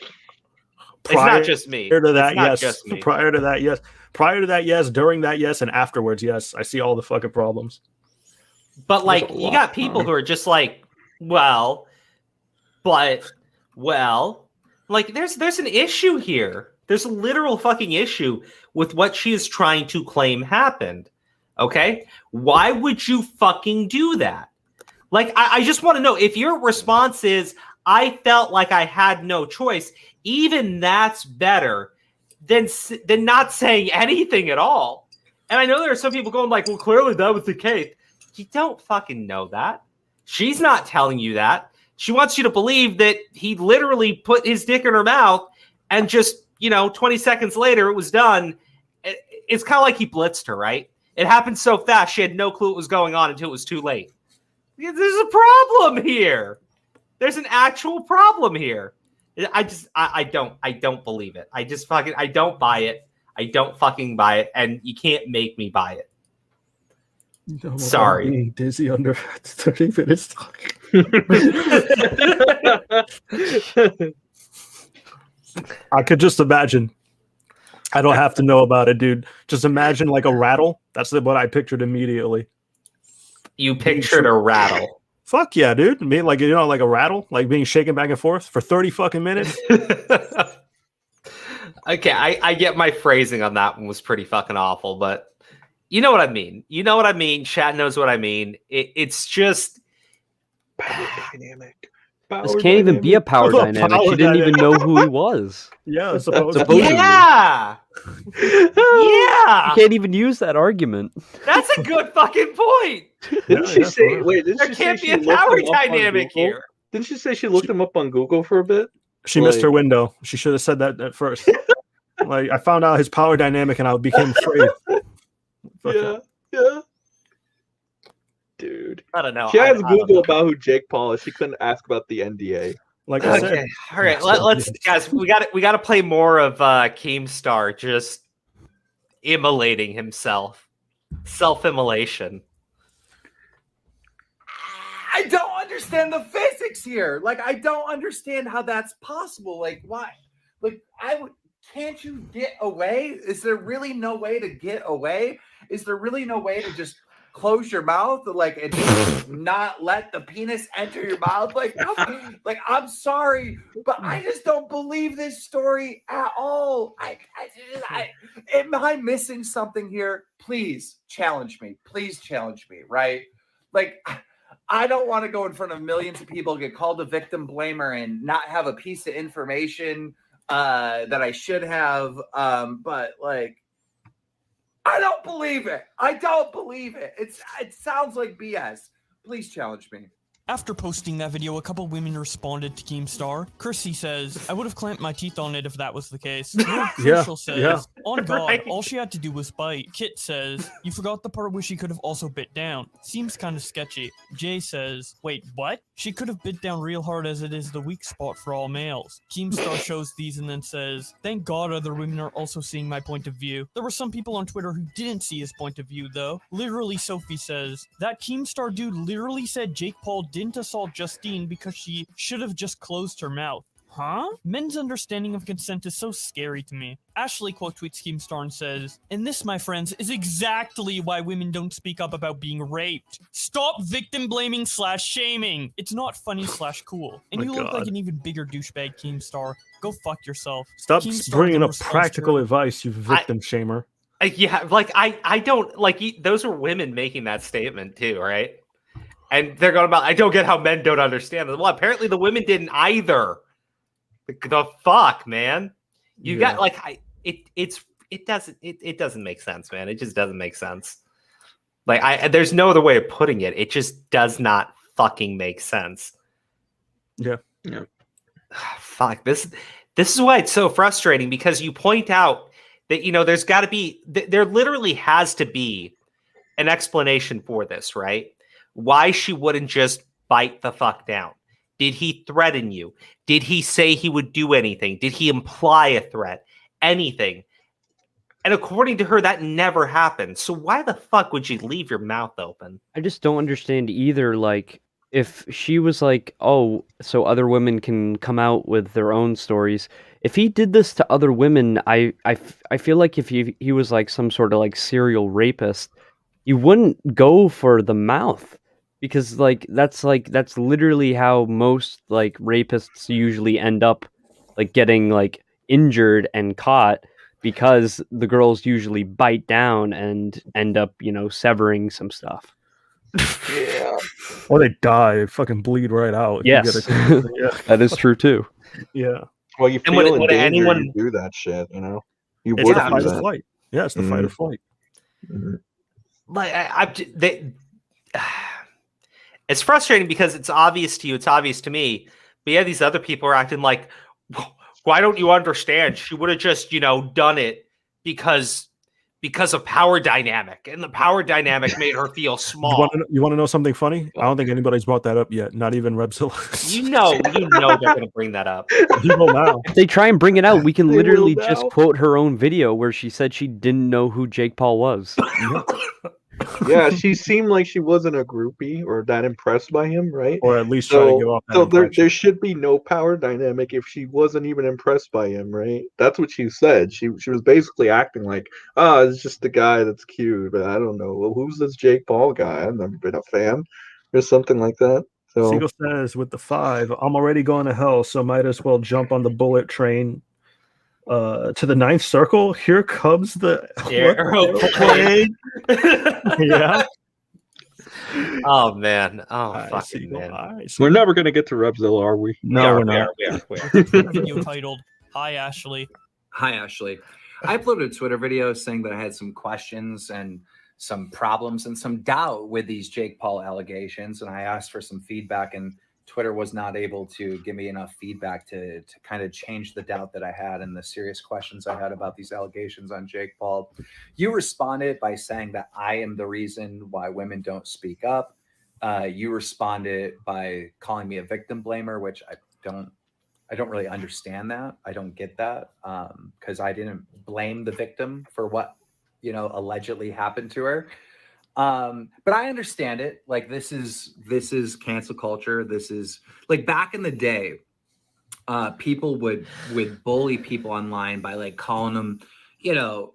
A: It's not just me.
F: Prior to that, yes. Prior to that, yes. Prior to that, yes. During that, yes. And afterwards, yes. I see all the fucking problems.
A: But you got people who are just there's an issue here. There's a literal fucking issue with what she is trying to claim happened. Okay? Why would you fucking do that? I just want to know if your response is, I felt like I had no choice. Even that's better than not saying anything at all. And I know there are some people going like, well, clearly that was the case. You don't fucking know that. She's not telling you that. She wants you to believe that he literally put his dick in her mouth and just, 20 seconds later it was done. It's kind of like he blitzed her, right? It happened so fast she had no clue what was going on until it was too late. There's a problem here. There's an actual problem here. I don't believe it. I don't buy it. I don't fucking buy it, and you can't make me buy it. Sorry.
F: Being dizzy under 30 minutes talking. I could just imagine. I don't have to know about it, dude. Just imagine like a rattle. That's what I pictured immediately.
A: You pictured a rattle.
F: Fuck yeah, dude. Me, like like a rattle, like being shaken back and forth for 30 fucking minutes.
A: Okay, I get my phrasing on that one was pretty fucking awful, but you know what I mean. You know what I mean. Chat knows what I mean. It's just
G: power dynamic.
K: This can't even be a power dynamic. She didn't even know who he was.
F: Yeah, supposedly.
A: Yeah. Yeah.
K: You can't even use that argument.
A: That's a good fucking point.
G: Didn't she say? Wait, didn't
A: there
G: she
A: can't
G: say
A: be
G: she
A: a
G: looked
A: power
G: him up on
A: dynamic
G: Google?
A: here.
G: Didn't she say she looked him up on Google for a bit?
F: She missed her window. She should have said that at first. Like I found out his power dynamic and I became afraid.
G: Yeah. Dude.
A: I don't know.
G: She has Google about who Jake Paul is. She couldn't ask about the NDA.
F: Like I said.
A: Okay. All right. Let's guys, we got to play more of Keemstar just immolating himself. Self-immolation.
J: I don't understand the physics here. Like, I don't understand how that's possible. Like, why? Like, can't you get away? Is there really no way to get away? Is there really no way to just close your mouth, like, and just not let the penis enter your mouth? Like, I'm sorry, but I just don't believe this story at all. Am I missing something here? Please challenge me. Please challenge me, right? Like, I don't want to go in front of millions of people, get called a victim blamer, and not have a piece of information that I should have. But like, I don't believe it. I don't believe it. It sounds like BS. Please challenge me.
I: After posting that video, a couple women responded to Keemstar. Kirsty says, I would have clamped my teeth on it if that was the case. Crucial says, on God,
F: Right.
I: all she had to do was bite. Kit says, you forgot the part where she could have also bit down. Seems kind of sketchy. Jay says, wait, what? She could have bit down real hard as it is the weak spot for all males. Keemstar shows these and then says, thank God other women are also seeing my point of view. There were some people on Twitter who didn't see his point of view, though. Literally, Sophie says, that Keemstar dude literally said Jake Paul didn't assault Justine because she should have just closed her mouth. Huh? Men's understanding of consent is so scary to me. Ashley quote tweets Keemstar and says, and this, my friends, is exactly why women don't speak up about being raped. Stop victim blaming / shaming. It's not funny / cool. And you look like an even bigger douchebag, Keemstar. Go fuck yourself.
F: Stop
I: Keemstar
F: bringing
I: then
F: up
I: responds
F: practical
I: to her,
F: advice, you victim shamer.
A: Yeah, like I don't like those are women making that statement too, right? And they're going about, I don't get how men don't understand it. Well, apparently the women didn't either. The fuck, man. You got like it doesn't make sense, man. It just doesn't make sense. Like there's no other way of putting it. It just does not fucking make sense.
F: Yeah.
A: Fuck. This is why it's so frustrating, because you point out that there's got to be there literally has to be an explanation for this, right? Why she wouldn't just bite the fuck down. Did he threaten you? Did he say he would do anything? Did he imply a threat? Anything? And according to her, that never happened. So why the fuck would you leave your mouth open?
K: I just don't understand either. Like, if she was like, oh, so other women can come out with their own stories. If he did this to other women, I feel like if he was like some sort of like serial rapist, you wouldn't go for the mouth. Because that's literally how most like rapists usually end up like getting like injured and caught, because the girls usually bite down and end up, severing some stuff.
G: Yeah.
F: Or they die, they fucking bleed right out.
K: Yes. That is true too.
F: Yeah.
G: Well, you feel
A: would
G: in danger,
A: anyone
G: you do that shit, You
F: It's
G: would
F: the
G: do
F: fight or
G: that.
F: flight. Yeah, it's the fight or flight.
A: Like it's frustrating because it's obvious to you, it's obvious to me, but yeah, these other people are acting like, why don't you understand? She would have just, done it because of power dynamic, and the power dynamic made her feel small.
F: You want to know something funny? I don't think anybody's brought that up yet. Not even Repzilla.
A: You know they're going to bring that up.
F: You will now.
K: If they try and bring it out, we can literally just quote her own video where she said she didn't know who Jake Paul was.
G: Yeah, she seemed like she wasn't a groupie or that impressed by him, right?
F: Or at least trying to give off that impression.
G: there should be no power dynamic if she wasn't even impressed by him, right? That's what she said. She was basically acting like, it's just the guy that's cute, but I don't know. Well, who's this Jake Paul guy? I've never been a fan, or something like that. So
F: Seagull Says with the 5, I'm already going to hell, so might as well jump on the bullet train. To the 9th circle, here comes the airplane. Yeah.
A: Oh man. Oh fucking man.
G: We're never gonna get to Repzilla, are we?
F: No, we're not.
A: We are.
I: Video titled "Hi Ashley."
J: Hi Ashley. I uploaded a Twitter video saying that I had some questions and some problems and some doubt with these Jake Paul allegations, and I asked for some feedback, and Twitter was not able to give me enough feedback to kind of change the doubt that I had and the serious questions I had about these allegations on Jake Paul. You responded by saying that I am the reason why women don't speak up. You responded by calling me a victim blamer, which I don't really understand that. I don't get that because I didn't blame the victim for what, allegedly happened to her. But I understand it. Like this is cancel culture. This is like back in the day, people would bully people online by like calling them,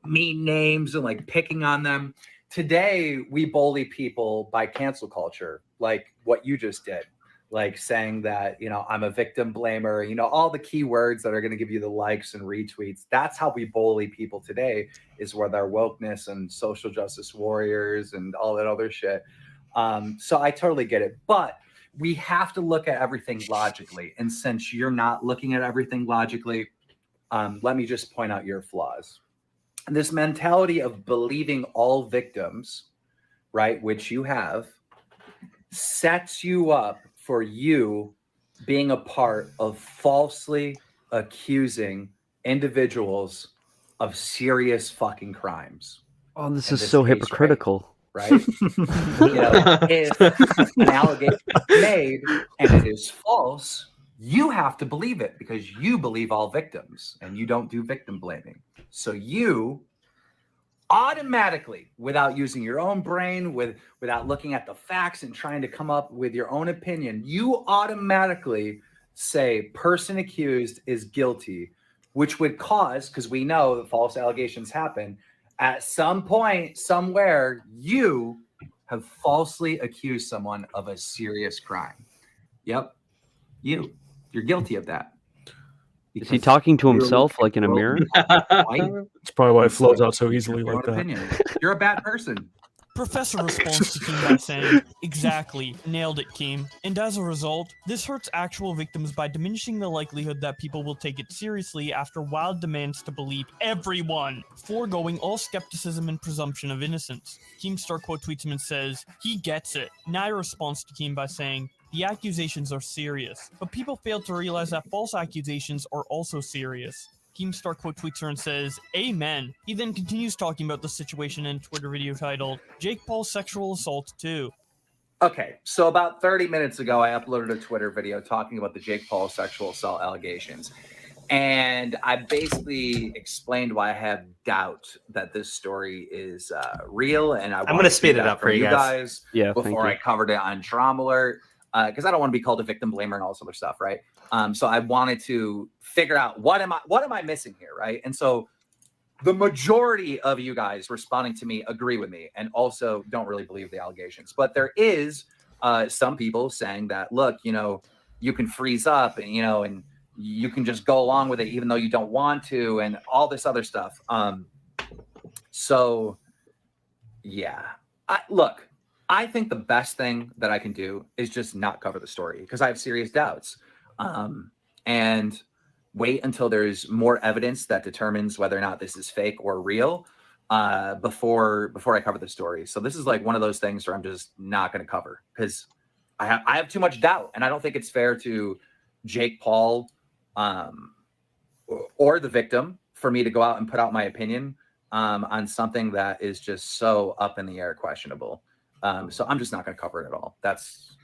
J: mean names and like picking on them. Today, we bully people by cancel culture, like what you just did, like saying that, I'm a victim blamer, all the keywords that are going to give you the likes and retweets. That's how we bully people today, is with our wokeness and social justice warriors and all that other shit. So I totally get it, but we have to look at everything logically. And since you're not looking at everything logically, let me just point out your flaws. This mentality of believing all victims, right, which you have, sets you up for you being a part of falsely accusing individuals of serious fucking crimes.
K: Oh, this is so hypocritical.
J: Right? If an allegation is made and it is false, you have to believe it because you believe all victims and you don't do victim blaming. So you automatically, without using your own brain, without looking at the facts and trying to come up with your own opinion, you automatically say person accused is guilty, which would cause, because we know that false allegations happen, at some point, somewhere, you have falsely accused someone of a serious crime. Yep. You're guilty of that.
K: Is he talking to himself like in a mirror?
F: That's probably why it flows out so easily like that.
J: Opinion. You're a bad person.
I: Professor responds to Keem by saying, "Exactly, nailed it, Keem. And as a result, this hurts actual victims by diminishing the likelihood that people will take it seriously after wild demands to believe everyone, foregoing all skepticism and presumption of innocence." Keemstar quote tweets him and says, "He gets it." Naya responds to Keem by saying, "The accusations are serious, but people fail to realize that false accusations are also serious." Keemstar quote tweets her and says, "Amen." He then continues talking about the situation in a Twitter video titled, "Jake Paul's Sexual Assault 2.
J: Okay, so about 30 minutes ago, I uploaded a Twitter video talking about the Jake Paul sexual assault allegations. And I basically explained why I have doubt that this story is real. And I'm
A: going to speed it up for you guys.
J: Before I covered it on Drama Alert, because I don't want to be called a victim blamer and all this other stuff, right? So I wanted to figure out what am I missing here, right? And so the majority of you guys responding to me agree with me and also don't really believe the allegations. But there is some people saying that, look, you can freeze up and, and you can just go along with it even though you don't want to and all this other stuff. So, yeah. Look, I think the best thing that I can do is just not cover the story because I have serious doubts. And wait until there's more evidence that determines whether or not this is fake or real. before I cover the story. So this is like one of those things where I'm just not going to cover because I have too much doubt, and I don't think it's fair to Jake Paul or the victim for me to go out and put out my opinion on something that is just so up in the air, questionable. So I'm just not going to cover it at all. That's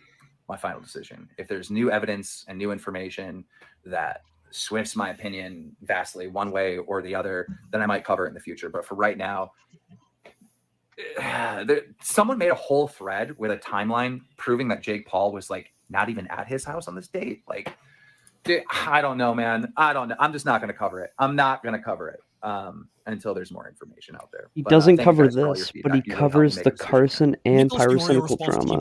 J: my final decision. If there's new evidence and new information that swifts my opinion vastly one way or the other, then I might cover it in the future. But for right now, someone made a whole thread with a timeline proving that Jake Paul was like not even at his house on this date. Like, dude, I don't know, man. I don't know. I'm just not going to cover it. I'm not going to cover it until there's more information out there.
K: He doesn't cover this, but he covers the Carson and pyrocynical drama.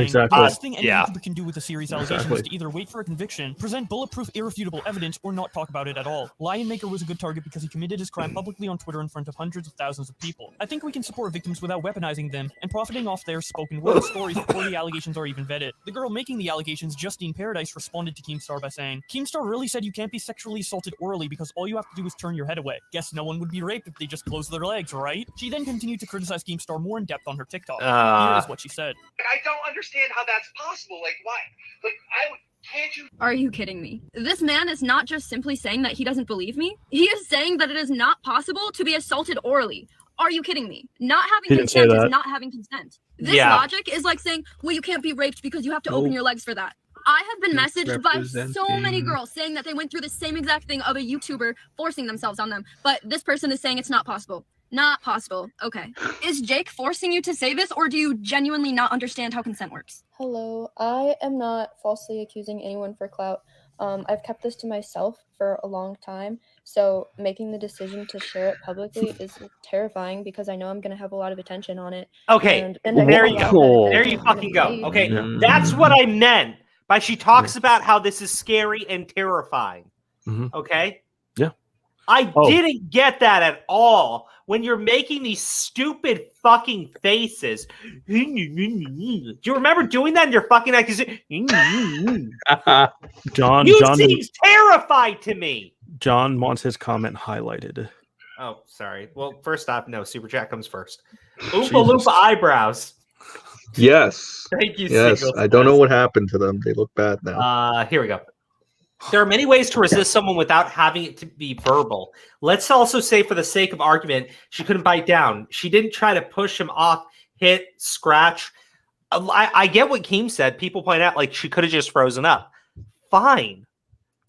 I: Exactly. The best thing any YouTuber can do with a serious allegation is to either wait for a conviction, present bulletproof, irrefutable evidence, or not talk about it at all. Lion Maker was a good target because he committed his crime publicly on Twitter in front of hundreds of thousands of people. I think we can support victims without weaponizing them and profiting off their spoken word stories before the allegations are even vetted. The girl making the allegations, Justine Paradise, responded to Keemstar by saying, "Keemstar really said you can't be sexually assaulted orally because all you have to do is turn your head away. Guess no one would be raped if they just closed their legs, right?" She then continued to criticize Keemstar more in depth on her TikTok. Here is what she said.
L: I don't understand how that's possible. Like, why? Like, can't you?
H: Are you kidding me? This man is not just simply saying that he doesn't believe me. He is saying that it is not possible to be assaulted orally. Are you kidding me? Not having consent is not having consent. This logic is like saying, well, you can't be raped because you have to open your legs for that. I have been messaged by so many girls saying that they went through the same exact thing of a YouTuber forcing themselves on them. But this person is saying it's not possible. Not possible. Okay. Is Jake forcing you to say this, or do you genuinely not understand how consent works?
M: Hello. I am not falsely accusing anyone for clout. I've kept this to myself for a long time, so making the decision to share it publicly is terrifying because I know I'm going to have a lot of attention on it.
A: Okay,
M: and
A: there you go. There you fucking go. Okay, that's what I meant by she talks about how this is scary and terrifying. Okay?
F: Yeah.
A: I didn't get that at all when you're making these stupid fucking faces. Do you remember doing that in your fucking accusation?
F: John
A: seems terrified to me.
F: John wants his comment highlighted.
A: Oh, sorry. Well, first off, no, Super Chat comes first. Oompa Loompa eyebrows.
G: Yes.
A: Thank you,
G: Yes.
A: Seagull
G: I don't know
A: Says.
G: what happened to them. They look bad now.
A: Here we go. There are many ways to resist someone without having it to be verbal. Let's also say, for the sake of argument, she couldn't bite down. She didn't try to push him off, hit, scratch. I get what Keem said. People point out, like, she could have just frozen up. Fine.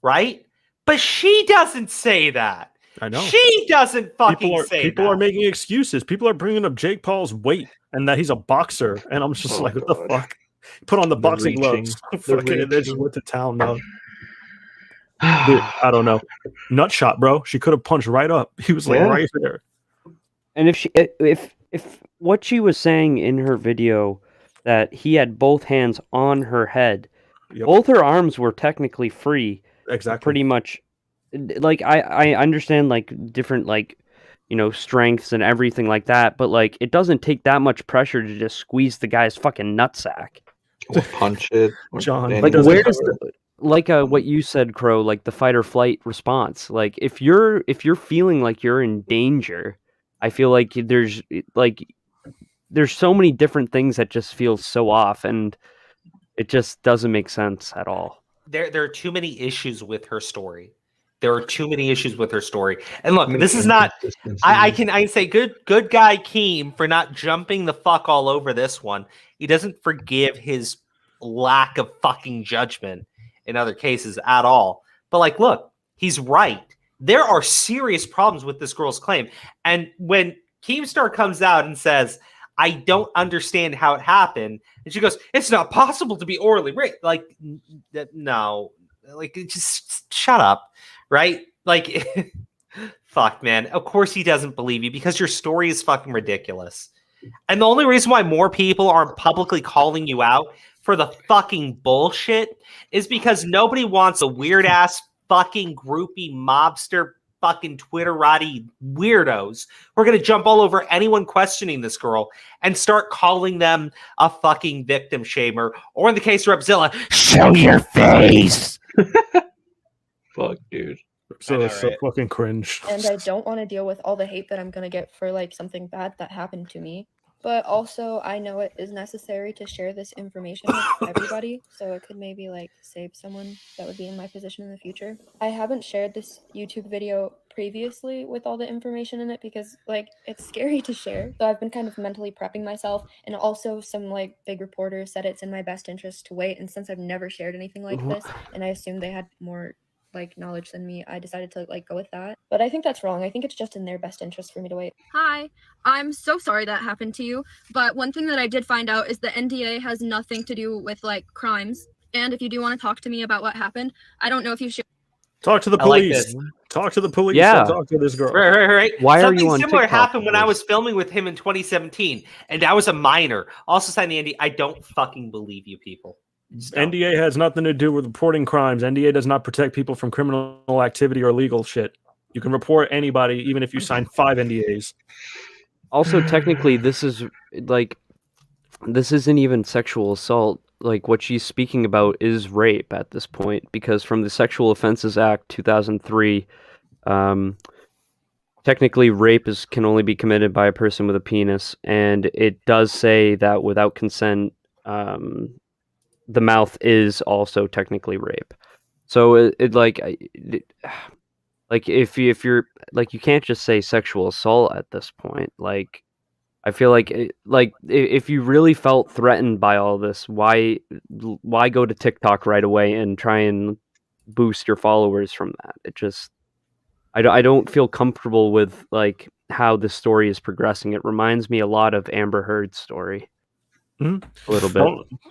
A: Right? But she doesn't say that.
F: I know.
A: She doesn't fucking say that.
F: People are making excuses. People are bringing up Jake Paul's weight and that he's a boxer. And I'm just like, what the fuck? Put on the boxing gloves. Fucking, they just went to town now. Dude, I don't know. Nut shot, bro. She could have punched right up. He was like right there.
K: And if what she was saying in her video that he had both hands on her head, both her arms were technically free.
F: Exactly.
K: Pretty much. Like I understand like different like strengths and everything like that, but like it doesn't take that much pressure to just squeeze the guy's fucking nutsack.
G: Or punch it.
F: John,
K: like where does what you said, Crow, like the fight or flight response. Like if you're feeling like you're in danger, I feel like there's so many different things that just feel so off, and it just doesn't make sense at all.
A: There are too many issues with her story. There are too many issues with her story. And look, this is not. I can say good guy Keem for not jumping the fuck all over this one. He doesn't forgive his lack of fucking judgment in other cases at all. But like, look, he's right. There are serious problems with this girl's claim. And when Keemstar comes out and says, I don't understand how it happened, and she goes, it's not possible to be orally raped. Like, no, like, just shut up, right? Like, fuck, man. Of course he doesn't believe you because your story is fucking ridiculous. And the only reason why more people aren't publicly calling you out for the fucking bullshit is because nobody wants a weird ass fucking groupie mobster fucking Twitterati weirdos who are going to jump all over anyone questioning this girl and start calling them a fucking victim shamer, or in the case of Repzilla, show your face.
G: Fuck, dude.
F: So it's so fucking cringe.
M: And I don't want to deal with all the hate that I'm gonna get for like something bad that happened to me. But also, I know it is necessary to share this information with everybody, so it could maybe like save someone that would be in my position in the future. I haven't shared this YouTube video previously with all the information in it because like it's scary to share. So I've been kind of mentally prepping myself, and also some like big reporters said it's in my best interest to wait. And since I've never shared anything like this, and I assumed they had more like knowledge than me, I decided to like go with that. But I think that's wrong. I think it's just in their best interest for me to wait.
H: Hi, I'm so sorry that happened to you, but one thing that I did find out is the NDA has nothing to do with like crimes. And if you do want to talk to me about what happened, I don't know if you should
F: Talk to the
A: I like
F: police.
A: this.
F: Talk to the police.
K: Yeah.
F: Don't talk to this girl.
A: Right.
K: Why
A: Something
K: are you on
A: similar
K: TikTok
A: happened when I
K: first?
A: was filming with him in 2017, and I was a minor. Also signed the NDA. I don't fucking believe you people.
F: NDA has nothing to do with reporting crimes. NDA does not protect people from criminal activity or legal shit. You can report anybody, even if you sign 5 NDAs.
K: Also, technically, this isn't even sexual assault. Like, what she's speaking about is rape at this point, because from the Sexual Offenses Act 2003, technically rape can only be committed by a person with a penis, and it does say that without consent, the mouth is also technically rape. So if you're like, you can't just say sexual assault at this point. Like, I feel like if you really felt threatened by all this, why go to TikTok right away and try and boost your followers from that? It just, I don't feel comfortable with like how this story is progressing. It reminds me a lot of Amber Heard's story. A little bit.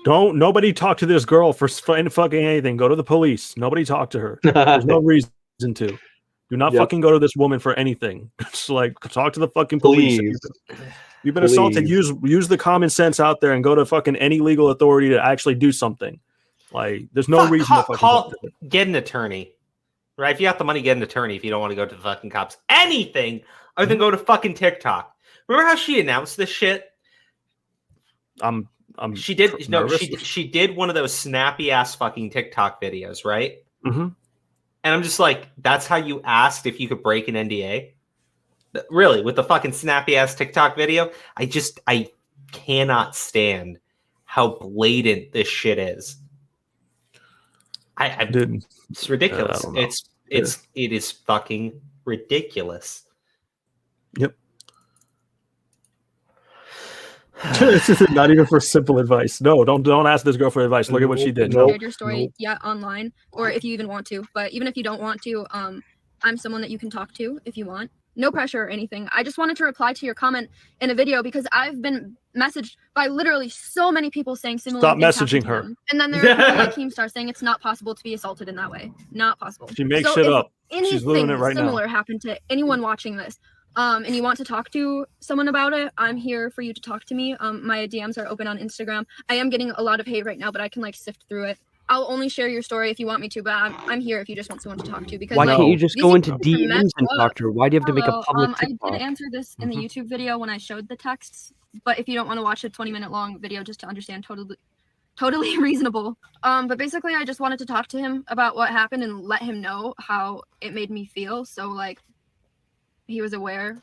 F: Don't nobody talk to this girl for fucking anything. Go to the police. Nobody talk to her. There's no reason to. Do not fucking go to this woman for anything. Just like talk to the fucking police. You've been assaulted. Use the common sense out there and go to fucking any legal authority to actually do something. Like there's no reason to fucking
A: get an attorney. Right? If you have the money, get an attorney if you don't want to go to the fucking cops. Anything other than go to fucking TikTok. Remember how she announced this shit? She did one of those snappy ass fucking TikTok videos, right?
F: Mm-hmm.
A: And I'm just like, that's how you asked if you could break an NDA? Really, with the fucking snappy ass TikTok video? I cannot stand how blatant this shit is. It's ridiculous. It is fucking ridiculous.
F: Yep. This is not even for simple advice. No, don't ask this girl for advice. Look at what she did.
H: Shared your story yet online, or if you even want to. But even if you don't want to, I'm someone that you can talk to if you want. No pressure or anything. I just wanted to reply to your comment in a video because I've been messaged by literally so many people saying similar.
F: Stop messaging her.
H: And then there's people like Keemstar saying it's not possible to be assaulted in that way. Not possible.
F: She makes shit up. She's doing it right now.
H: Similar happened to anyone watching this, and you want to talk to someone about it, I'm here for you to talk to me. My DMs are open on Instagram. I am getting a lot of hate right now, but I can like sift through it. I'll only share your story if you want me to, but I'm here if you just want someone to talk to. Because
K: why can't you just go into DMs and talk to her? Why do you have to make a public TikTok?
H: I did answer this in the YouTube video when I showed the texts, but if you don't want to watch a 20-minute long video just to understand, totally reasonable. But basically, I just wanted to talk to him about what happened and let him know how it made me feel. So like, he was aware.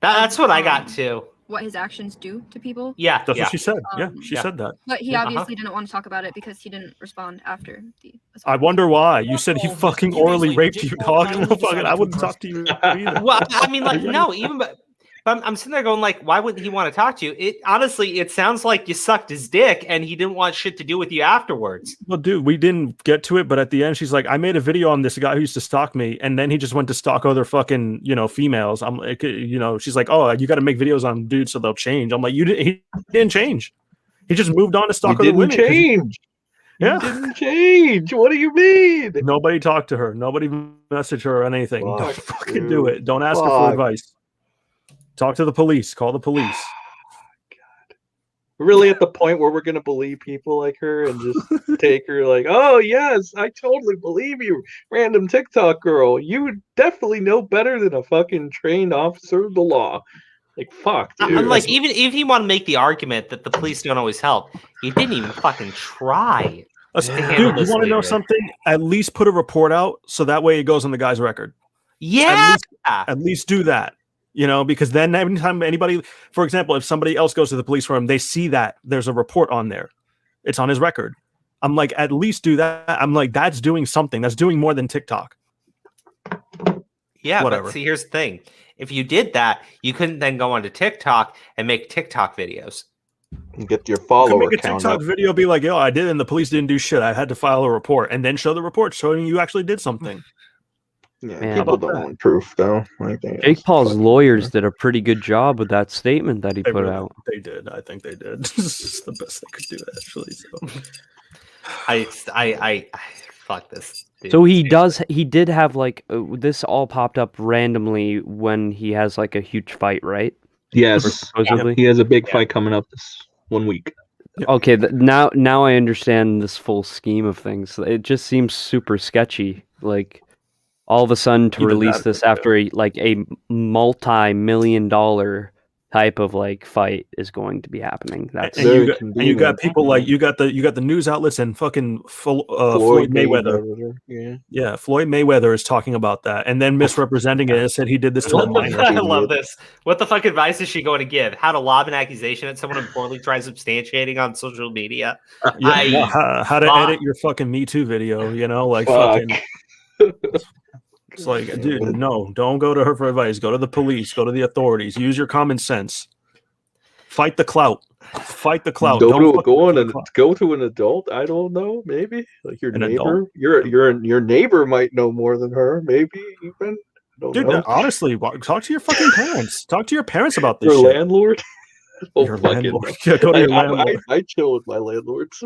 A: That's what I got too.
H: What his actions do to people.
A: Yeah,
F: that's what she said. She said that.
H: But he obviously didn't want to talk about it because he didn't respond after the assault.
F: I wonder why. You said he fucking orally raped you, dog. I wouldn't talk to you either.
A: Well, I mean, like, no, even but I'm sitting there going, like, why wouldn't he want to talk to you? It honestly, it sounds like you sucked his dick and he didn't want shit to do with you afterwards.
F: Well, dude, we didn't get to it, but at the end, she's like, I made a video on this guy who used to stalk me, and then he just went to stalk other fucking, females. I'm like, she's like, oh, you got to make videos on dudes so they'll change. I'm like, he didn't change. He just moved on to stalk other women.
G: Change.
F: Yeah.
G: He didn't change. What do you mean?
F: Nobody talked to her. Nobody messaged her or anything. Don't fucking do it. Don't ask her for advice. Talk to the police. Call the police.
G: God. We're really at the point where we're going to believe people like her and just take her like, oh, yes, I totally believe you, random TikTok girl. You would definitely know better than a fucking trained officer of the law. Like, fuck, dude.
A: I'm like, even if you want to make the argument that the police don't always help, he didn't even fucking try.
F: Dude, you want to know something? At least put a report out so that way it goes on the guy's record.
A: Yeah.
F: At least do that. You know, because then anytime anybody, for example, if somebody else goes to the police for him, they see that there's a report on there. It's on his record. I'm like, at least do that. I'm like, that's doing something. That's doing more than TikTok.
A: Yeah,
F: Whatever.
A: but see, here's the thing. If you did that, you couldn't then go onto TikTok and make TikTok videos.
G: And get your
F: You
G: follower
F: could make a
G: count
F: TikTok
G: up.
F: video, be like, yo, I did, and the police didn't do shit. I had to file a report, and then show the report showing you actually did something.
G: Yeah,
K: Man.
G: people don't want proof though. I think
K: Jake Paul's lawyers did a pretty good job with that statement that he put out.
F: They did. I think they did. It's the best they could do, actually. So.
A: I fuck this. Dude.
K: So he did have like this all popped up randomly when he has like a huge fight, right?
G: Yes,
K: Supposedly.
G: he has a big fight coming up this 1 week.
K: Okay, now I understand this full scheme of things. It just seems super sketchy. Like all of a sudden to release this after a multi-million-dollar type of like fight is going to be happening. That's
F: and you got people like you got the news outlets and fucking Floyd Mayweather. Yeah, Floyd Mayweather is talking about that and then misrepresenting it and said he did this to a minor.
A: I love this. What the fuck advice is she going to give? How to lob an accusation at someone and poorly try substantiating on social media?
F: How to edit your fucking Me Too video? You know, like fucking. It's like, dude, no, don't go to her for advice. Go to the police. Go to the authorities. Use your common sense. Fight the clout. Fight the clout.
G: Go to an adult. I don't know. Maybe like your neighbor. Your neighbor might know more than her. Maybe even.
F: Dude, honestly, talk to your fucking parents. Talk to your parents about this.
G: Your
F: shit.
G: landlord.
F: Your landlord. Yeah, go to your landlord.
G: I chill with my landlords.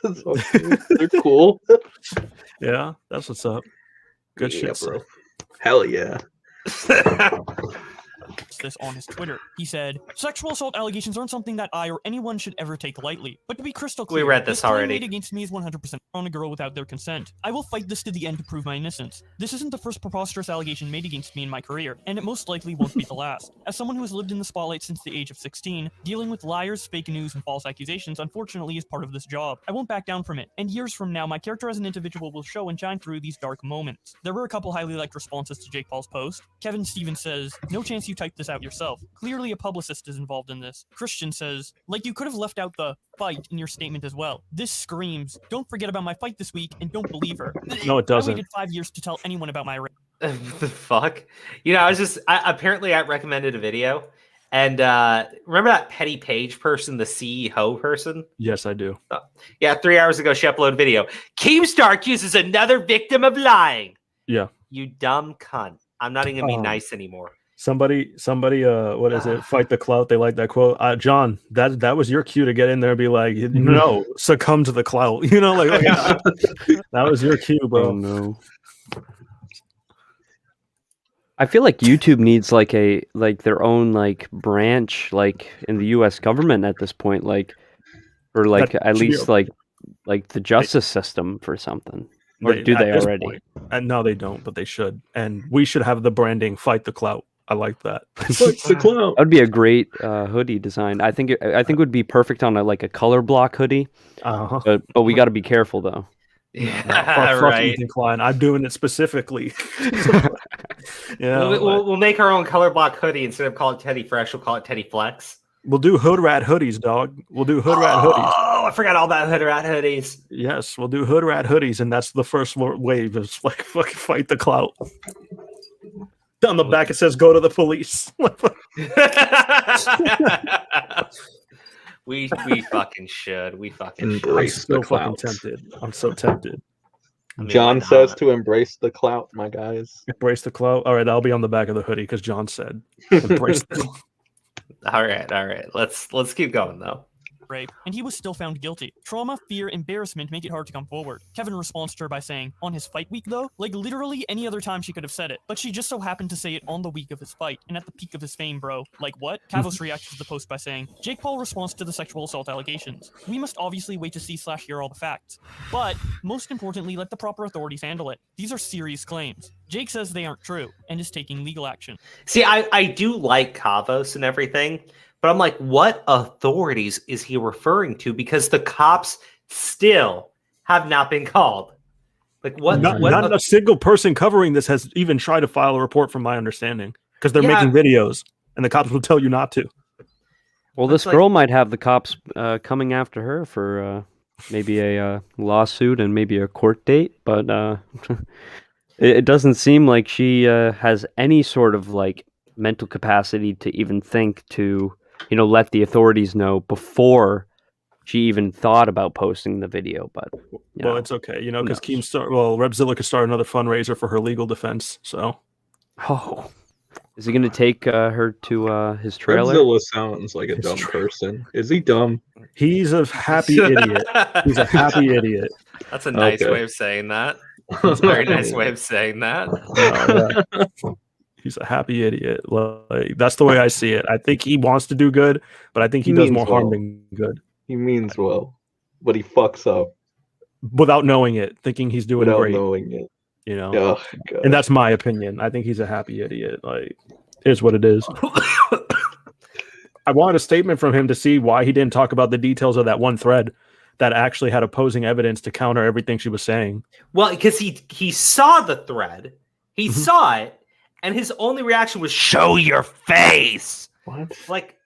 G: They're cool.
F: Yeah, that's what's up. Good shit,
G: bro. Hell yeah.
I: This on his Twitter. He said, "Sexual assault allegations aren't something that I or anyone should ever take lightly. But to be crystal clear,
A: we read this
I: claim
A: already.
I: made against me is 100% on a girl without their consent. I will fight this to the end to prove my innocence. This isn't the first preposterous allegation made against me in my career, and it most likely won't be the last. As someone who has lived in the spotlight since the age of 16, dealing with liars, fake news, and false accusations unfortunately is part of this job. I won't back down from it, and years from now, my character as an individual will show and shine through these dark moments." There were a couple highly liked responses to Jake Paul's post. Kevin Stevens says, "No chance you typed this out yourself. Clearly a publicist is involved in this." Christian says, "Like you could have left out the fight in your statement as well. This screams, don't forget about my fight this week and don't believe her."
F: No, it doesn't.
I: I waited 5 years to tell anyone about my rape.
A: The fuck? You know, apparently I recommended a video. And remember that Petty Page person, the CEO person?
F: Yes, I do.
A: Yeah, 3 hours ago she uploaded a video. Keemstar accuses another victim of lying.
F: Yeah.
A: You dumb cunt. I'm not even gonna be nice anymore.
F: Somebody, what is it? Fight the clout. They like that quote. John, that was your cue to get in there and be like, no, succumb to the clout. You know, like that was your cue, bro.
K: Oh, no. I feel like YouTube needs like their own like branch like in the U.S. government at this point, like or like at least like the justice system for something. Or do they already?
F: And no, they don't, but they should. And we should have the branding "Fight the Clout." I like that.
G: Fight the clout.
K: That would be a great hoodie design. I think it would be perfect on a color block hoodie. But we got to be careful though.
A: Yeah, right.
F: Ethan Klein. I'm doing it specifically. Yeah,
A: we'll make our own color block hoodie instead of call it Teddy Fresh. We'll call it Teddy Flex.
F: We'll do hood rat hoodies, dog. We'll do hood rat hoodies.
A: Oh, I forgot all about hood rat hoodies.
F: Yes, we'll do hood rat hoodies, and that's the first wave. Is like fucking fight the clout. On the back it says "Go to the police."
A: we fucking should. We fucking should.
F: I'm so fucking tempted. I'm so tempted.
A: I mean,
G: John says to embrace the clout, my guys.
F: Embrace the clout. All right, I'll be on the back of the hoodie because John said embrace the clout.
A: All right. Let's keep going though.
I: Rape, and he was still found guilty. Trauma, fear, embarrassment make it hard to come forward. Kevin responds to her by saying, "On his fight week though, like literally any other time she could have said it, but she just so happened to say it on the week of his fight, and at the peak of his fame, bro. Like what?" Kavos reacts to the post by saying, "Jake Paul responds to the sexual assault allegations. We must obviously wait to see/hear all the facts. But, most importantly, let the proper authorities handle it. These are serious claims. Jake says they aren't true, and is taking legal action."
A: See, I do like Kavos and everything, but I'm like, what authorities is he referring to? Because the cops still have not been called. Like what?
F: Not a single person covering this has even tried to file a report, from my understanding, because they're making videos, and the cops will tell you not to.
K: Well, this girl might have the cops coming after her for maybe a lawsuit and maybe a court date, but it doesn't seem like she has any sort of like mental capacity to even think to, let the authorities know before she even thought about posting the video. But
F: well, it's okay, because Repzilla could start another fundraiser for her legal defense. So,
K: is he going to take her to his trailer?
G: Repzilla sounds like a dumb person. Is he dumb?
F: He's a happy idiot. He's a happy idiot.
A: That's a nice way of saying that. That's a very nice way of saying that.
F: He's a happy idiot. Like, that's the way I see it. I think he wants to do good, but I think he does more harm than good.
G: He means well, but he fucks up
F: without knowing it, thinking he's doing great.
G: Knowing it.
F: Oh, and that's my opinion. I think he's a happy idiot. Like, is what it is. I wanted a statement from him to see why he didn't talk about the details of that one thread that actually had opposing evidence to counter everything she was saying.
A: Well, because he saw the thread, he saw it, and his only reaction was "Show your face."
F: What?
A: Like,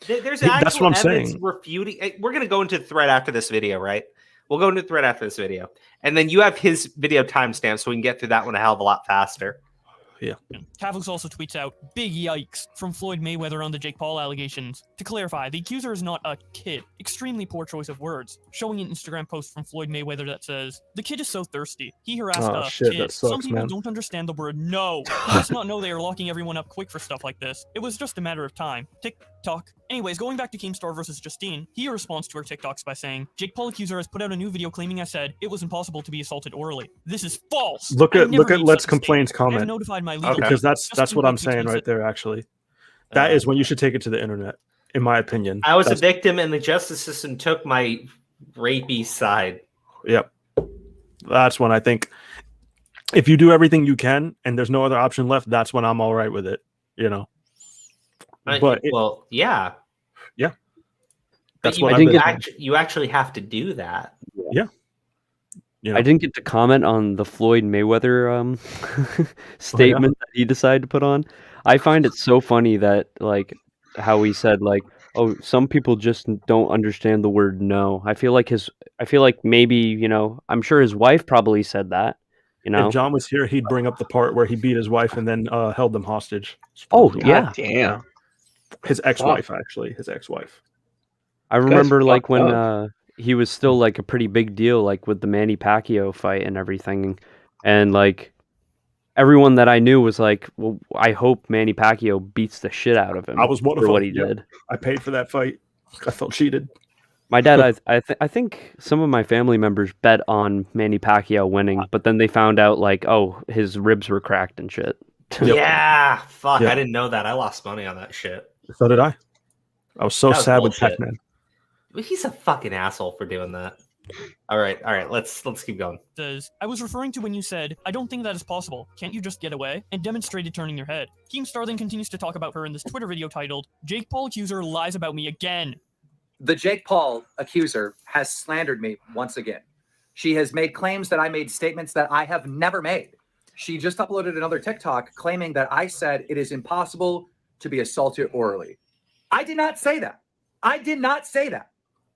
A: there's actual
F: that's what I'm
A: evidence
F: saying.
A: refuting. We're gonna go into the thread after this video, right? We'll go into the thread after this video, and then you have his video timestamp, so we can get through that one a hell of a lot faster.
F: Yeah.
I: Cavlix also tweets out, "Big yikes" from Floyd Mayweather on the Jake Paul allegations. To clarify, the accuser is not a kid. Extremely poor choice of words. Showing an Instagram post from Floyd Mayweather that says, "The kid is so thirsty. He harassed a
F: shit,
I: kid.
F: that sucks,
I: Some people
F: man.
I: don't understand the word no. He does not know they are locking everyone up quick for stuff like this. It was just a matter of time. Tick-tock." Anyways, going back to Keemstar versus Justine, he responds to her TikToks by saying, "Jake Paul Accuser has put out a new video claiming I said it was impossible to be assaulted orally. This is false.
F: Look
I: I
F: at
I: never made
F: Let's
I: such a
F: Complain's
I: statement. I have
F: comment.
I: notified my legal
F: Because
I: team.
F: that's what I'm saying right there. Actually, that is when you should take it to the internet, in my opinion.
A: I was a victim, and the justice system took my rapey side.
F: Yep, that's when I think if you do everything you can and there's no other option left, that's when I'm all right with it. But
A: yeah.
F: That's
A: But
F: what
A: you actually have to do that.
F: Yeah.
K: I didn't get to comment on the Floyd Mayweather statement that he decided to put on. I find it so funny that like how he said like, "Oh, some people just don't understand the word no." I feel like maybe, I'm sure his wife probably said that.
F: If John was here, he'd bring up the part where he beat his wife and then held them hostage.
K: Oh, yeah.
G: Damn.
F: His ex-wife, actually. His ex-wife.
K: I remember like when he was still like a pretty big deal, like with the Manny Pacquiao fight and everything. And like everyone that I knew was like, well, I hope Manny Pacquiao beats the shit out of him.
F: I was one of
K: for
F: them.
K: what he
F: Yep.
K: did.
F: I paid for that fight. I felt cheated.
K: My dad, I think some of my family members bet on Manny Pacquiao winning, but then they found out like, oh, his ribs were cracked and shit.
A: Yeah, fuck.
F: Yep.
A: I didn't know that. I lost money on that shit.
F: So did I. I was so
A: That was
F: sad with
A: bullshit.
F: Pac-Man.
A: He's a fucking asshole for doing that. All right. Let's keep going.
I: Says, "I was referring to when you said, I don't think that is possible. Can't you just get away?" And demonstrated turning your head. Keemstar then continues to talk about her in this Twitter video titled, "Jake Paul Accuser lies about me again."
J: The Jake Paul Accuser has slandered me once again. She has made claims that I made statements that I have never made. She just uploaded another TikTok claiming that I said it is impossible to be assaulted orally. I did not say that. I did not say that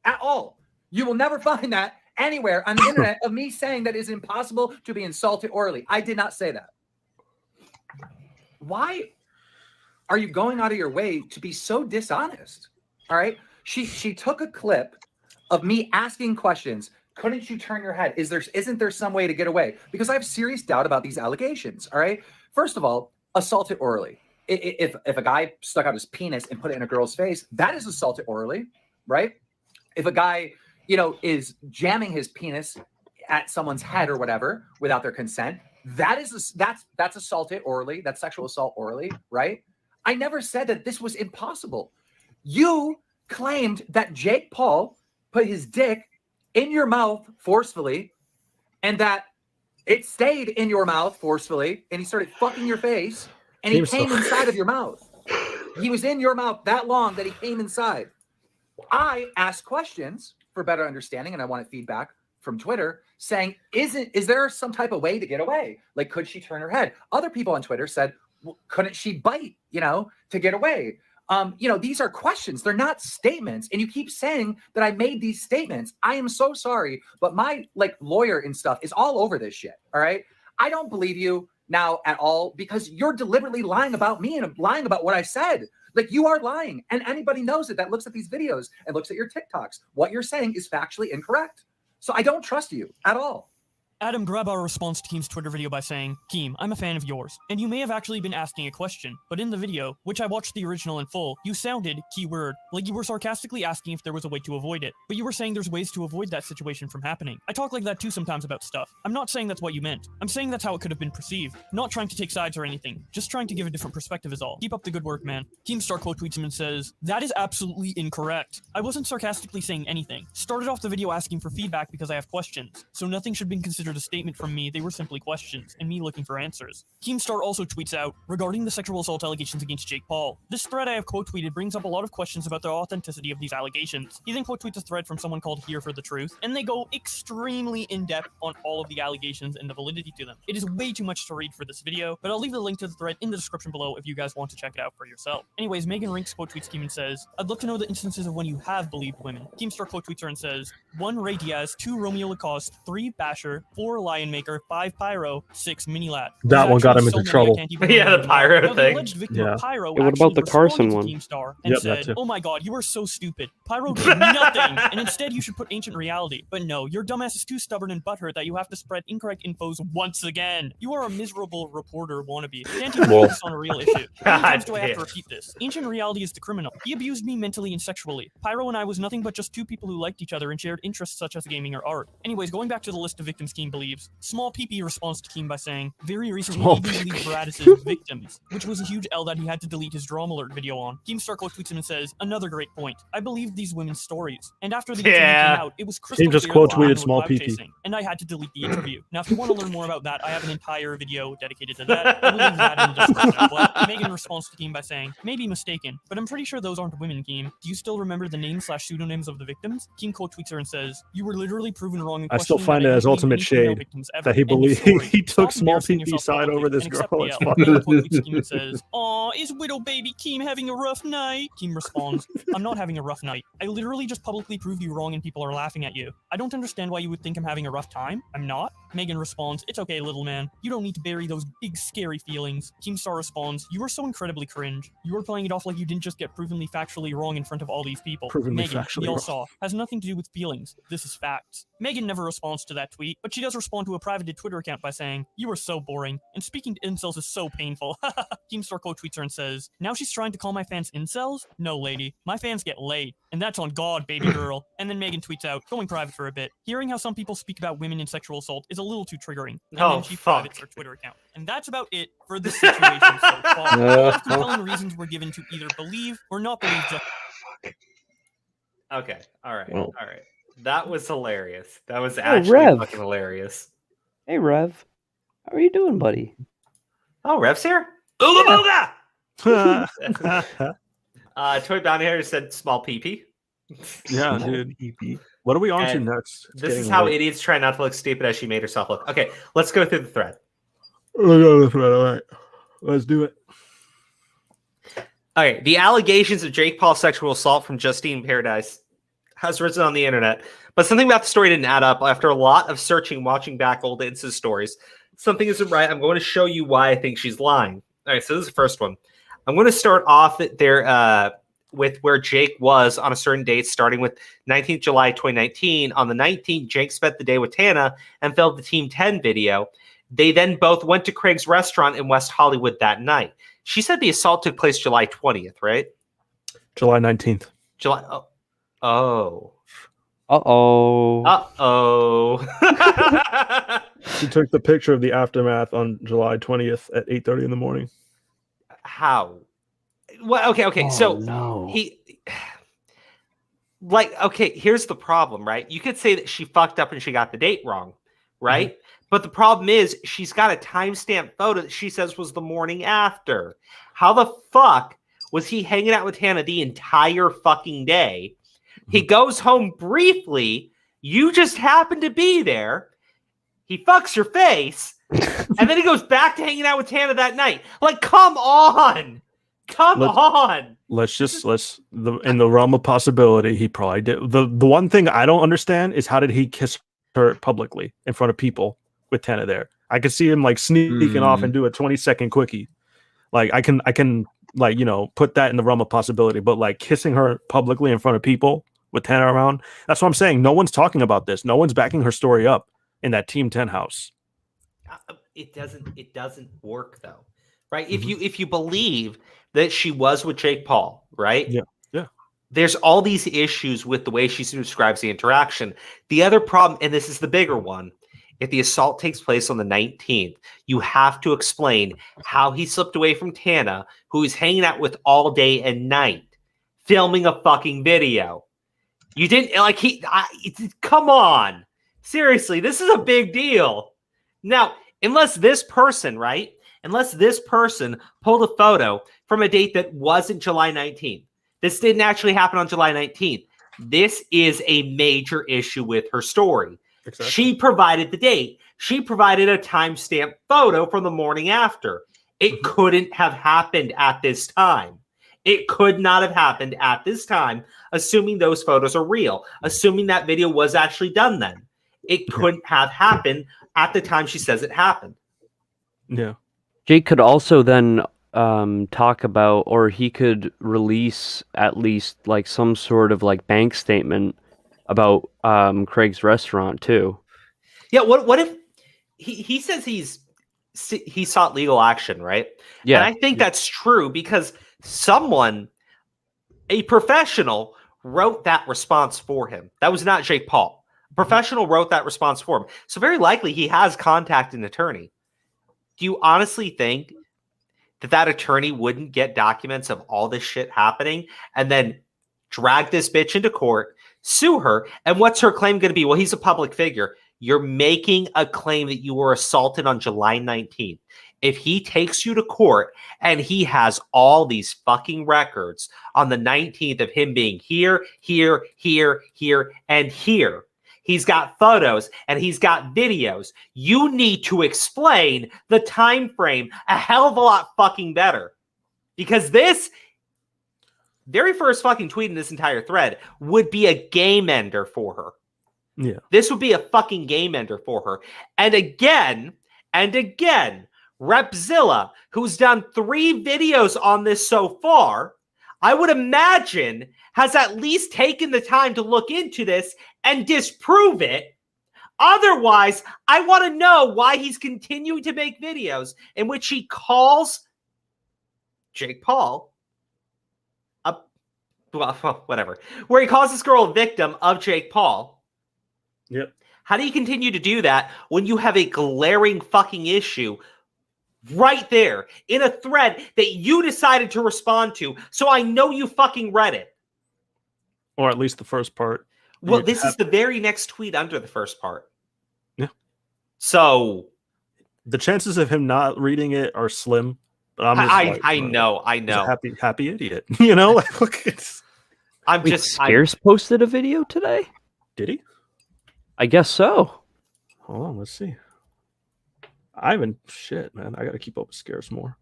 J: at all. You will never find that anywhere on the internet of me saying that it is impossible to be assaulted orally. I did not say that. Why are you going out of your way to be so dishonest? All right. She took a clip of me asking questions. Couldn't you turn your head? Isn't there some way to get away? Because I have serious doubt about these allegations. All right. First of all, assaulted orally. If a guy stuck out his penis and put it in a girl's face, that is assaulted orally, right? If a guy, is jamming his penis at someone's head or whatever without their consent, that's assaulted orally. That's sexual assault orally, right? I never said that this was impossible. You claimed that Jake Paul put his dick in your mouth forcefully and that it stayed in your mouth forcefully and he started fucking your face and he came inside of your mouth. He was in your mouth that long that he came inside. I asked questions for better understanding and I wanted feedback from Twitter saying, is there some type of way to get away? Like, could she turn her head? Other people on Twitter said, well, couldn't she bite, to get away? These are questions. They're not statements. And you keep saying that I made these statements. I am so sorry, but my lawyer and stuff is all over this shit. All right. I don't believe you now at all because you're deliberately lying about me and lying about what I said. Like, you are lying. And anybody knows it that looks at these videos and looks at your TikToks. What you're saying is factually incorrect. So I don't trust you at all.
I: Adam Grabar responds to Keem's Twitter video by saying, Keem, I'm a fan of yours, and you may have actually been asking a question, but in the video, which I watched the original in full, you sounded, keyword, like you were sarcastically asking if there was a way to avoid it, but you were saying there's ways to avoid that situation from happening. I talk like that too sometimes about stuff. I'm not saying that's what you meant. I'm saying that's how it could have been perceived. Not trying to take sides or anything, just trying to give a different perspective is all. Keep up the good work, man. Keemstar quote tweets him and says, that is absolutely incorrect. I wasn't sarcastically saying anything. Started off the video asking for feedback because I have questions, so nothing should be considered a statement from me. They were simply questions, and me looking for answers. Keemstar also tweets out, regarding the sexual assault allegations against Jake Paul, this thread I have quote tweeted brings up a lot of questions about the authenticity of these allegations. He then quote tweets a thread from someone called Here for the Truth, and they go extremely in-depth on all of the allegations and the validity to them. It is way too much to read for this video, but I'll leave the link to the thread in the description below if you guys want to check it out for yourself. Anyways, Megan Rinks quote tweets Keem and says, I'd love to know the instances of when you have believed women. Keemstar quote tweets her and says, 1 Ray Diaz, 2 Romeo Lacoste, 3 Basher, 4 Lion Maker, 5 Pyro, 6 Minilat.
F: That one got him into trouble.
A: Yeah, the Pyro thing.
F: Yeah.
I: Pyro
K: What about the Carson one?
I: Keemstar and said, oh my god, you are so stupid. Pyro did nothing, and instead you should put Ancient Reality. But no, your dumbass is too stubborn and butthurt that you have to spread incorrect infos once again. You are a miserable reporter wannabe. Can't even focus on a real issue. How many times do I have to repeat this? Ancient Reality is the criminal. He abused me mentally and sexually. Pyro and I was nothing but just 2 people who liked each other and shared interests such as gaming or art. Anyways, going back to the list of victims Keem believes, Small PP responds to Keem by saying, very recently he deleted Bradis's Victims, which was a huge L that he had to delete his Drama Alert video on. Keemstar quote tweets him and says, another great point. I believed these women's stories. And after the interview came out, it was crystal
F: He just
I: clear
F: quote
I: that women
F: tweeted
I: were
F: Small
I: clout
F: PP.
I: chasing, and I had to delete the interview. Now, if you want to learn more about that, I have an entire video dedicated to that. I will leave that in the description. But Megan responds to Keem by saying, may be mistaken, but I'm pretty sure those aren't women, Keem. Do you still remember the names/pseudonyms of the victims? Keem quote tweets her and says, you were literally proven wrong in
F: I still
I: questioning
F: find
I: that
F: it
I: I
F: as
I: didn't
F: ultimate
I: believe female
F: shade
I: victims ever.
F: that he
I: End of
F: believed
I: story.
F: he took
I: Stop
F: Small
I: embarrassing
F: PP
I: yourself
F: side
I: publicly
F: over this
I: and
F: girl.
I: accept the
F: It's
I: L.
F: funny.
I: Megan quote tweets Keem and says, aw, is widow baby Keem having a rough night? Keem responds, I'm not having a rough night. I literally just publicly proved you wrong and people are laughing at you. I don't understand why you would think I'm having a rough time. I'm not. Megan responds, it's okay, little man. You don't need to bury those big scary feelings. Keemstar responds, you are so incredibly cringe. You are playing it off like you didn't just get provenly factually wrong in front of all these people.
F: Provenly
I: Megan,
F: factually
I: we all
F: wrong.
I: saw, has nothing to do with feelings. This is facts. Megan never responds to that tweet, but she does respond to a privated Twitter account by saying, you are so boring, and speaking to incels is so painful. Keemstar quote tweets her and says, now she's trying to call my fans incels? No, lady. My fans get laid, and that's on God, baby girl. And then Megan tweets out, going private for a bit. Hearing how some people speak about women in sexual assault is a little too triggering. And then she privates her Twitter account. And that's about it for the situation so far. All compelling reasons were given to either believe or not believe just...
A: Okay. All right.
K: Well.
A: All right. That was hilarious. That was
K: Oh,
A: actually
K: Rev.
A: fucking hilarious.
K: Hey, Rev. How are you doing, buddy?
A: Oh, Rev's here? Ooga booga! Toy Bounty Hunter said small PP.
F: Yeah, dude. What are we on to
A: And
F: next? It's
A: This is
F: getting
A: how
F: late.
A: idiots try not to look stupid as she made herself look. Okay, let's go through the thread.
F: All right. Let's do it.
A: Okay, the allegations of Jake Paul sexual assault from Justine Paradise has risen on the internet, but something about the story didn't add up. After a lot of searching, watching back old Insta stories, something isn't right. I'm going to show you why I think she's lying. All right, so this is the first one. I'm going to start off there with where Jake was on a certain date, starting with 19th July 2019. On the 19th, Jake spent the day with Tana and filmed the Team 10 video. They then both went to Craig's restaurant in West Hollywood that night. She said the assault took place July 20th, right?
F: July 19th.
A: July. Oh.
K: Uh-oh.
A: Uh-oh.
F: She took the picture of the aftermath on July 20th at 8:30 in the morning.
A: How? Well, okay.
K: Oh,
A: So
K: no.
A: here's the problem, right? You could say that she fucked up and she got the date wrong, right? Mm-hmm. But the problem is she's got a timestamp photo that she says was the morning after. How the fuck was he hanging out with Hannah the entire fucking day? He goes home briefly You just happen to be there. He fucks your face, and then he goes back to hanging out with Tana that night. Like, come on. Come on.
F: In the realm of possibility, he probably did. The one thing I don't understand is how did he kiss her publicly in front of people with Tana there? I could see him like sneaking off and do a 20-second quickie. Like I can like, you know, put that in the realm of possibility, but like kissing her publicly in front of people with Tana around, that's what I'm saying. No one's talking about this. No one's backing her story up in that Team 10 house.
A: It doesn't work though. Right? If you believe that she was with Jake Paul, right?
F: Yeah.
A: There's all these issues with the way she describes the interaction. The other problem, and this is the bigger one, if the assault takes place on the 19th, you have to explain how he slipped away from Tana, who he's hanging out with all day and night, filming a fucking video. You didn't come on. Seriously, this is a big deal. Now, unless this person pulled a photo from a date that wasn't July 19th. This didn't actually happen on July 19th. This is a major issue with her story. Exactly. She provided the date. She provided a timestamp photo from the morning after. It couldn't have happened at this time. It could not have happened at this time, assuming those photos are real, assuming that video was actually done then. It couldn't have happened at the time she says it happened.
F: Yeah.
K: Jake could also then talk about, or he could release at least like some sort of like bank statement about Craig's restaurant too.
A: Yeah. What if he says he sought legal action, right?
K: Yeah.
A: And I think that's true because someone, a professional, wrote that response for him. That was not Jake Paul. A professional wrote that response for him. So very likely he has contacted an attorney. Do you honestly think that attorney wouldn't get documents of all this shit happening and then drag this bitch into court, sue her? And what's her claim going to be? Well, he's a public figure. You're making a claim that you were assaulted on July 19th. If he takes you to court and he has all these fucking records on the 19th of him being here, here, here, here, and here, he's got photos and he's got videos. You need to explain the time frame a hell of a lot fucking better. Because this very first fucking tweet in this entire thread would be a game ender for her.
F: Yeah.
A: This would be a fucking game ender for her. And again, Repzilla, who's done 3 videos on this so far, I would imagine has at least taken the time to look into this and disprove it. Otherwise, I want to know why he's continuing to make videos in which he calls Jake Paul whatever, where he calls this girl a victim of Jake Paul.
F: Yep.
A: How do you continue to do that when you have a glaring fucking issue right there in a thread that you decided to respond to? So I know you fucking read it.
F: Or at least the first part.
A: Well, this is the very next tweet under the first part.
F: Yeah.
A: So
F: the chances of him not reading it are slim. But
A: I know.
F: Happy idiot. You know,
K: Scarce posted a video today.
F: Did he?
K: I guess so.
F: Hold on, let's see. Man. I gotta keep up with Scarce more.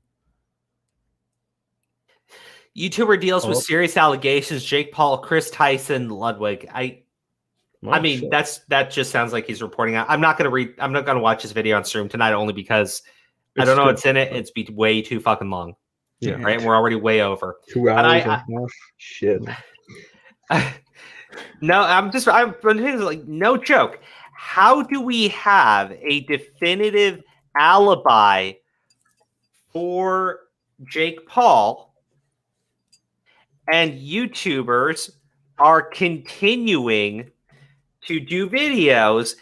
A: YouTuber deals with serious allegations. Jake Paul, Chris Tyson, Ludwig. I mean, that just sounds like he's reporting out. I'm not gonna watch his video on stream tonight only because I don't know what's in it. It's be way too fucking long.
F: Yeah.
A: Right. And we're already way over.
G: 2 hours. Shit.
A: No, I'm like, no joke. How do we have a definitive alibi for Jake Paul and YouTubers are continuing to do videos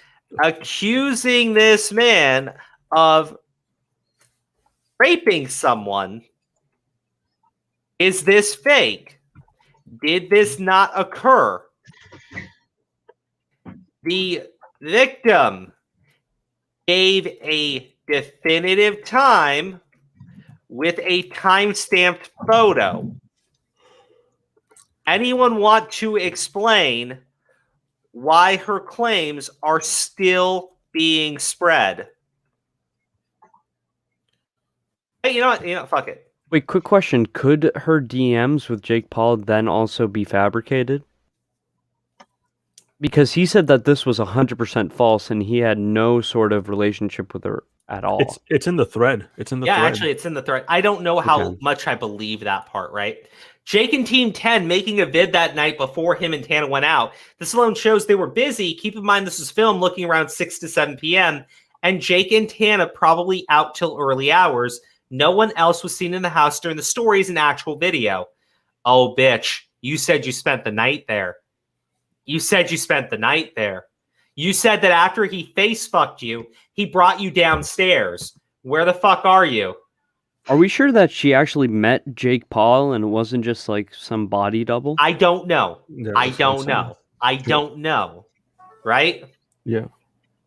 A: accusing this man of raping someone? Is this fake? Did this not occur? The victim gave a definitive time with a time-stamped photo. Anyone want to explain why her claims are still being spread. Hey, you know what? Fuck it.
K: Wait, quick question. Could her DMs with Jake Paul then also be fabricated? Because he said that this was 100% false and he had no sort of relationship with her at all.
F: It's in the thread. It's in the thread.
A: Actually, it's in the thread. I don't know how much I believe that part, right? Jake and Team 10 making a vid that night before him and Tana went out. This alone shows they were busy. Keep in mind this was filmed looking around 6 to 7 p.m. And Jake and Tana probably out till early hours. No one else was seen in the house during the stories and actual video. Oh, bitch. You said you spent the night there. You said you spent the night there. You said that after he face fucked you, he brought you downstairs. Where the fuck are you?
K: Are we sure that she actually met Jake Paul and it wasn't just like some body double?
A: I don't know. I don't know. Right?
F: Yeah.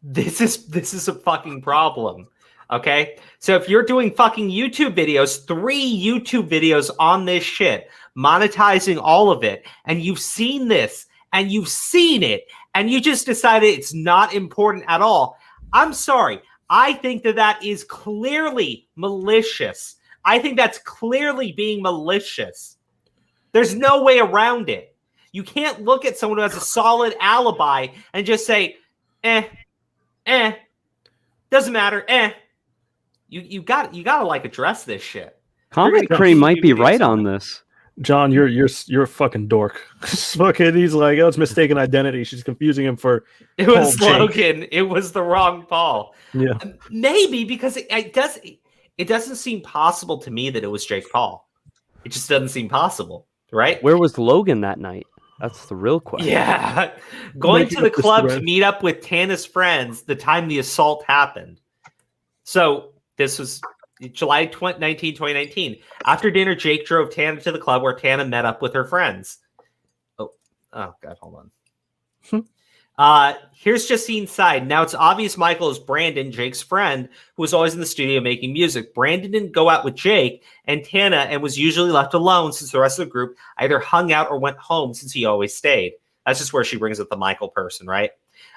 A: This is a fucking problem. Okay? So if you're doing fucking YouTube videos, 3 YouTube videos on this shit, monetizing all of it, and you've seen this, and you've seen it, and you just decided it's not important at all, I'm sorry. I think that is clearly malicious. I think that's clearly being malicious. There's no way around it. You can't look at someone who has a solid alibi and just say, doesn't matter, You gotta like address this shit.
K: Commentary might be right on this.
F: John, you're a fucking dork. Fucking, he's like, oh, it's mistaken identity. She's confusing him for.
A: It was Logan. It was the wrong Paul.
F: Yeah,
A: maybe because it doesn't seem possible to me that it was Jake Paul. It just doesn't seem possible, right?
K: Where was Logan that night? That's the real question.
A: Yeah, going to the club to meet up with Tana's friends the time the assault happened. So this was July 19, 2019. After dinner, Jake drove Tana to the club where Tana met up with her friends. Oh God, hold on. Here's Jacine's side. Now it's obvious Michael is Brandon, Jake's friend, who was always in the studio making music. Brandon didn't go out with Jake and Tana and was usually left alone since the rest of the group either hung out or went home since he always stayed. That's just where she brings up the Michael person, right?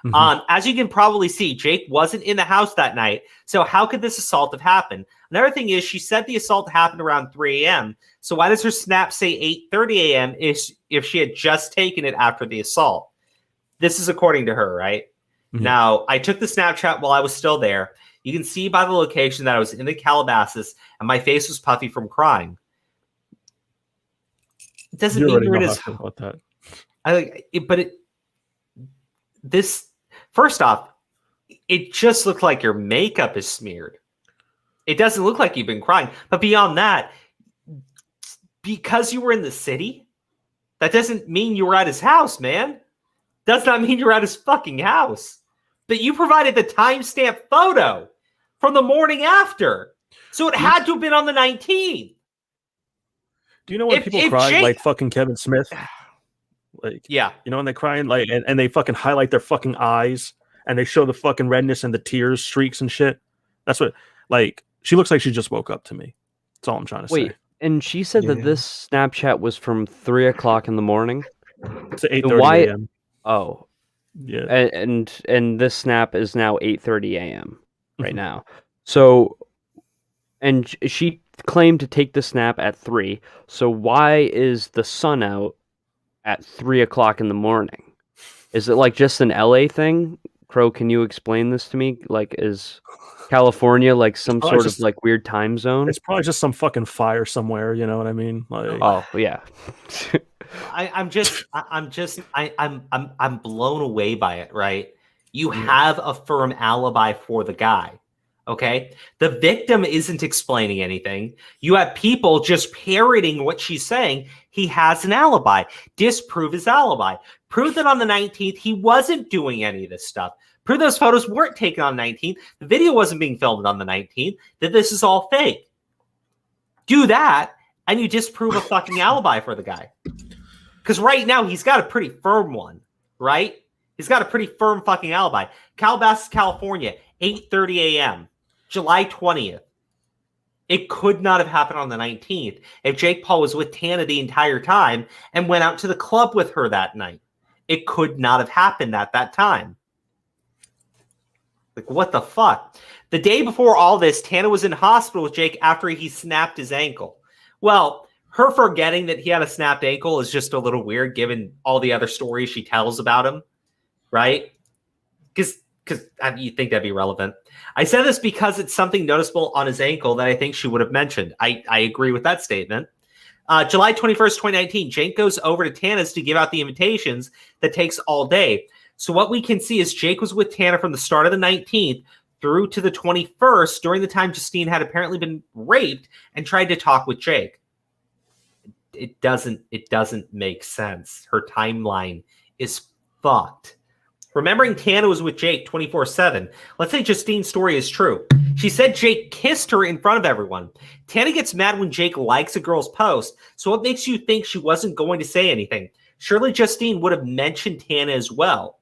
A: Mm-hmm. As you can probably see, Jake wasn't in the house that night. So how could this assault have happened? Another thing is she said the assault happened around 3 a.m. So why does her snap say 8:30 a.m. if she had just taken it after the assault? This is according to her, right? Mm-hmm. Now, I took the Snapchat while I was still there. You can see by the location that I was in the Calabasas and my face was puffy from crying. It doesn't mean you're in his house. About that. First off, it just looked like your makeup is smeared. It doesn't look like you've been crying. But beyond that, because you were in the city, that doesn't mean you were at his house, man. Does not mean you're at his fucking house. But you provided the timestamp photo from the morning after. So it had to have been on the 19th.
F: Do you know when people cry like fucking Kevin Smith? Like,
A: yeah,
F: you know, when they cry and like, and they fucking highlight their fucking eyes and they show the fucking redness and the tears, streaks and shit. That's what, like, she looks like she just woke up to me. That's all I'm trying to say.
K: Wait, and she said that this Snapchat was from 3 o'clock in the morning.
F: It's 8:30 a.m.
K: Oh,
F: yeah,
K: and this snap is now 8:30 a.m. right now. So, and she claimed to take the snap at 3. So why is the sun out at 3 o'clock in the morning? Is it like just an LA thing? Crow, can you explain this to me? Like, is California like some sort of like weird time zone?
F: It's probably just some fucking fire somewhere. You know what I mean? Like,
K: oh yeah.
A: I'm blown away by it. Right? You have a firm alibi for the guy. Okay, the victim isn't explaining anything. You have people just parroting what she's saying. He has an alibi. Disprove his alibi. Prove that on the 19th he wasn't doing any of this stuff. Prove those photos weren't taken on the 19th. The video wasn't being filmed on the 19th. That this is all fake. Do that, and you disprove a fucking alibi for the guy. Because right now he's got a pretty firm one, right? He's got a pretty firm fucking alibi. Calabasas, California, 8:30 a.m. July 20th. It could not have happened on the 19th if Jake Paul was with Tana the entire time and went out to the club with her that night. It could not have happened at that time. Like, what the fuck? The day before all this, Tana was in hospital with Jake after he snapped his ankle. Well, her forgetting that he had a snapped ankle is just a little weird given all the other stories she tells about him, right? Because you think that'd be relevant. I said this because it's something noticeable on his ankle that I think she would have mentioned. I agree with that statement. July 21st, 2019, Jake goes over to Tana's to give out the invitations that takes all day. So what we can see is Jake was with Tana from the start of the 19th through to the 21st during the time Justine had apparently been raped and tried to talk with Jake. It doesn't make sense. Her timeline is fucked. Remembering Tana was with Jake 24/7. Let's say Justine's story is true. She said Jake kissed her in front of everyone. Tana gets mad when Jake likes a girl's post. So what makes you think she wasn't going to say anything? Surely Justine would have mentioned Tana as well.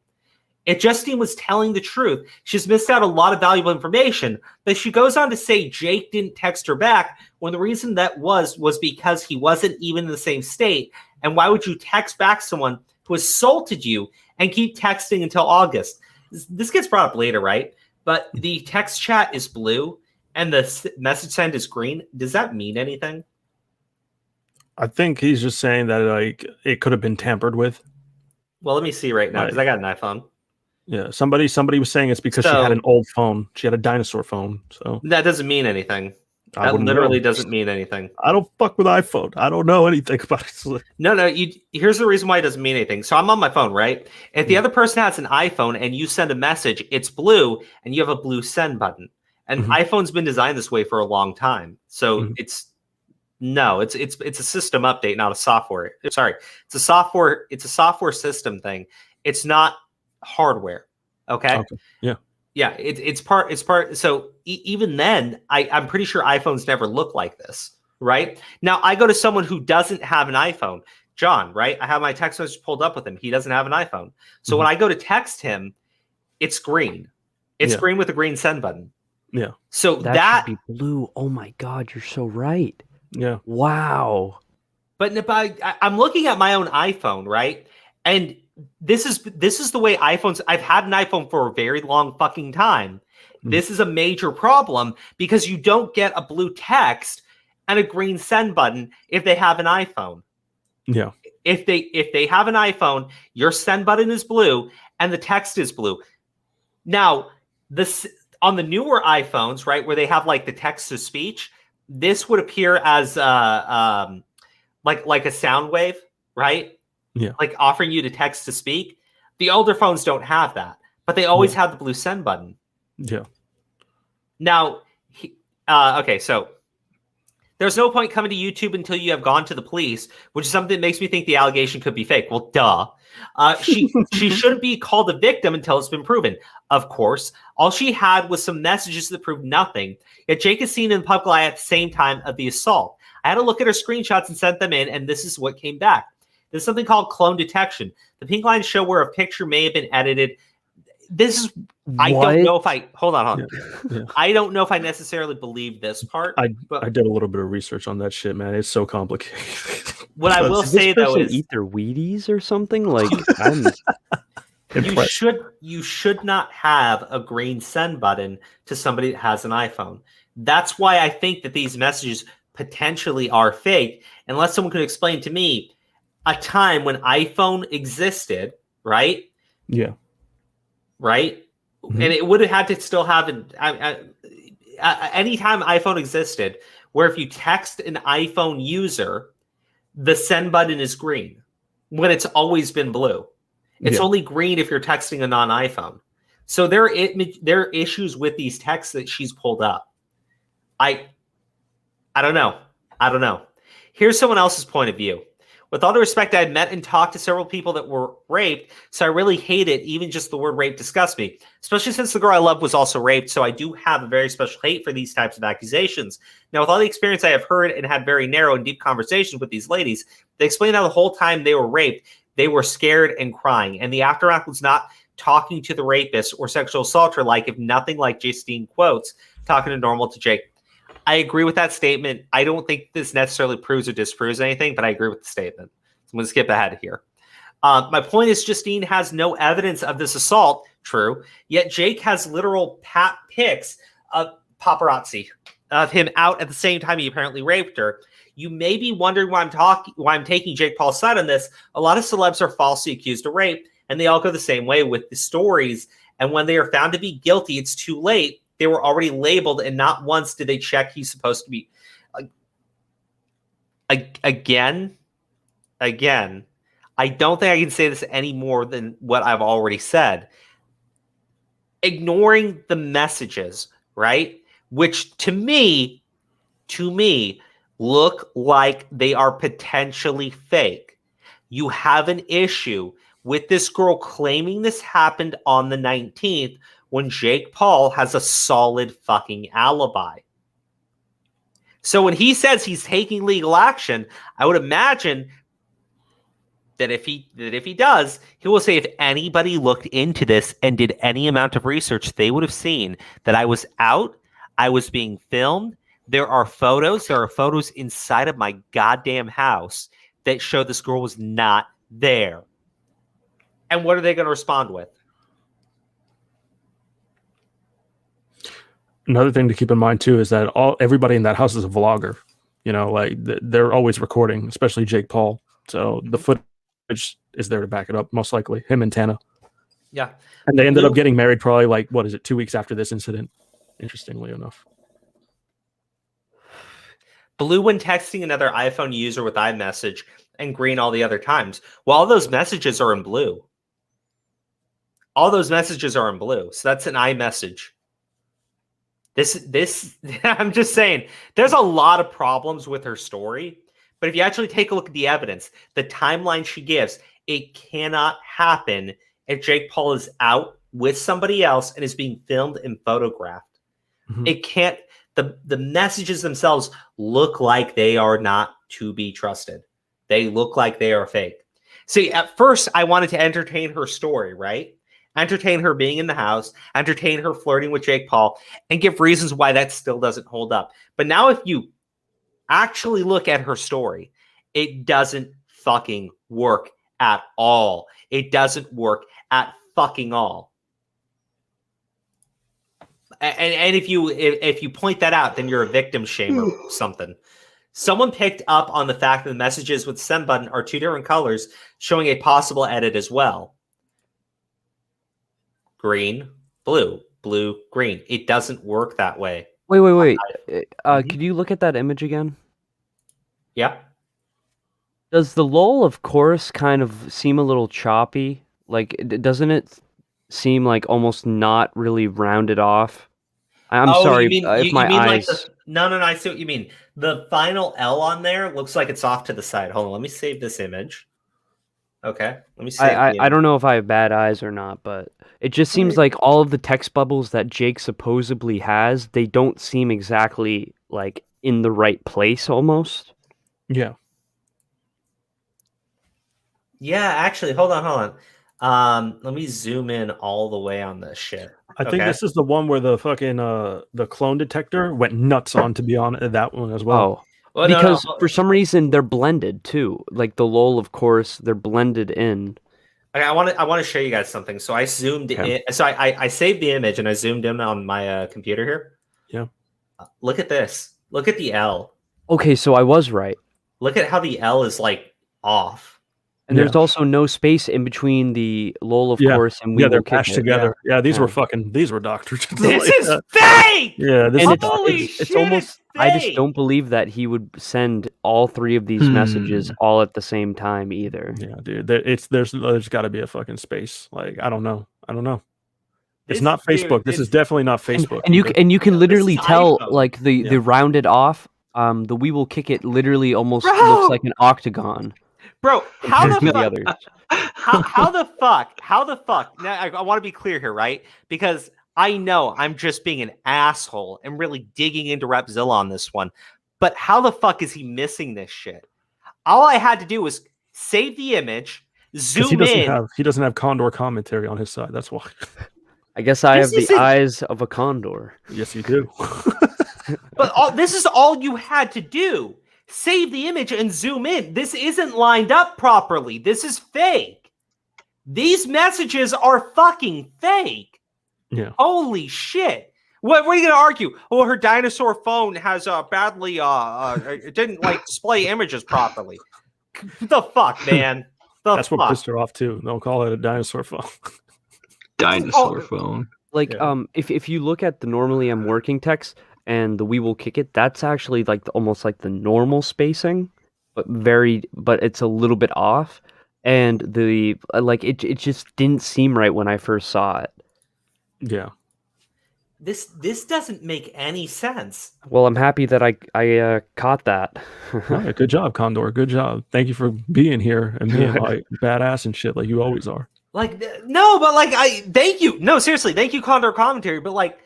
A: If Justine was telling the truth, she's missed out a lot of valuable information. But she goes on to say Jake didn't text her back when the reason that was because he wasn't even in the same state. And why would you text back someone who assaulted you and keep texting until August? This gets brought up later, right? But the text chat is blue and the message send is green. Does that mean anything?
F: I think he's just saying that like it could have been tampered with.
A: Well, let me see right now because I got an iPhone.
F: Yeah, somebody was saying it's because she had an old phone. She had a dinosaur phone. So
A: that doesn't mean anything. That literally doesn't mean anything.
F: I don't fuck with iPhone. I don't know anything about it.
A: No. Here's the reason why it doesn't mean anything. So I'm on my phone, right? If the other person has an iPhone and you send a message, it's blue, and you have a blue send button. And iPhone's been designed this way for a long time. So it's a system update, not a software. Sorry, it's a software system thing. It's not hardware. Okay. Yeah, it's part. So even then, I'm pretty sure iPhones never look like this, right? Now I go to someone who doesn't have an iPhone, John, right? I have my text message pulled up with him. He doesn't have an iPhone, so when I go to text him, it's green. It's green with a green send button.
F: Yeah.
K: So that should be blue. Oh my God, you're so right.
F: Yeah.
K: Wow.
A: But I'm looking at my own iPhone, right? And this is the way iPhones. I've had an iPhone for a very long fucking time. This is a major problem because you don't get a blue text and a green send button if they have an iPhone.
F: Yeah.
A: If they have an iPhone, your send button is blue and the text is blue. Now, this on the newer iPhones, right, where they have like the text to speech, this would appear as like a sound wave, right?
F: Yeah.
A: Like offering you to text to speak. The older phones don't have that, but they always have the blue send button.
F: Yeah.
A: Now, okay, so there's no point coming to YouTube until you have gone to the police, which is something that makes me think the allegation could be fake. Well, duh. She shouldn't be called a victim until it's been proven. Of course, all she had was some messages that proved nothing. Yet Jake is seen in public eye at the same time of the assault. I had to look at her screenshots and sent them in, and this is what came back. There's something called clone detection. The pink lines show where a picture may have been edited. This is, I don't know if I, hold on. Yeah. I don't know if I necessarily believe this part.
F: I did a little bit of research on that shit, man. It's so complicated.
A: What I will say though is
K: eat their Wheaties or something. Like
A: you should not have a green send button to somebody that has an iPhone. That's why I think that these messages potentially are fake, unless someone could explain to me a time when iPhone existed, right?
F: Yeah.
A: Right? And it would have had to still have any time iPhone existed where if you text an iPhone user, the send button is green when it's always been blue. It's only green if you're texting a non-iPhone. So there are issues with these texts that she's pulled up. I don't know. Here's someone else's point of view. With all due respect, I had met and talked to several people that were raped, so I really hate it. Even just the word rape disgusts me, especially since the girl I loved was also raped, so I do have a very special hate for these types of accusations. Now, with all the experience I have heard and had very narrow and deep conversations with these ladies, they explained how the whole time they were raped, they were scared and crying, and the aftermath was not talking to the rapist or sexual assaulter like, if nothing like Justine quotes, talking to normal to Jake. I agree with that statement. I don't think this necessarily proves or disproves anything, but I agree with the statement. So I'm going to skip ahead here. My point is, Justine has no evidence of this assault. True. Yet Jake has literal pics of paparazzi of him out at the same time he apparently raped her. You may be wondering why I'm taking Jake Paul's side on this. A lot of celebs are falsely accused of rape, and they all go the same way with the stories. And when they are found to be guilty, it's too late. They were already labeled, and not once did they check he's supposed to be. Again, I don't think I can say this any more than what I've already said. Ignoring the messages, right? Which to me, look like they are potentially fake. You have an issue with this girl claiming this happened on the 19th when Jake Paul has a solid fucking alibi. So when he says he's taking legal action, I would imagine that if he does, he will say if anybody looked into this and did any amount of research, they would have seen that I was out, I was being filmed. There are photos inside of my goddamn house that show this girl was not there. And what are they going to respond with?
F: Another thing to keep in mind too is that everybody in that house is a vlogger. Like they're always recording, especially Jake Paul. So the footage is there to back it up, most likely. Him and Tana.
A: Yeah.
F: And they ended up getting married probably 2 weeks after this incident, interestingly enough.
A: Blue when texting another iPhone user with iMessage, and green all the other times. Well, all those messages are in blue. So that's an iMessage. This I'm just saying, there's a lot of problems with her story, but if you actually take a look at the evidence, the timeline she gives, it cannot happen if Jake Paul is out with somebody else and is being filmed and photographed. Mm-hmm. It can't. The messages themselves look like they are not to be trusted. They look like they are fake. See, at first I wanted to entertain her story, right? Entertain her being in the house, entertain her flirting with Jake Paul, and give reasons why that still doesn't hold up. But now if you actually look at her story, it doesn't fucking work at all. It doesn't work at fucking all. And if you point that out, then you're a victim shamer or something. Someone picked up on the fact that the messages with send button are 2 different colors, showing a possible edit as well. Green, blue, blue, green. It doesn't work that way.
K: Wait. Could you look at that image again?
A: Yeah.
K: Does the lull of course kind of seem a little choppy? Like, doesn't it seem like almost not really rounded off? I'm sorry if my eyes...
A: Like no, I see what you mean. The final L on there looks like it's off to the side. Hold on, let me save this image. Okay, let me see.
K: I don't know if I have bad eyes or not, but it just seems like all of the text bubbles that Jake supposedly has, they don't seem exactly like in the right place almost.
F: Yeah.
A: Yeah, actually, hold on. Let me zoom in all the way on this shit.
F: I think this is the one where the fucking the clone detector went nuts on to be on that one as well.
K: Well, because for some reason they're blended too. Like the lull, of course, they're blended in.
A: Okay, I want to show you guys something. So I zoomed in. So I saved the image and I zoomed in on my computer here.
F: Yeah.
A: Look at this. Look at the L.
K: Okay, so I was right.
A: Look at how the L is like off.
K: And there's also no space in between the lull, of course, and we
F: they're patched together. Yeah, these were doctors.
A: This is fake.
F: Yeah,
K: this it's almost. I just don't believe that he would send all 3 of these messages all at the same time either.
F: Yeah, dude, there's got to be a fucking space. Like I don't know. It's not Facebook. This is definitely not Facebook.
K: And you can literally tell like the rounded off. The we will kick it literally almost looks like an octagon.
A: Bro, how the fuck? Now, I want to be clear here, right? Because I know I'm just being an asshole and really digging into Repzilla on this one. But how the fuck is he missing this shit? All I had to do was save the image, zoom in.
F: He doesn't have Condor Commentary on his side. That's why.
K: I guess I have the eyes of a condor.
F: Yes, you do.
A: But this is all you had to do. Save the image and zoom in. This isn't lined up properly. This is fake. These messages are fucking fake.
F: Yeah.
A: Holy shit. What are you going to argue? Oh, her dinosaur phone has badly it didn't like display images properly. The fuck, man.
F: That's what pissed her off too. Don't call it a dinosaur phone.
G: Dinosaur phone.
K: Like, if you look at the normally I'm working text and the we will kick it, that's actually like almost like the normal spacing, but it's a little bit off. And the like it just didn't seem right when I first saw it.
F: Yeah.
A: This doesn't make any sense.
K: Well, I'm happy that I caught that.
F: Right, good job, Condor. Good job. Thank you for being here and being like badass and shit like you always are.
A: Like, no, but like, thank you. No, seriously, thank you, Condor Commentary. But like,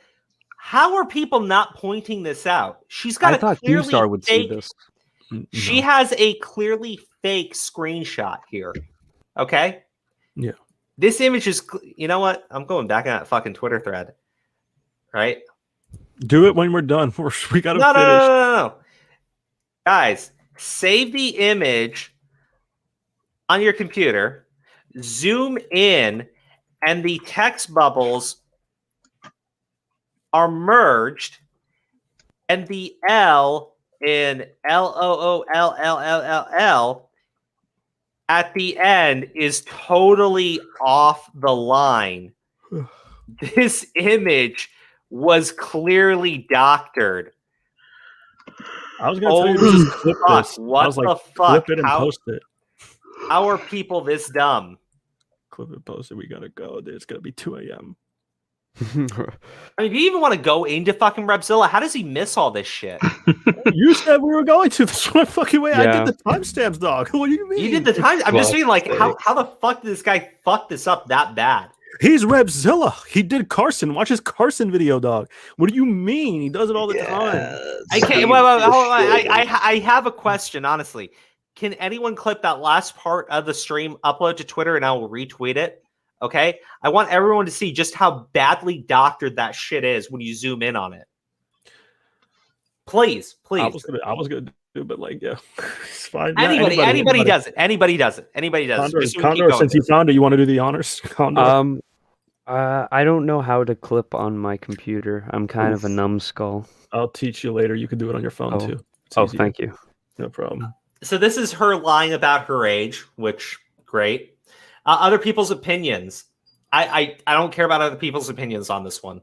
A: how are people not pointing this out? She's got a clearly
K: Keemstar would see
A: fake.
K: this.
A: She has a clearly fake screenshot here. Okay.
F: Yeah.
A: This image is. You know what? I'm going back on that fucking Twitter thread. Right.
F: Do it when we're done. We gotta finish.
A: No. Guys, save the image on your computer. Zoom in, and the text bubbles are merged, and the L in LOOLLLL at the end is totally off the line. This image was clearly doctored.
F: I was gonna tell you to just clip this.
A: What
F: I was like,
A: the fuck?
F: Clip it and post it.
A: How are people this dumb?
F: Clip it, post it. We gotta go. It's gonna be 2 a.m.
A: I mean, do you even want to go into fucking Repzilla? How does he miss all this shit?
F: You said we were going to. That's my fucking way. I did the timestamps, dog. What do you mean?
A: You did the time. I'm just saying, like, how the fuck did this guy fuck this up that bad?
F: He's Repzilla. He did Carson. Watch his Carson video, dog. What do you mean? He does it all the time.
A: I can't. Hold on. I have a question, honestly. Can anyone clip that last part of the stream, upload to Twitter, and I will retweet it? Okay? I want everyone to see just how badly doctored that shit is when you zoom in on it. Please.
F: I was gonna do, but like, yeah, it's fine.
A: Anybody does it. Anybody does it.
F: Condor, since you found it, you want to do the honors? Condor.
K: I don't know how to clip on my computer. I'm kind of a numbskull.
F: I'll teach you later. You can do it on your phone too.
K: Thank you.
F: No problem.
A: So this is her lying about her age, which great. Other people's opinions. I don't care about other people's opinions on this one.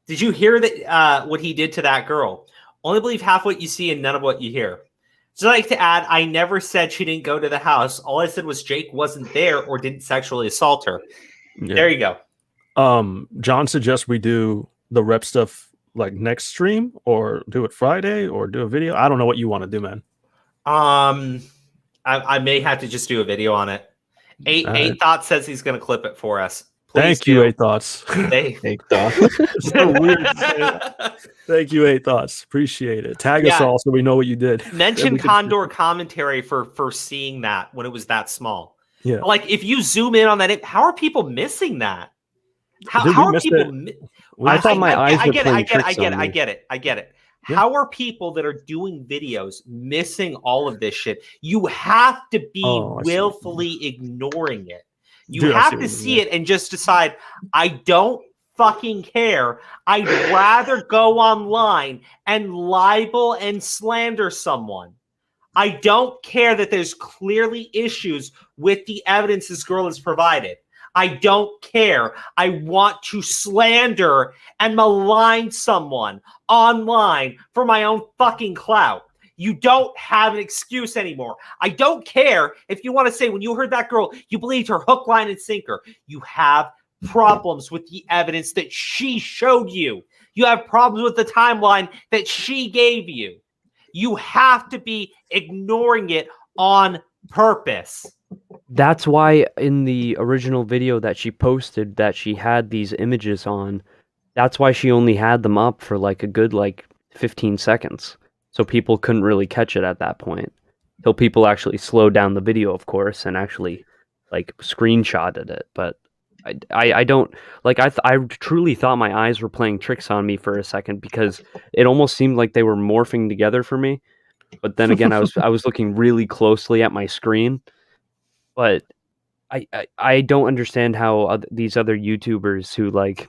A: Did you hear that what he did to that girl? Only believe half what you see and none of what you hear. So I'd like to add, I never said she didn't go to the house. All I said was Jake wasn't there or didn't sexually assault her. Yeah. There you go.
F: John suggests we do the rep stuff like next stream or do it Friday or do a video. I don't know what you want to do, man.
A: I may have to just do a video on it. Eight Thoughts says he's going to clip it for us.
F: Thank you, 8 Thoughts.
G: 8 Thoughts.
F: So weird to say that. Thank you, 8 Thoughts. Appreciate it. Tag us all so we know what you did.
A: Mention Condor Commentary for seeing that when it was that small.
F: Yeah.
A: Like if you zoom in on that, how are people missing that? How are people?
K: I thought my eyes were playing tricks on me.
A: I get it. Yeah. How are people that are doing videos missing all of this shit? You have to be willfully ignoring it. You have to see it and just decide, I don't fucking care. I'd rather go online and libel and slander someone. I don't care that there's clearly issues with the evidence this girl has provided. I don't care. I want to slander and malign someone online for my own fucking clout. You don't have an excuse anymore. I don't care if you want to say when you heard that girl, you believed her hook, line, and sinker. You have problems with the evidence that she showed you. You have problems with the timeline that she gave you. You have to be ignoring it on purpose.
K: That's why in the original video that she posted that she had these images on, that's why she only had them up for like a good 15 seconds. So people couldn't really catch it at that point. Till people actually slowed down the video, of course, and actually screenshotted it. But I don't I truly thought my eyes were playing tricks on me for a second because it almost seemed like they were morphing together for me. But then again, I was looking really closely at my screen. But I don't understand how these other YouTubers who like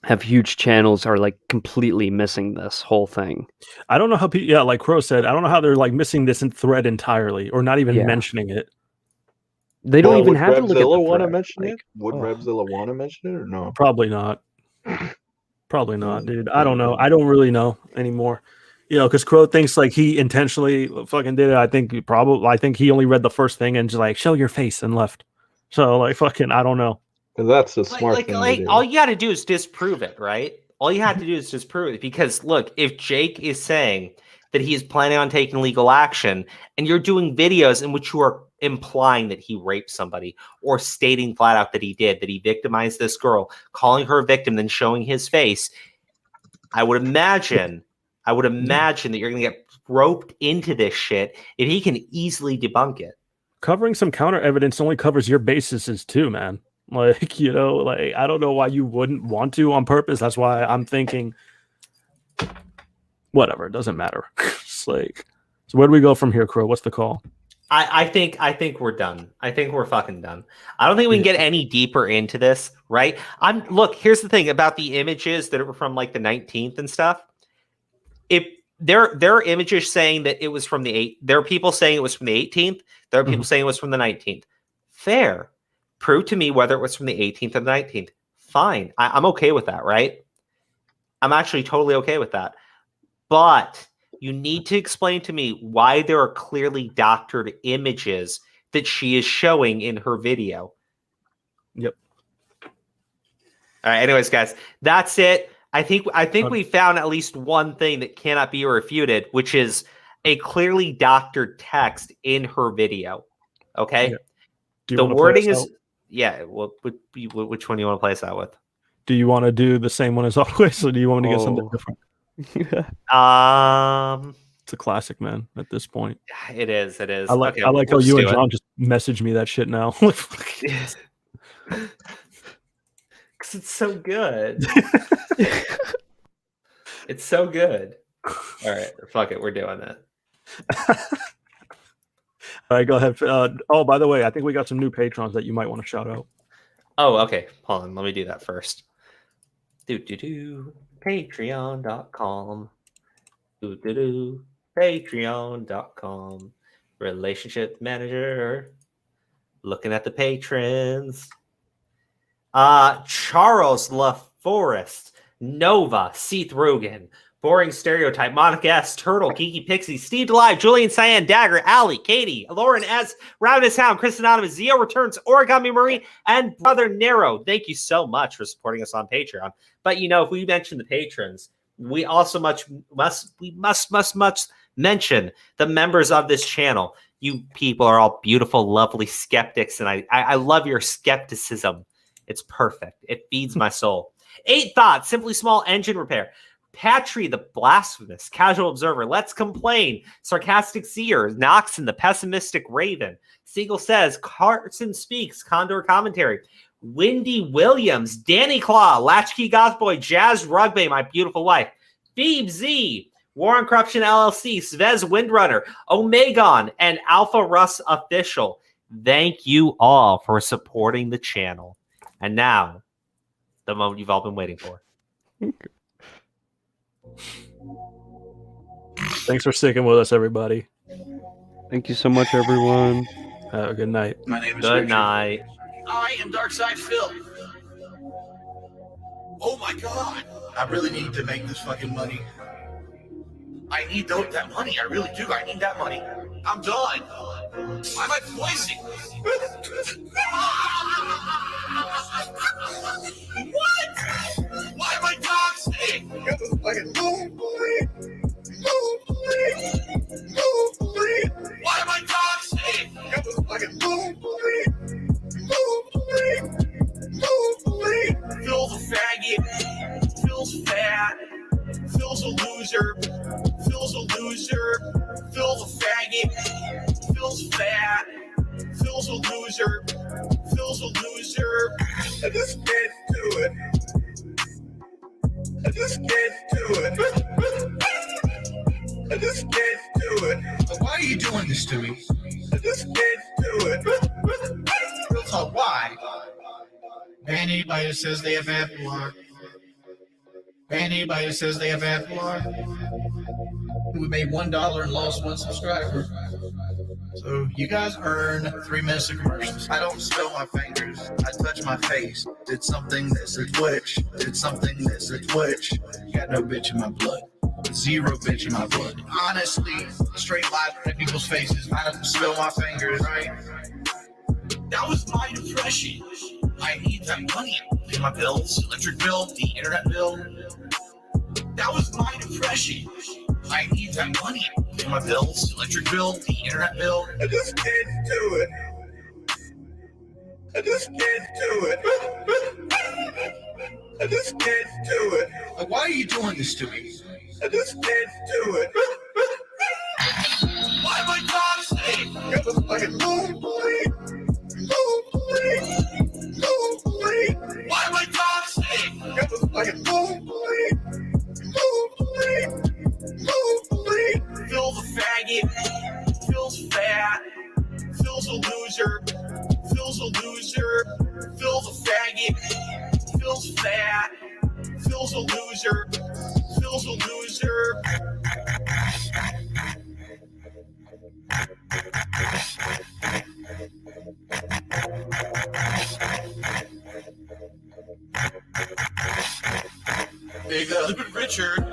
K: have huge channels are like completely missing this whole thing.
F: I don't know how people, yeah, like Crow said, I don't know how they're like missing this thread entirely or not even
K: Yeah.
F: mentioning it.
K: They don't even
G: would
K: have to look at the
G: Revzilla want to
K: thread.
G: mention
K: Like,
G: it? Would Revzilla want to mention it or no?
F: Probably not. Probably not, dude. I don't know. I don't really know anymore. You know, because Crow thinks like he intentionally fucking did it. I think he only read the first thing and just like show your face and left. So like fucking, I don't know.
G: That's a smart thing to do.
A: All you got to do is disprove it, right? All you have to do is disprove it. Because look, if Jake is saying that he is planning on taking legal action, and you're doing videos in which you are implying that he raped somebody, or stating flat out that he did, that he victimized this girl, calling her a victim, then showing his face, I would imagine that you're going to get roped into this shit if he can easily debunk it.
F: Covering some counter evidence only covers your bases too, man. Like, you know, like I don't know why you wouldn't want to on purpose. That's why I'm thinking whatever, it doesn't matter. It's like, so where do we go from here, Crow? What's the call?
A: I think we're done. I think we're fucking done. I don't think we can get any deeper into this, right? Look, here's the thing about the images that were from like the 19th and stuff. If there are images saying that it was from there are people saying it was from the 18th. There are people saying it was from the 19th. Fair. Prove to me whether it was from the 18th or the 19th. Fine. I'm okay with that, right? I'm actually totally okay with that. But you need to explain to me why there are clearly doctored images that she is showing in her video.
F: Yep.
A: All right. Anyways, guys, that's it. I think we found at least one thing that cannot be refuted, which is a clearly doctored text in her video. Okay.
F: Yeah.
A: The wording is, yeah. Well, which one do you want to play us out with?
F: Do you want to do the same one as always, or do you want me to get something different? It's a classic, man. At this point,
A: it is.
F: I like how you and John just message me that shit now.
A: Because it's so good. It's so good. All right, fuck it, we're doing that.
F: All right, go ahead. Oh, by the way, I think we got some new patrons that you might want to shout out.
A: Oh, okay. Hold on, let me do that first. Patreon.com. Patreon.com. Relationship manager. Looking at the patrons. Charles LaForest, Nova, Seth Rogan, Boring Stereotype, Monica S, Turtle, Geeky Pixie, Steve DeLive, Julian Cyan, Dagger, Allie, Katie, Lauren S, Ravenous Hound, Chris Anonymous, Zio Returns, Origami Marie, and Brother Nero. Thank you so much for supporting us on Patreon. But you know, if we mention the patrons, we also must mention the members of this channel. You people are all beautiful, lovely skeptics, and I love your skepticism. It's perfect. It feeds my soul. 8 Thoughts, Simply Small Engine Repair, Patry the Blasphemous, Casual Observer, Let's Complain, Sarcastic Seer, Noxin the Pessimistic Raven, Seagull Says, Carson Speaks, Condor Commentary, Wendy Williams, Danny Claw, Latchkey Gothboy, Jazz Rugby, My Beautiful Wife, Phoebe Z, War and Corruption LLC, Svez Windrunner, Omegon, and Alpha Russ Official. Thank you all for supporting the channel. And now, the moment you've all been waiting for.
F: Thanks for sticking with us, everybody.
K: Thank you so much, everyone.
F: Have a good night.
N: My name is
A: Good
N: Richard.
A: night.
N: I am Darkside Phil. Oh my god. I really need to make this fucking money. I need that money. I really do. I need that money. I'm done. Why am I voicing? What? Why am I toxic? Why am I toxic? Phil's a faggot. Phil's fat. Phil's a loser. Phil's a loser. Phil's a faggot. Phil's fat. Phil's a loser. Phil's a loser. I just can't do it. I just can't do it. I just can't do it. Why are you doing this to me? I just can't do it. Real talk. Anybody that says they have Apple Art. Anybody that says they have Apple Art. We made $1 and lost 1 subscriber. So you guys earn 3 minutes of commercials. I don't spill my fingers. I touch my face. Did something that's a twitch. Did something that's a twitch. Got no bitch in my blood. 0 bitch in my blood. Honestly, straight lies in people's faces. I don't spill my fingers, right? That was my depression. I need that money. Pay my bills, electric bill, the internet bill. That was my depression. I need that money. Pay my bills, electric bill, the internet bill. I just can't do it. I just can't do it. I just can't do it. Like, why are you doing this to me? I just can't do it. Why am I toxic? It was like a lonely. Why am I toxic? It was like a lonely. Phil's a faggot. Phil's fat. Phil's a loser. Phil's a loser. Phil's a faggot. Phil's fat. Phil's a loser. Phil's a loser. Big husband Richard.